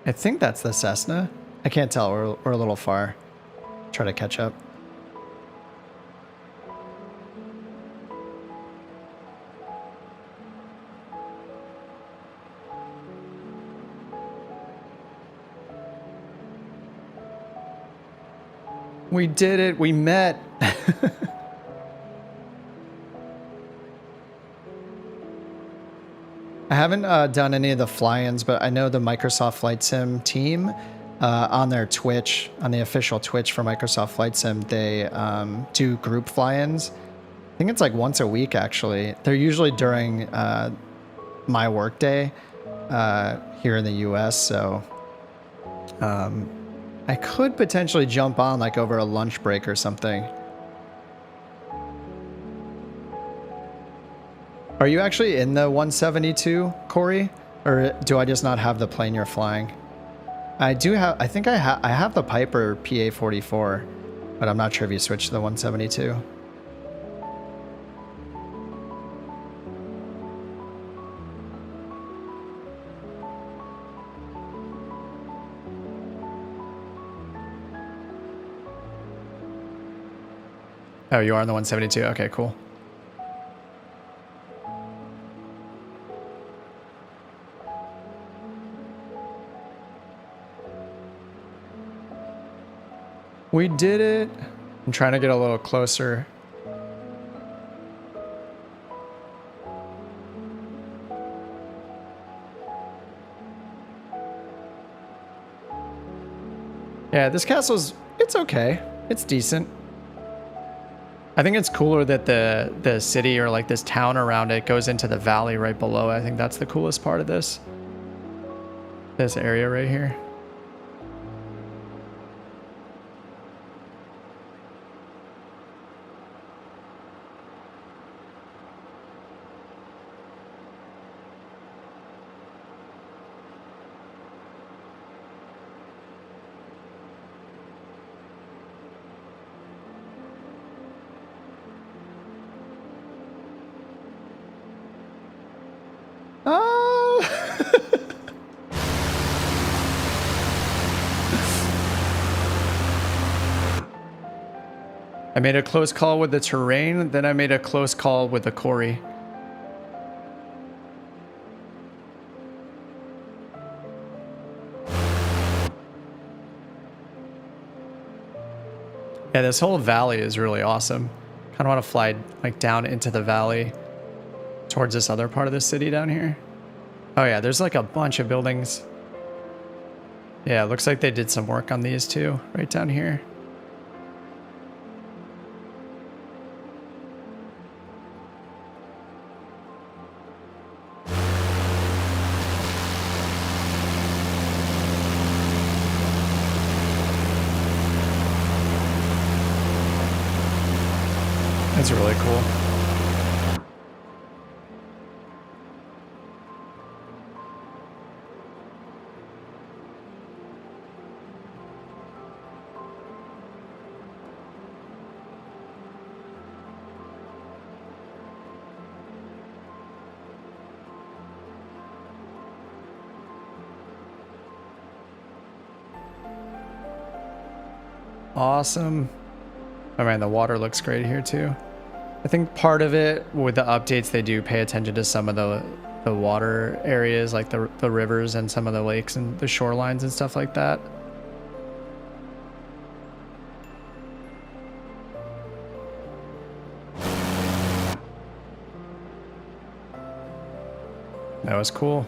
I think that's the Cessna. I can't tell. We're a little far. Try to catch up. We did it. We met. I haven't done any of the fly-ins, but I know the Microsoft Flight Sim team on their Twitch, on the official Twitch for Microsoft Flight Sim, they do group fly-ins. I think it's like once a week, actually. They're usually during my workday here in the US, so I could potentially jump on like over a lunch break or something. Are you actually in the 172, Corey? Or do I just not have the plane you're flying? I do have, I think I have the Piper PA-44, but I'm not sure if you switched to the 172. Oh, you are in the 172? Okay, cool. We did it. I'm trying to get a little closer. Yeah, this castle's, it's okay. It's decent. I think it's cooler that the city or like this town around it goes into the valley right below. I think that's the coolest part of this area right here. I made a close call with the terrain, then I made a close call with the quarry. Yeah, this whole valley is really awesome. Kind of want to fly like down into the valley towards this other part of the city down here. Oh yeah, there's like a bunch of buildings. Yeah, it looks like they did some work on these too, right down here. That's really cool. Awesome. Oh man, the water looks great here too. I think part of it with the updates, they do pay attention to some of the water areas, like the rivers and some of the lakes and the shorelines and stuff like that. That was cool.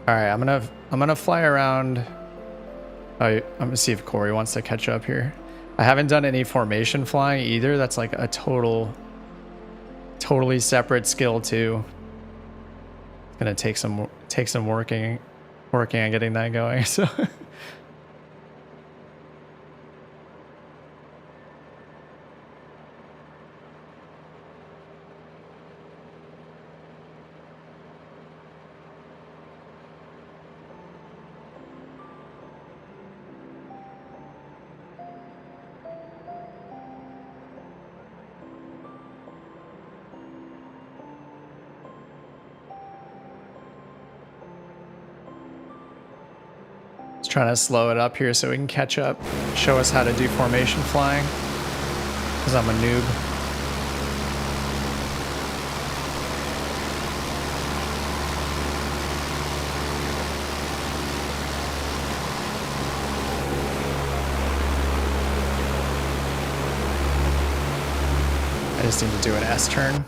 All right, I'm gonna fly around. I'm gonna see if Corey wants to catch up here. I haven't done any formation flying either. That's like a totally separate skill too. It's gonna take some working on getting that going. So trying to slow it up here so we can catch up, show us how to do formation flying, because I'm a noob. I just need to do an S turn.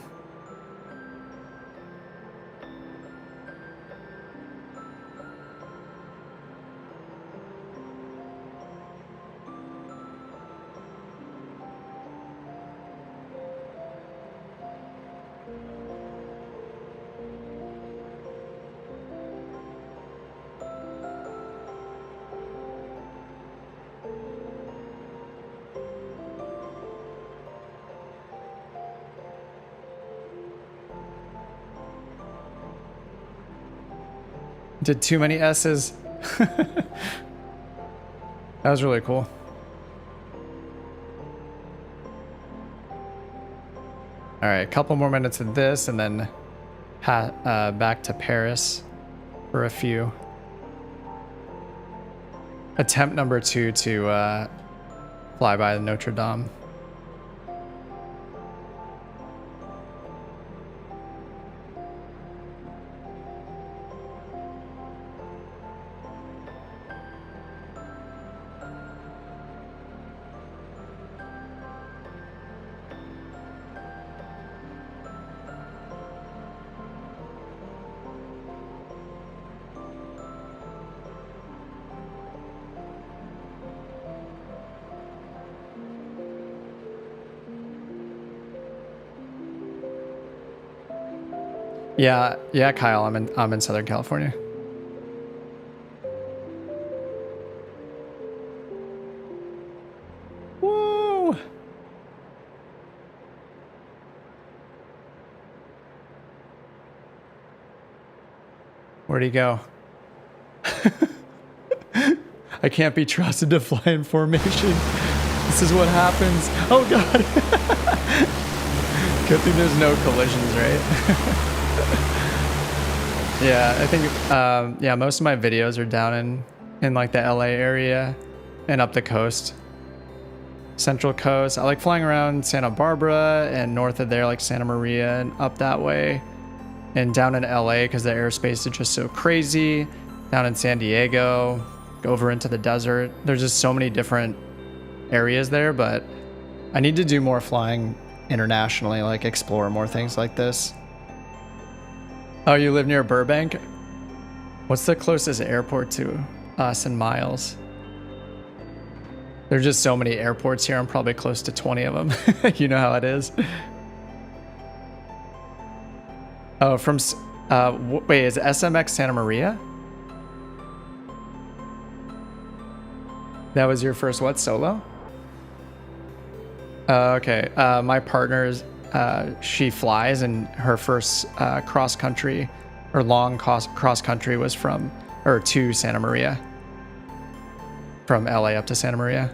Did too many S's. That was really cool. All right, a couple more minutes of this and then back to Paris for a few. Attempt number 2 to fly by the Notre Dame. Yeah, Kyle, I'm in Southern California. Whoa! Where'd he go? I can't be trusted to fly in formation. This is what happens. Oh God! Good thing there's no collisions, right? Yeah, I think yeah, most of my videos are down in like the LA area and up the coast. Central Coast. I like flying around Santa Barbara and north of there, like Santa Maria and up that way. And down in LA because the airspace is just so crazy. Down in San Diego, go over into the desert. There's just so many different areas there, but I need to do more flying internationally, like explore more things like this. Oh, you live near Burbank? What's the closest airport to us in miles? There's just so many airports here. I'm probably close to 20 of them. You know how it is. Oh, from wait, is SMX Santa Maria? That was your first what, solo? Okay, my partner's, she flies, and her first cross country or long cross country was to Santa Maria. From LA up to Santa Maria.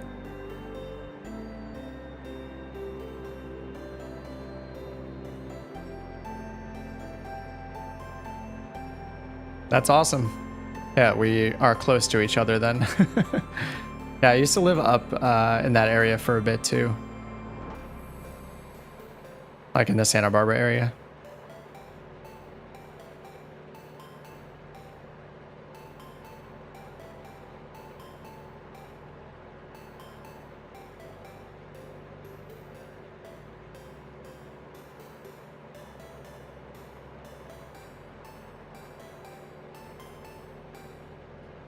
That's awesome. Yeah, we are close to each other then. Yeah, I used to live up in that area for a bit too. Like in the Santa Barbara area.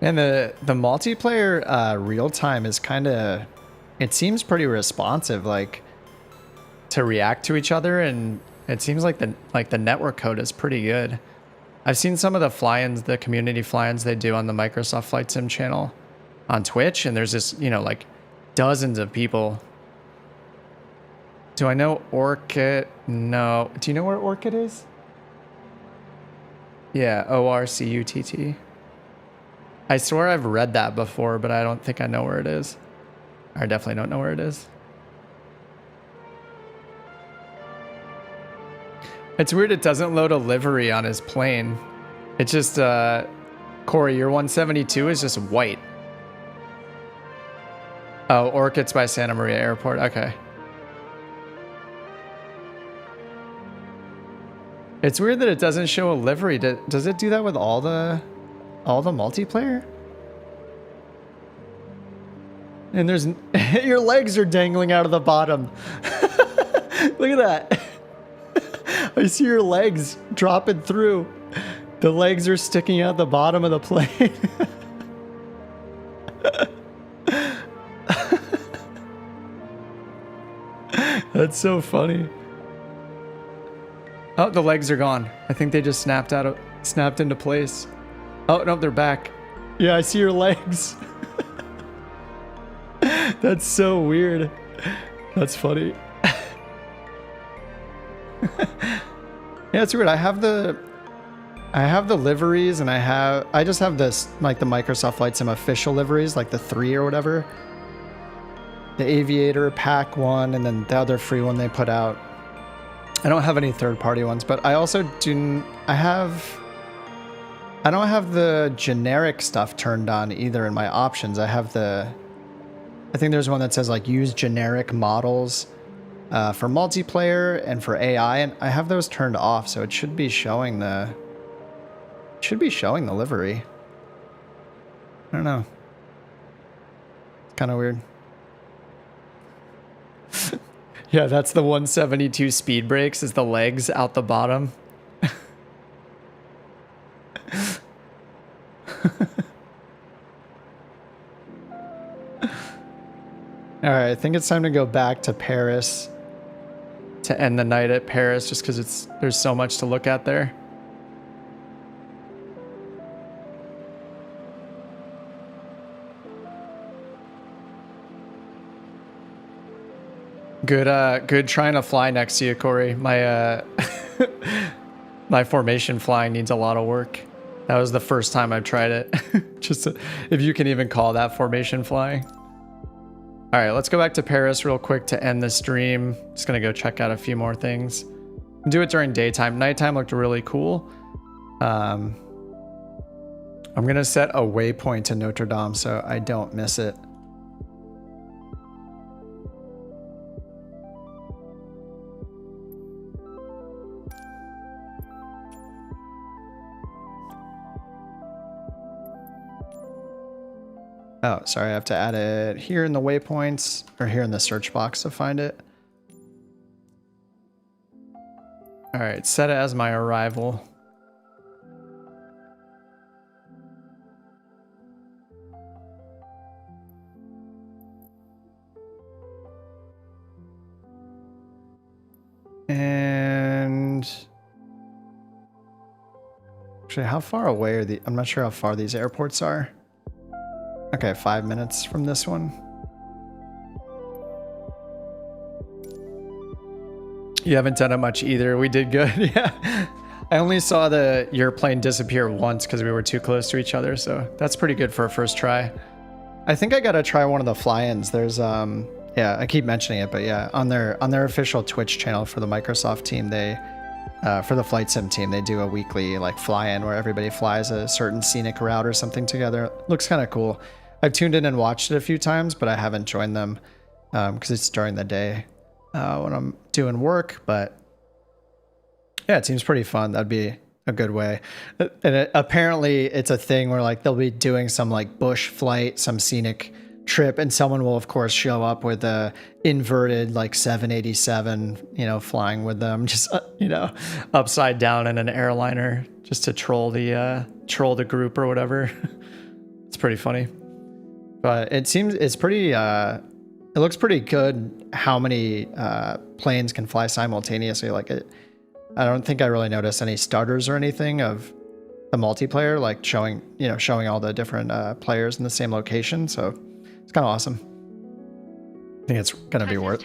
And the multiplayer real time is kind of, it seems pretty responsive, like to react to each other, and it seems like the network code is pretty good. I've seen some of the fly-ins, the community fly-ins they do on the Microsoft Flight Sim channel on Twitch, and there's just, you know, like dozens of people. Do I know Orchid? No. Do you know where Orchid is? Yeah, ORCUTT. I swear I've read that before, but I don't think I know where it is. I definitely don't know where it is. It's weird it doesn't load a livery on his plane. It's just, Corey, your 172 is just white. Oh, Orchid's by Santa Maria Airport. Okay. It's weird that it doesn't show a livery. Does it do that with all the multiplayer? And there's your legs are dangling out of the bottom. Look at that. I see your legs dropping through. The legs are sticking out the bottom of the plane. That's so funny. Oh, the legs are gone. I think they just snapped into place. Oh, no, they're back. Yeah, I see your legs. That's so weird. That's funny. Yeah, it's weird. I have the liveries, and I just have this, like the Microsoft Flight Sim official liveries, like the 3 or whatever. The Aviator Pack 1, and then the other free one they put out. I don't have any third-party ones, but I also I don't have the generic stuff turned on either in my options. I think there's one that says like use generic models for multiplayer and for AI, and I have those turned off, so it should be showing the livery. I don't know. It's kind of weird. Yeah, that's the 172 speed brakes, is the legs out the bottom. All right, I think it's time to go back to Paris to end the night at Paris, just because there's so much to look at there. Good trying to fly next to you, Corey. My my formation flying needs a lot of work. That was the first time I've tried it. If you can even call that formation flying. All right, let's go back to Paris real quick to end the stream. Just gonna go check out a few more things. Do it during daytime. Nighttime looked really cool. I'm gonna set a waypoint to Notre Dame so I don't miss it. Oh, sorry, I have to add it here in the waypoints, or here in the search box to find it. All right, set it as my arrival. And actually, how far away are the... I'm not sure how far these airports are. Okay, 5 minutes from this one. You haven't done it much either. We did good. Yeah. I only saw your plane disappear once because we were too close to each other. So that's pretty good for a first try. I think I got to try one of the fly-ins. There's, yeah, I keep mentioning it, but yeah, on their official Twitch channel for the Microsoft team, they, for the flight sim team, they do a weekly like fly-in where everybody flies a certain scenic route or something together. Looks kind of cool. I've tuned in and watched it a few times, but I haven't joined them because it's during the day when I'm doing work. But yeah, it seems pretty fun. That'd be a good way. And apparently it's a thing where like they'll be doing some like bush flight, some scenic trip, and someone will of course show up with a inverted like 787, you know, flying with them, just you know, upside down in an airliner, just to troll the group or whatever. It's pretty funny. But it seems it's pretty it looks pretty good how many planes can fly simultaneously. Like it, I don't think I really noticed any stutters or anything of the multiplayer, like showing all the different players in the same location. So it's kind of awesome. I think it's gonna be worth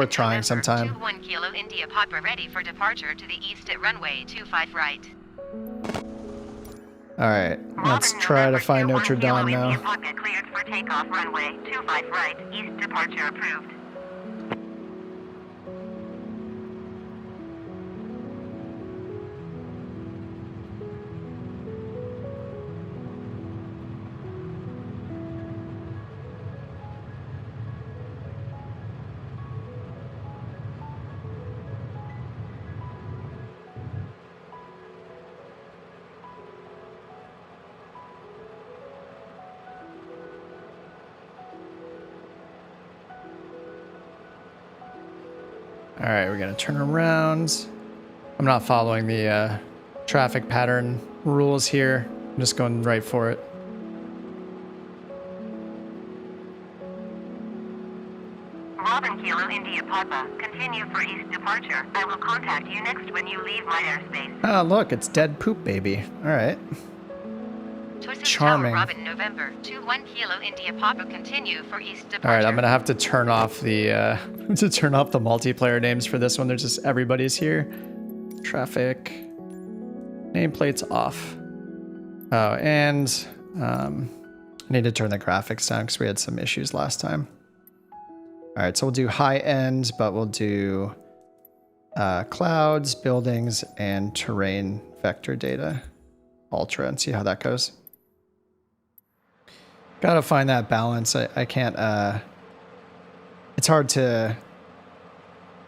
trying sometime. 21 Kilo India Papa ready for departure to the east at runway 25 right. All right, let's try to find Notre Dame now. India Papa cleared for takeoff runway 25 right, east departure approved. All right, we're gonna turn around. I'm not following the traffic pattern rules here. I'm just going right for it. Robin Kilo India Papa, continue for east departure. I will contact you next when you leave my airspace. Oh, look, it's dead poop baby. All right. Charming. Robin November 21 Kilo India Papa, continue for east departure. All right, I'm gonna have to turn off the multiplayer names for this one. There's just everybody's here. Traffic. Nameplates off. Oh, and I need to turn the graphics down because we had some issues last time. All right, so we'll do high end, but we'll do clouds, buildings, and terrain vector data. Ultra, and see how that goes. Gotta find that balance. I can't, it's hard to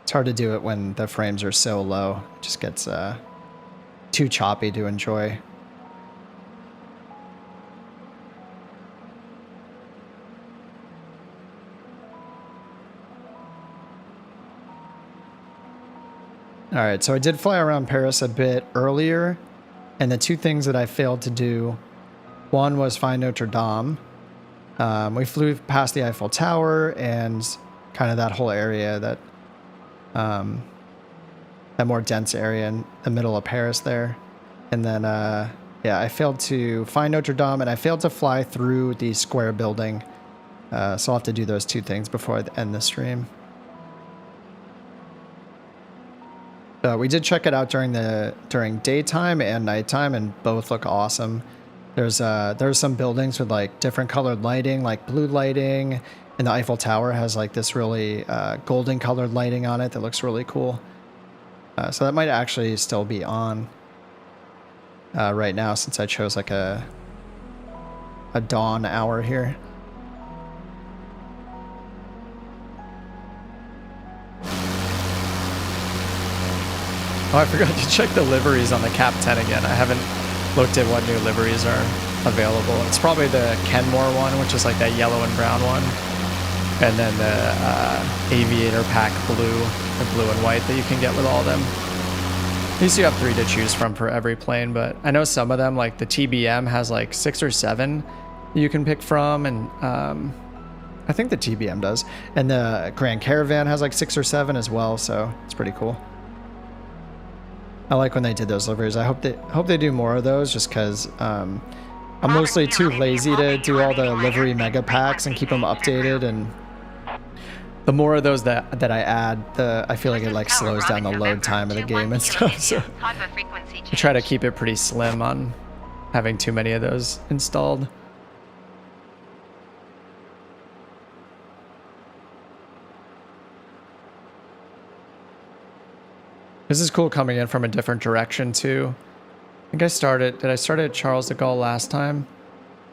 do it when the frames are so low. It just gets too choppy to enjoy. All right, so I did fly around Paris a bit earlier, and the two things that I failed to do, one was find Notre Dame. We flew past the Eiffel Tower and kind of that whole area, that more dense area in the middle of Paris there. And then, yeah, I failed to find Notre Dame, and I failed to fly through the square building. So I'll have to do those two things before I end the stream. We did check it out during daytime and nighttime, and both look awesome. There's some buildings with like different colored lighting, like blue lighting, and the Eiffel Tower has like this really golden colored lighting on it that looks really cool. So that might actually still be on right now, since I chose like a dawn hour here. Oh, I forgot to check the liveries on the Cap 10 again. I haven't looked at what new liveries are available. It's probably the Kenmore one, which is like that yellow and brown one. And then the Aviator Pack Blue, the blue and white that you can get with all of them. At least you have 3 to choose from for every plane, but I know some of them, like the TBM has like 6 or 7 you can pick from, and I think the TBM does. And the Grand Caravan has like 6 or 7 as well, so it's pretty cool. I like when they did those liveries. I hope they do more of those, just because I'm mostly too lazy to do all the livery mega packs and keep them updated, and the more of those that I add, I feel like it like slows down the load time of the game and stuff. So I try to keep it pretty slim on having too many of those installed. This is cool coming in from a different direction too. I think did I start at Charles de Gaulle last time?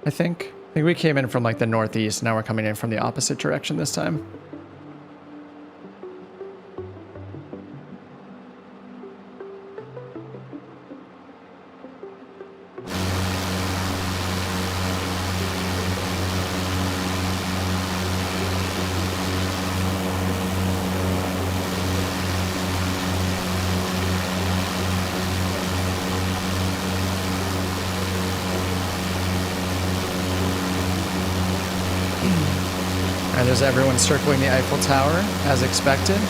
I think we came in from like the northeast. Now we're coming in from the opposite direction this time. And there's everyone circling the Eiffel Tower, as expected.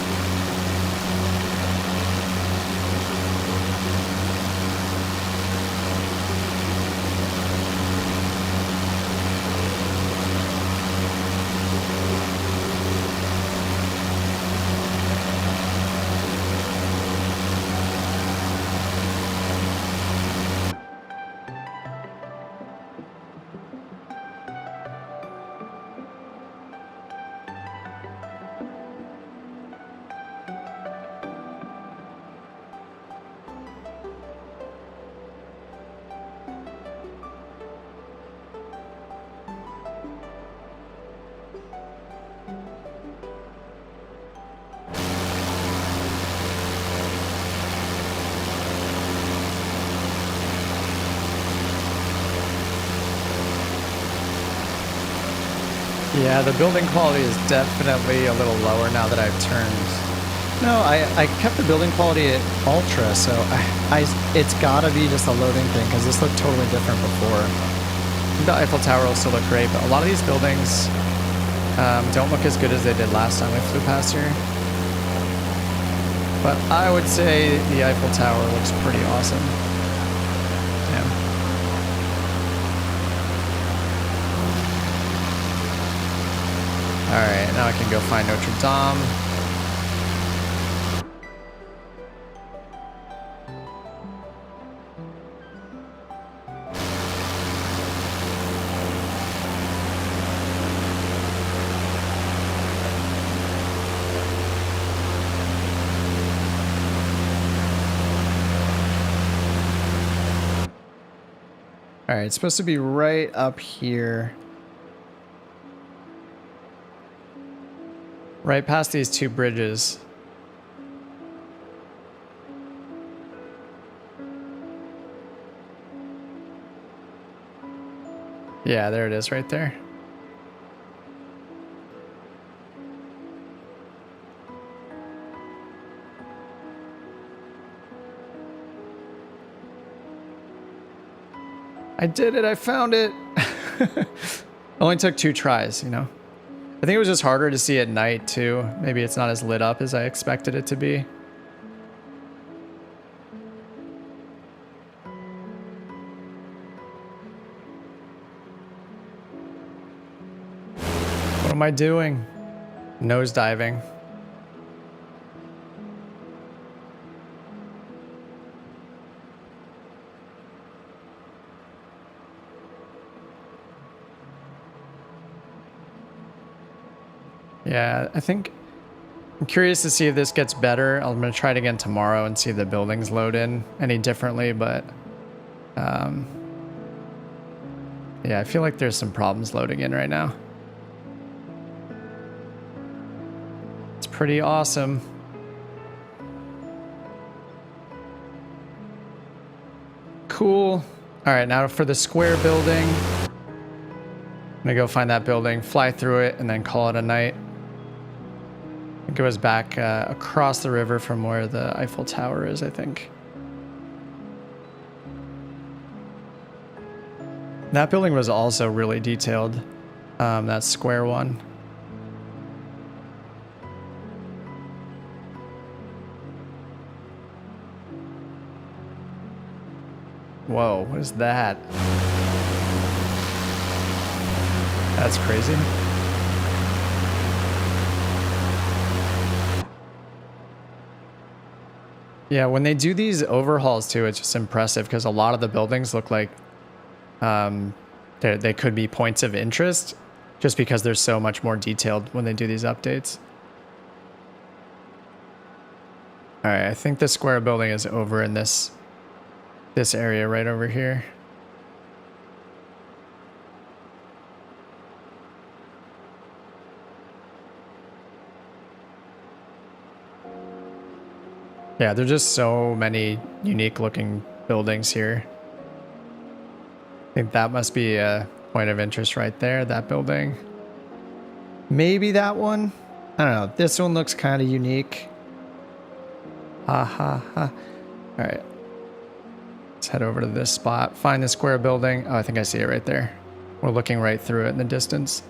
Yeah, the building quality is definitely a little lower now that I've turned. No, I kept the building quality at ultra, so it's gotta be just a loading thing, because this looked totally different before. The Eiffel Tower will still look great, but a lot of these buildings don't look as good as they did last time we flew past here. But I would say the Eiffel Tower looks pretty awesome. Yeah. Alright, now I can go find Notre Dame. Alright, it's supposed to be right up here. Right past these 2 bridges. Yeah, there it is right there. I did it, I found it. Only took 2 tries, you know. I think it was just harder to see at night too. Maybe it's not as lit up as I expected it to be. What am I doing? Nose diving. Yeah, I'm curious to see if this gets better. I'm going to try it again tomorrow and see if the buildings load in any differently, but yeah, I feel like there's some problems loading in right now. It's pretty awesome. Cool. All right, now for the square building. I'm gonna go find that building, fly through it, and then call it a night. It goes back across the river from where the Eiffel Tower is, I think. That building was also really detailed, that square one. Whoa, what is that? That's crazy. Yeah, when they do these overhauls too, it's just impressive because a lot of the buildings look like they could be points of interest just because they're so much more detailed when they do these updates. All right, I think the square building is over in this area right over here. Yeah, there's just so many unique looking buildings here. I think that must be a point of interest right there, that building. Maybe that one? I don't know. This one looks kind of unique. Ha ha ha. All right. Let's head over to this spot. Find the square building. Oh, I think I see it right there. We're looking right through it in the distance.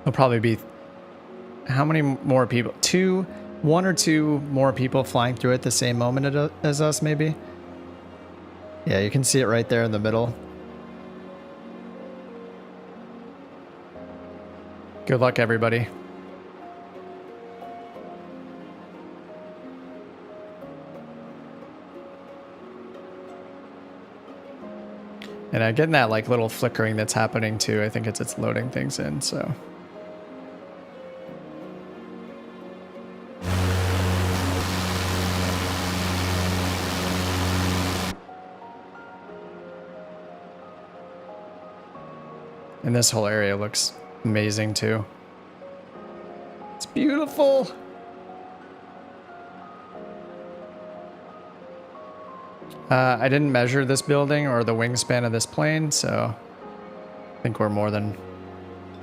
There'll probably be... How many more people? One or two more people flying through at the same moment as us, maybe? Yeah, you can see it right there in the middle. Good luck, everybody. And I'm getting that like little flickering that's happening too. I think it's loading things in, so. And this whole area looks amazing too. It's beautiful. I didn't measure this building or the wingspan of this plane, so I think we're more than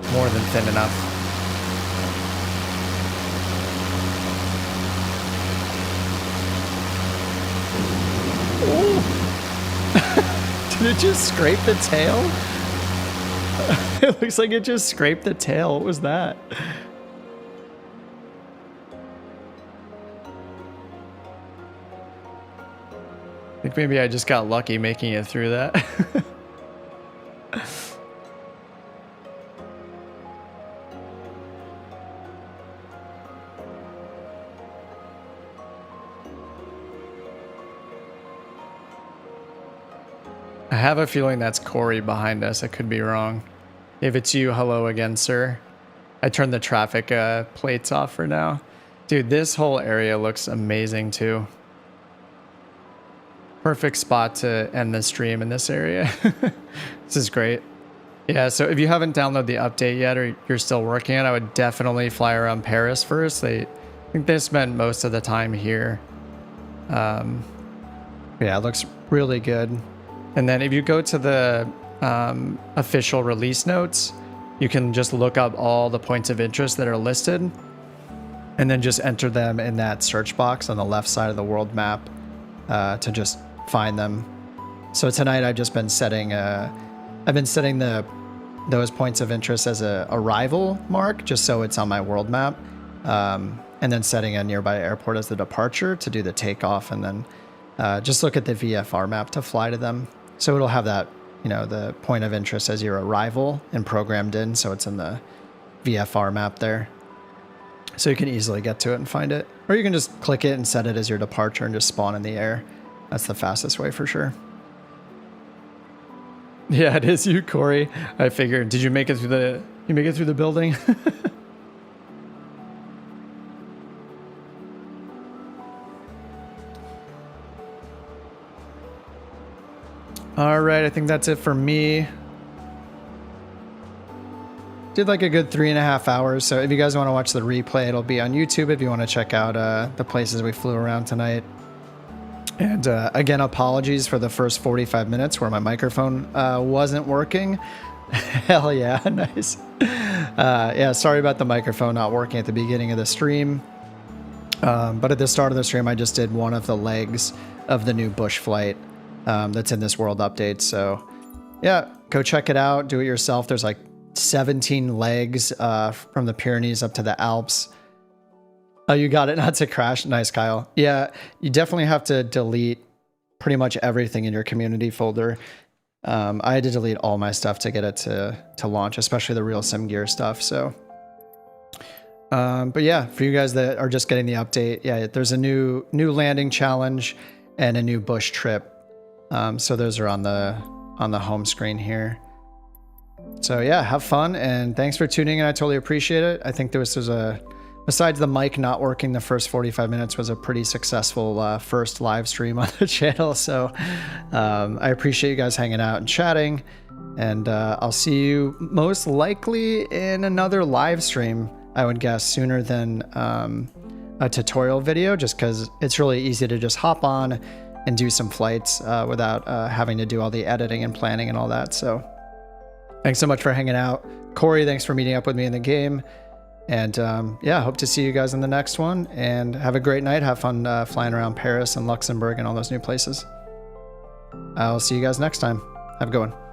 thin enough. Did it just scrape the tail? It looks like it just scraped the tail. What was that? I think maybe I just got lucky making it through that. I have a feeling that's Corey behind us. I could be wrong. If it's you, hello again, sir. I turned the traffic plates off for now. Dude, this whole area looks amazing too. Perfect spot to end the stream in this area. This is great. Yeah, so if you haven't downloaded the update yet or you're still working on it, I would definitely fly around Paris first. I think they spent most of the time here. Yeah, it looks really good. And then if you go to the official release notes, you can just look up all the points of interest that are listed and then just enter them in that search box on the left side of the world map to just find them. So tonight I've just been setting those points of interest as a arrival mark just so it's on my world map, and then setting a nearby airport as the departure to do the takeoff, and then just look at the VFR map to fly to them. So it'll have that, you know, the point of interest as your arrival and programmed in, so it's in the VFR map there. So you can easily get to it and find it. Or you can just click it and set it as your departure and just spawn in the air. That's the fastest way for sure. Yeah, it is you, Corey. I figured. Did you make it through the building? All right, I think that's it for me. Did like a good 3.5 hours. So if you guys want to watch the replay, it'll be on YouTube if you want to check out the places we flew around tonight. And again, apologies for the first 45 minutes where my microphone wasn't working. Hell yeah, nice. Yeah, sorry about the microphone not working at the beginning of the stream. But at the start of the stream, I just did one of the legs of the new bush flight that's in this world update. So yeah, go check it out. Do it yourself. There's like 17 legs from the Pyrenees up to the Alps. Oh, you got it not to crash. Nice, Kyle. Yeah, you definitely have to delete pretty much everything in your community folder. I had to delete all my stuff to get it to launch, especially the RealSimGear stuff. So, but yeah, for you guys that are just getting the update, yeah, there's a new landing challenge and a new bush trip. So those are on the home screen here. So yeah, have fun and thanks for tuning in. I totally appreciate it. I think there's besides the mic not working, the first 45 minutes was a pretty successful first live stream on the channel. So I appreciate you guys hanging out and chatting. And I'll see you most likely in another live stream, I would guess, sooner than a tutorial video, just because it's really easy to just hop on and do some flights without having to do all the editing and planning and all that. So thanks so much for hanging out. Corey, thanks for meeting up with me in the game. And yeah, hope to see you guys in the next one. And have a great night. Have fun flying around Paris and Luxembourg and all those new places. I'll see you guys next time. Have a good one.